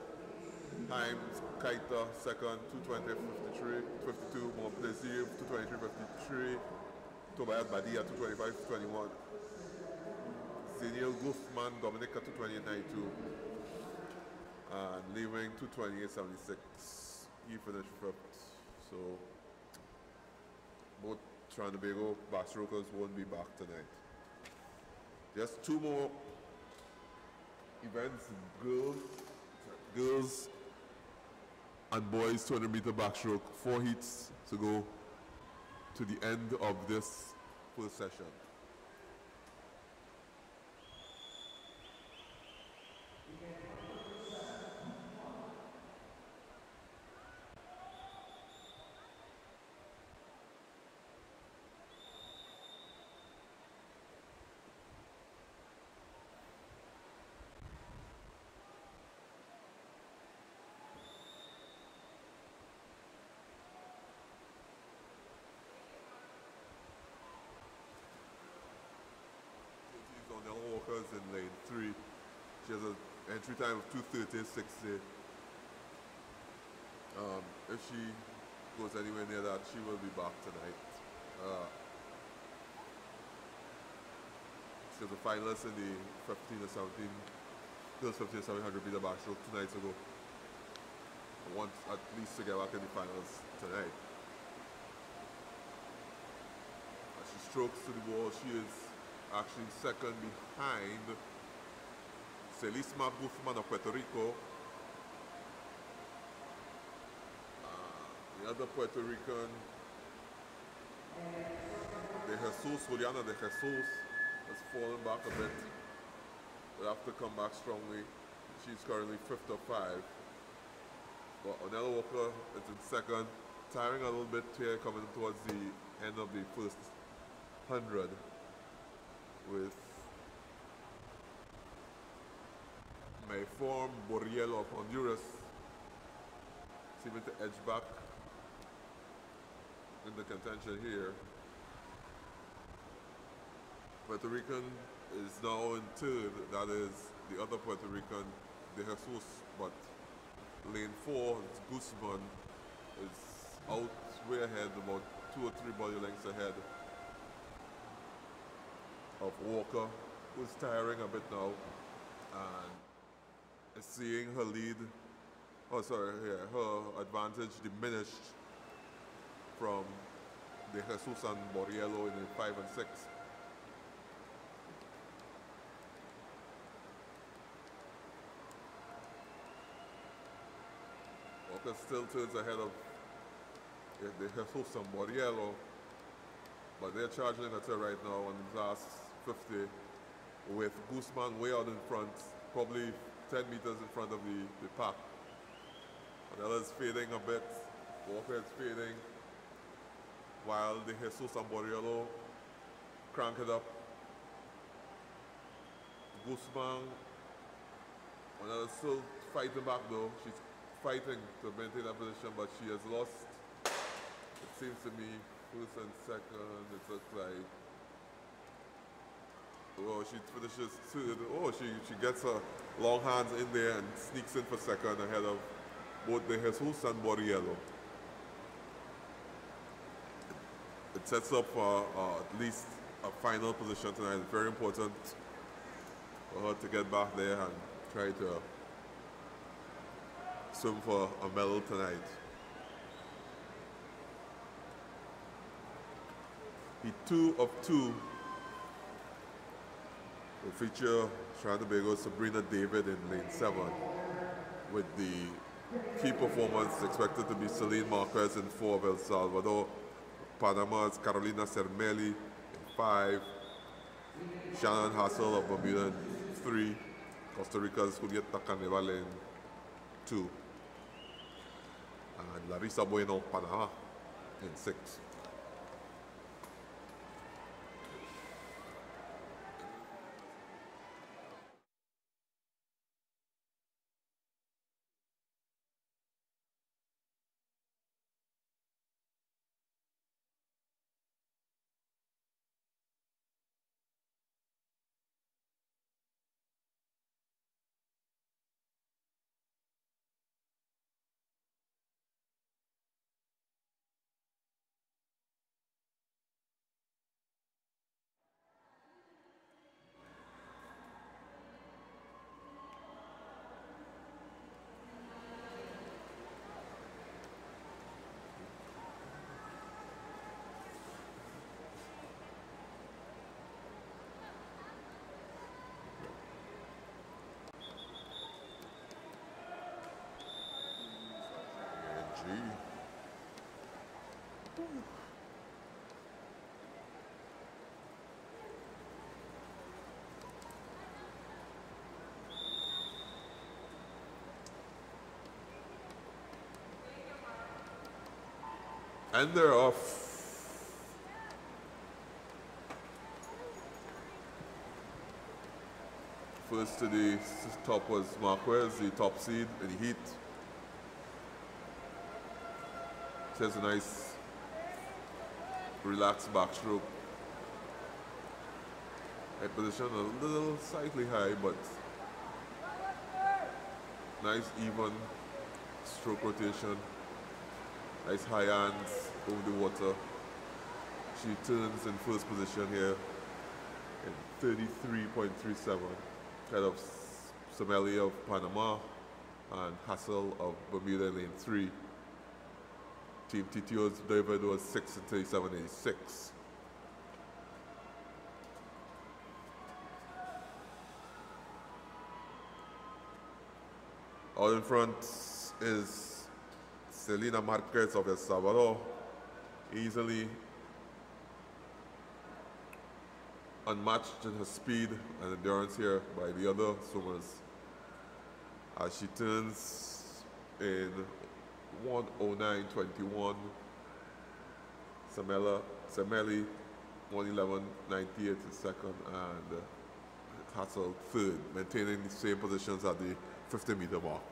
Heinz Kaita second, 2:20.52. Montplaisir 2:23.53. Tobias Badia 2:25.21. Zenil Guzman Dominica 2:28.92. And leaving 2:28.76. He finished 5th. So both Trinidad and Tobago backstrokers won't be back tonight. Just 2 more events, girls and boys 200-meter backstroke. 4 heats to go to the end of this first session. Walker's in lane 3. She has an entry time of 2:30.60. If she goes anywhere near that, she will be back tonight. She was a finalist in the 15 or 17, girls 15 or 700 meter backstroke 2 nights ago. I want at least to get back in the finals tonight. As she strokes to the wall, she is actually second behind Celisma Guzman of Puerto Rico. The other Puerto Rican, Juliana de Jesus, has fallen back a bit. Will have to come back strongly. She's currently 5th of 5. But Onella Walker is in second, tiring a little bit here coming towards the end of the first 100. With Mayform Borriel of Honduras seeming to edge back in the contention here. Puerto Rican is now in third. That is the other Puerto Rican, De Jesus. But lane 4, Guzman, is out way ahead, about 2 or 3 body lengths ahead of Walker, who's tiring a bit now, and is seeing her lead, her advantage diminished from De Jesus and Borriello in 5 and 6. Walker still turns ahead of De Jesus and Borriello, but they're charging at her right now on the last 50, with Guzman way out in front, probably 10 meters in front of the pack. Anella's fading a bit, Walker is fading, while De Jesus and Borriello crank it up. Guzman, Anella's still fighting back though. She's fighting to maintain that position, but she has lost, it seems to me, first and second. It looks like, oh, she finishes third. Oh, she gets her long hands in there and sneaks in for second ahead of both De Jesus and Borriello. It sets up at least a final position tonight. It's very important for her to get back there and try to swim for a medal tonight. Heat 2 of 2 will feature Trinidad and Tobago's Sabrina David in lane 7, with the key performance expected to be Celine Marquez in 4 of El Salvador, Panama's Carolina Cermeli in 5, Shannon Hassel of Bermuda in 3, Costa Rica's Julieta Carnival in 2, and Larissa Bueno, Panama in 6. And they're off. First to the top was Marquez, the top seed in the heat. She has a nice relaxed backstroke. Head position a little slightly high, but nice even stroke rotation. Nice high hands over the water. She turns in first position here in 33.37. Ahead of Cermeli of Panama and Hassel of Bermuda in lane 3. Team TTO's David was 6 in 37.86. Out in front is Selena Marquez of El Salvador, easily unmatched in her speed and endurance here by the other swimmers, as she turns in 1:09.21. Cermeli 1:11.98 is second, and Hassel third, maintaining the same positions at the 50-meter mark.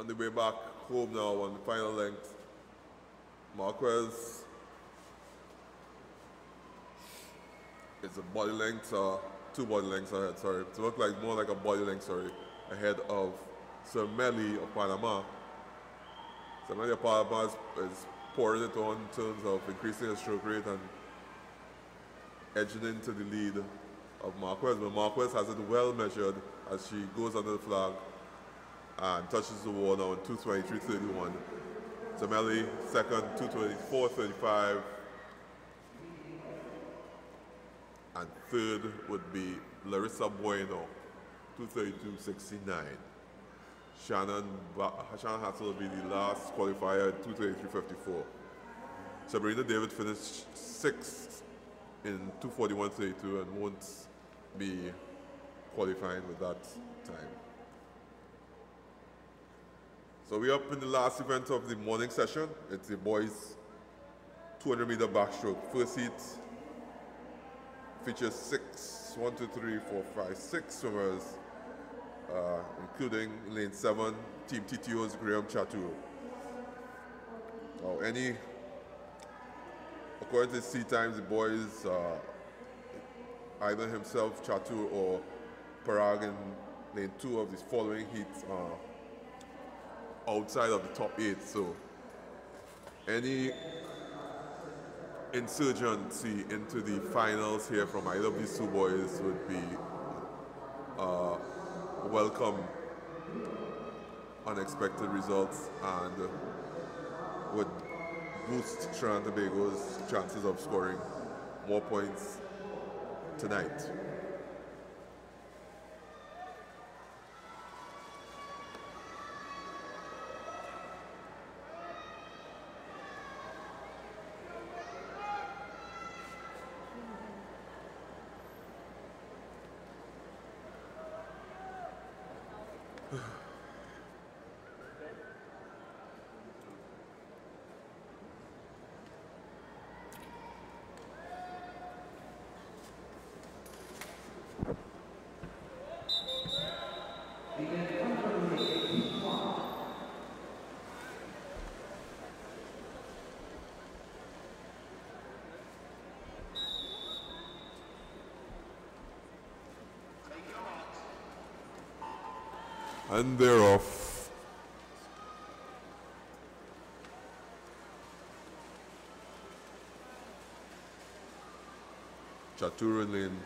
on the way back home now on the final length. Marquez is a body length, 2 body lengths ahead, sorry. It looks like more like a body length, sorry, ahead of Sir Melly of Panama. Sir Melly of Panama is pouring it on in terms of increasing his stroke rate and edging into the lead of Marquez. But Marquez has it well measured as she goes under the flag and touches the wall now in 2:23.31. Sir Melly second, 2:24.35. And third would be Larissa Bueno, 2:32.69. Shannon Hassel will be the last qualifier at 2:33.54. Sabrina David finished 6th in 2:41.32 and won't be qualifying with that time. So we're up in the last event of the morning session. It's the boys 200-meter backstroke. First heat features 6 swimmers, including lane 7, Team TTO's Graham Chatur. Now, according to C times, the boys, either himself, Chatur, or Parag in lane 2 of these following heats are outside of the top 8. So, any insurgency into the finals here from either of these 2 boys would be welcome unexpected results and would boost Trinidad and Tobago's chances of scoring more points tonight. And they're off. Chatur in lane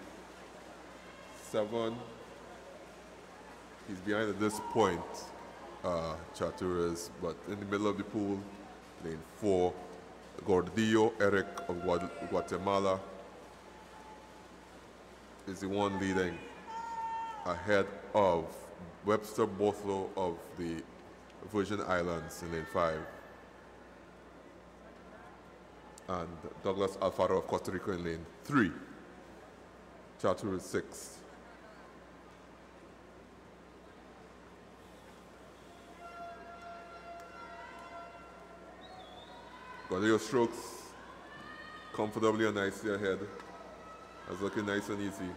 7. He's behind at this point, Chatur is, but in the middle of the pool, lane 4, Gordillo Eric of Guatemala is the one leading ahead of Webster Bothlow of the Virgin Islands in lane 5. And Douglas Alfaro of Costa Rica in lane 3. Chatur is 6th. Gordillo strokes comfortably and nicely ahead. That's looking nice and easy.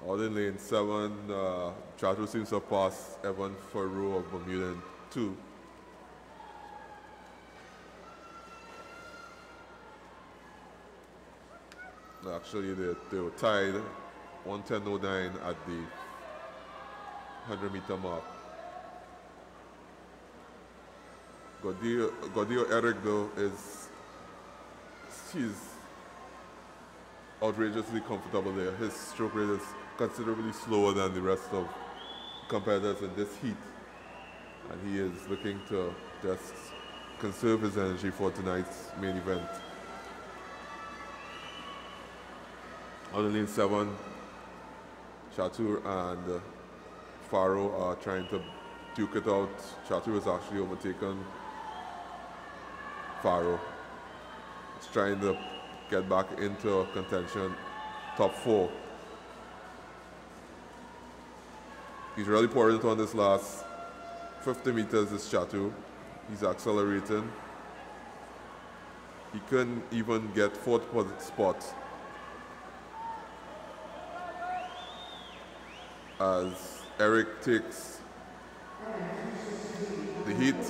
All in lane 7, Chatur seems to have passed Evan Farrow of Bermuda in 2. Actually, they were tied 1:10.09 at the 100-meter mark. Gordillo Eric, though, he's outrageously comfortable there. His stroke rate is considerably slower than the rest of competitors in this heat. And he is looking to just conserve his energy for tonight's main event. On lane 7, Chatur and Faro are trying to duke it out. Chatur has actually overtaken Faro. He's trying to get back into contention, top 4. He's really pouring it on this last 50 meters, this Chatur. He's accelerating. He couldn't even get 4th spot as Eric takes heat.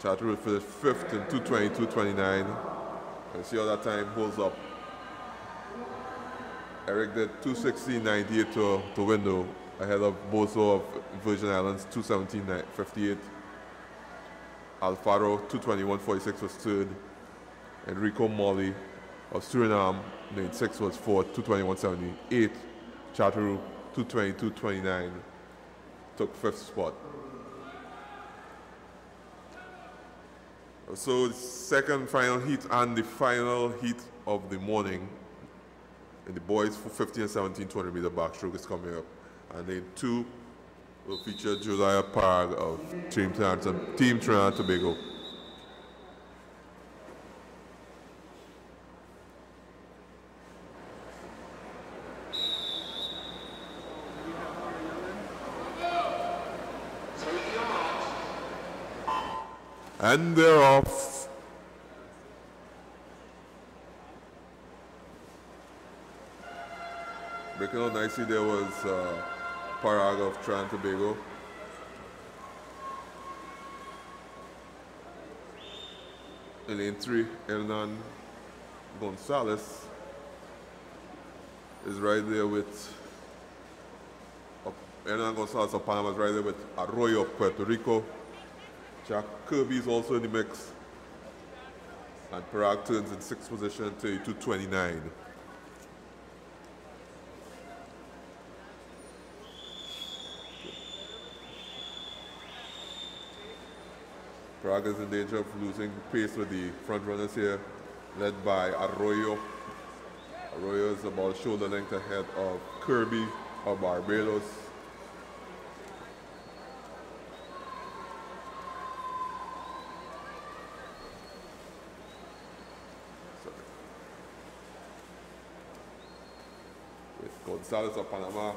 Charteroux finished 5th in 2:22.29. And see how that time holds up. Eric did 2:16.98 to window, ahead of Bozo of Virgin Islands 2:17.58. Alfaro 2:21.46 was third. Enrico Molly of Suriname made 6th, was fourth, 2:21.78. Charteroux 2:22.29 took 5th spot. So the second final heat and the final heat of the morning in the boys for 15 and 17 200-meter backstroke is coming up. And then 2 will feature Josiah Parag of Team Trinidad and Tobago. And they're off. Breaking out nicely there was Parag of Trinidad and Tobago. In lane 3, Hernan Gonzalez is right there with Hernan Gonzalez of Panama is right there with Arroyo of Puerto Rico. Jack Kirby is also in the mix. And Parag turns in 6th position, 32.29. Parag is in danger of losing pace with the front runners here, led by Arroyo. Arroyo is about shoulder length ahead of Kirby of Barbados. Gonzalez of Panama,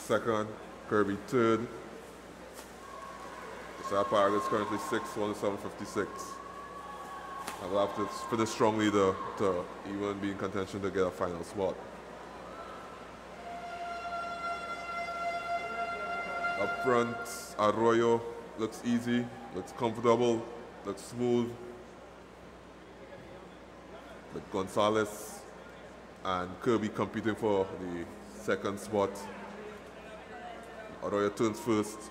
2nd, Kirby 3rd. Parag is currently 6th, 1:07.56. And will have to finish strongly to even be in contention to get a final spot. Up front, Arroyo looks easy, looks comfortable, looks smooth. But Gonzalez and Kirby competing for the 2nd spot. Arroyo turns 1st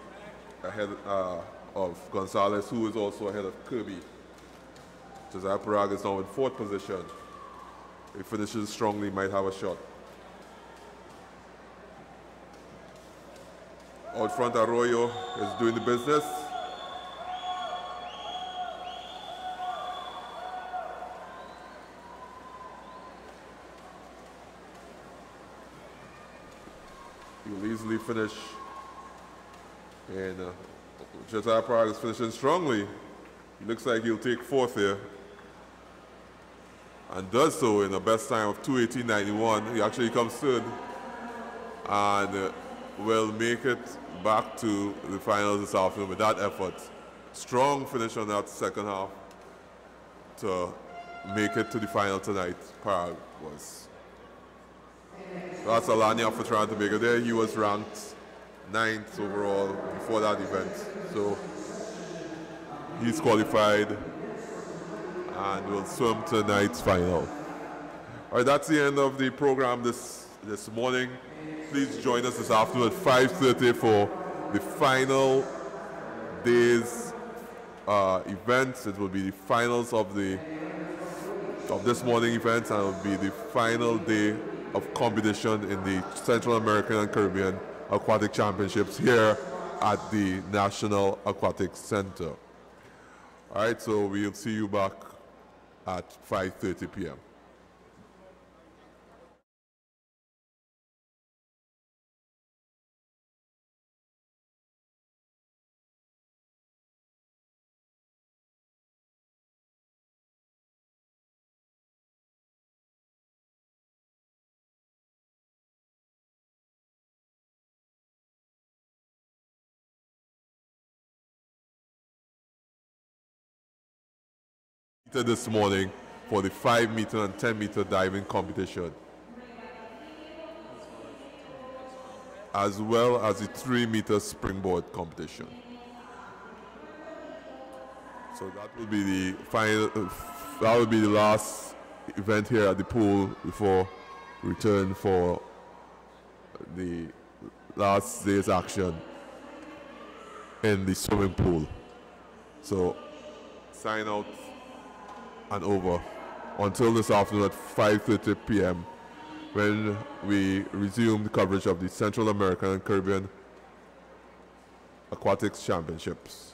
ahead of Gonzalez, who is also ahead of Kirby. Josiah Parag is now in 4th position. If he finishes strongly, might have a shot. Out front, Arroyo is doing the business. He will easily finish. And Josiah Parag is finishing strongly. He looks like he'll take 4th here. And does so in a best time of 2:18.91. He actually comes 3rd. And will make it back to the finals this afternoon with that effort. Strong finish on that 2nd half to make it to the final tonight. Parag was. That's Alania for Trinidad and Tobago. There he was ranked 9th overall before that event. So he's qualified and will swim tonight's final. All right, that's the end of the program this morning. Please join us this afternoon at 5:30 for the final day's events. It will be the finals of this morning events, and it will be the final day of competition in the Central American and Caribbean Aquatic Championships here at the National Aquatic Center. All right, so we'll see you back at 5:30 p.m. This morning for the 5-meter and 10-meter diving competition. as well as the 3-meter springboard competition. So that will be the final. That will be the last event here at the pool before return for the last day's action in the swimming pool. So sign out and over until this afternoon at 5:30 p.m. when we resume the coverage of the Central American and Caribbean Aquatics Championships.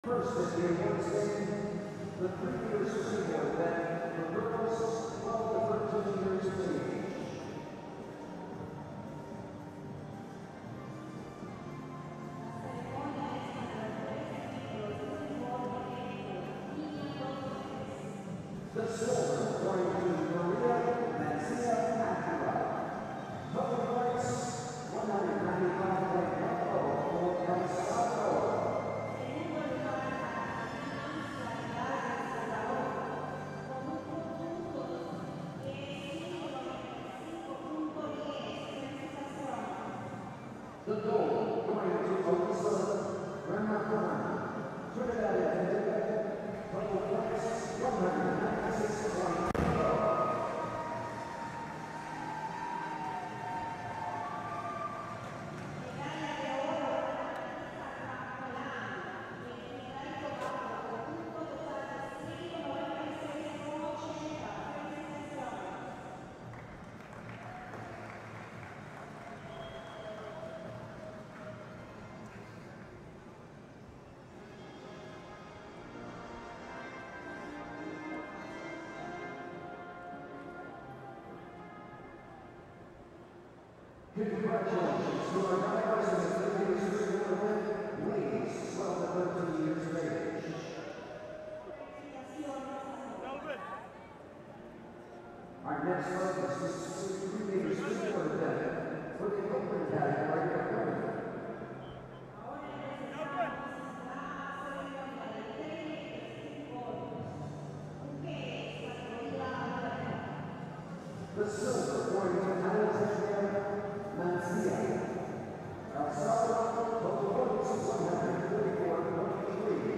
First at the award stand, the 3 years senior event for girls 12 to 13 years of age. The silver going to Maria Total price $195.10 for El Salvador. The gold going to Alyssa Ramaphosa, Trinidad and Tobago. Total price $196.10. Congratulations to our divers in the 3 years event, ladies 12 to 13 years of age. Our next fight is the 3 years event for the open category of women. The silver going to Alexandria Mancia. El Salvador, total points 134.3.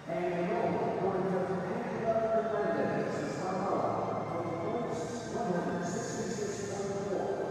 And the gold going to Angela Fernandez, Guatemala, total points 166.4.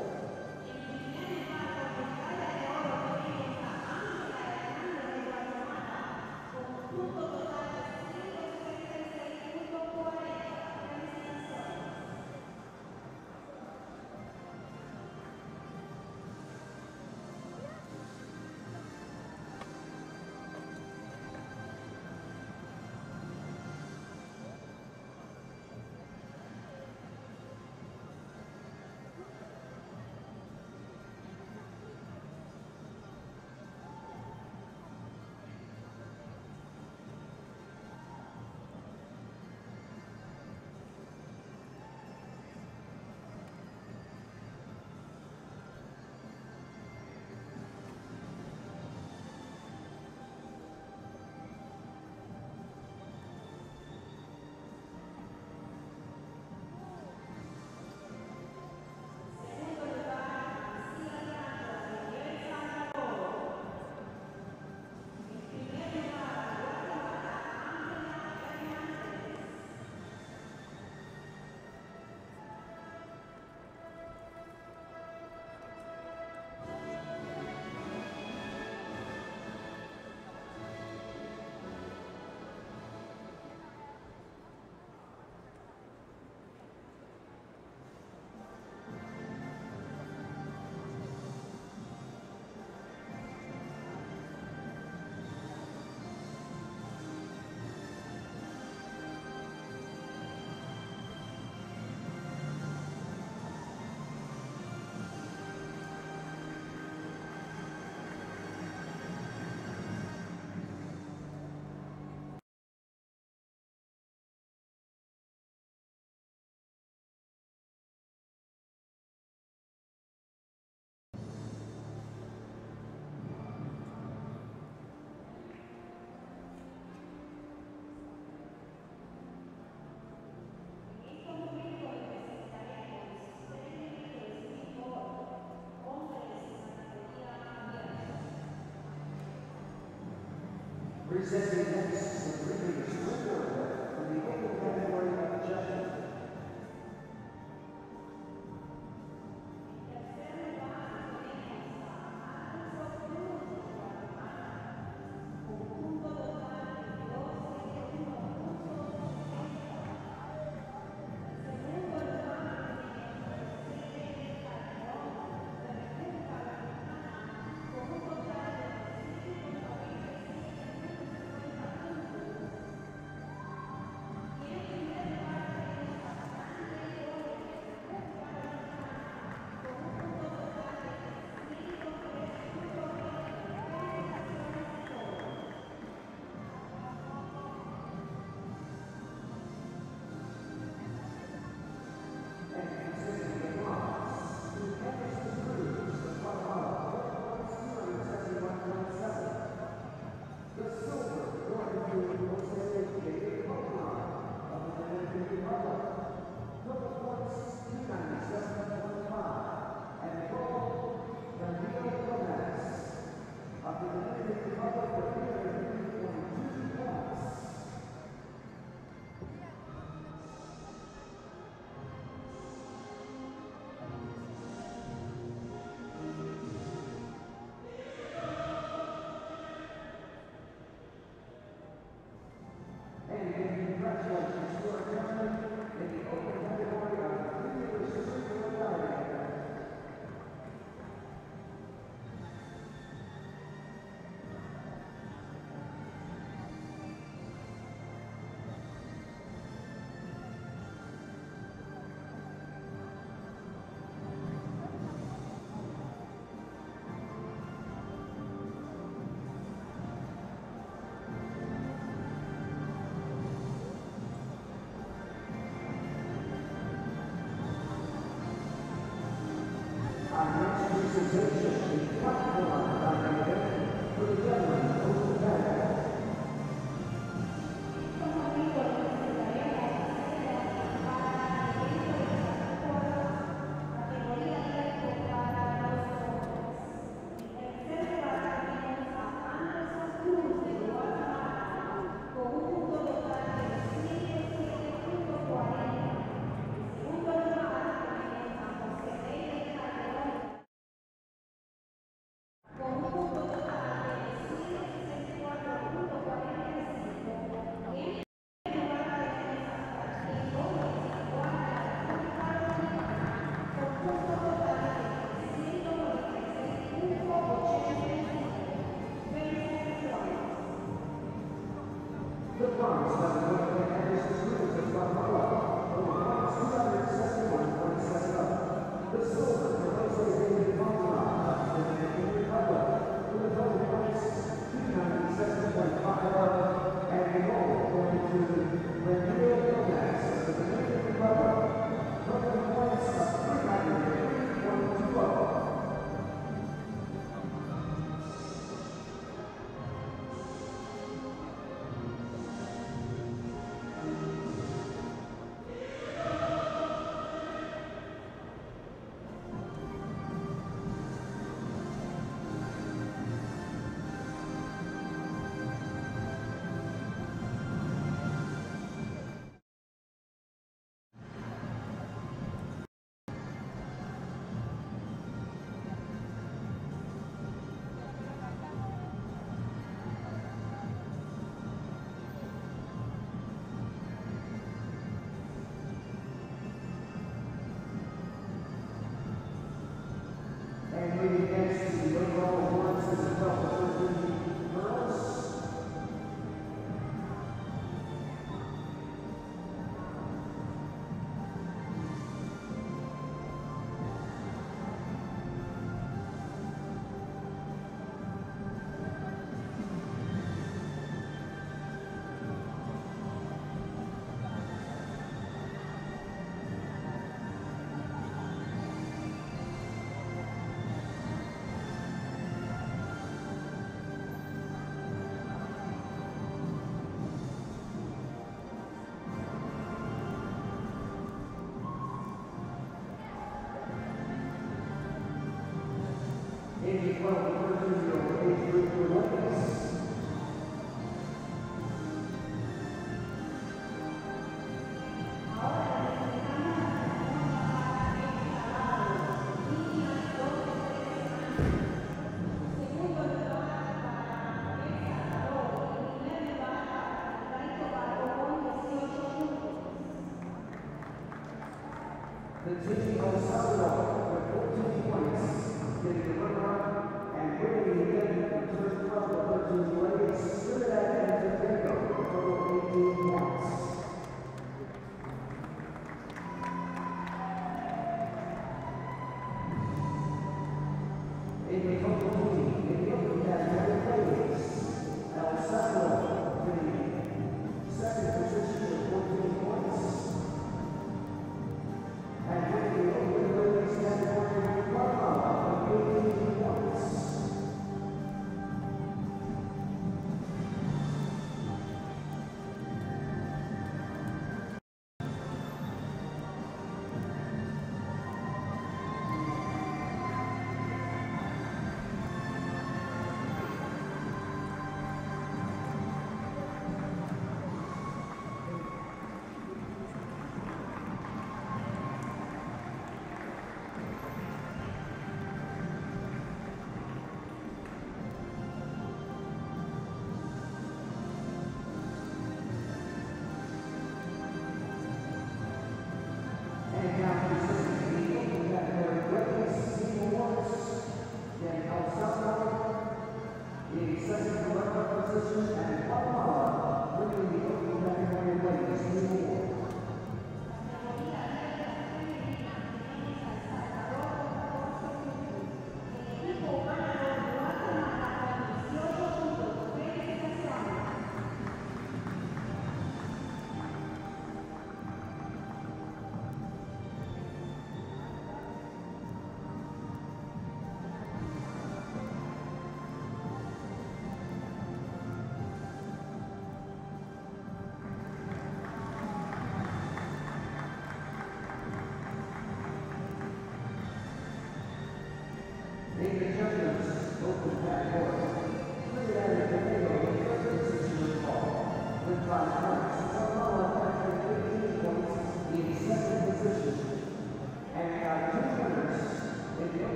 Presenting next the previous winner in the open category of judging.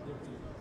different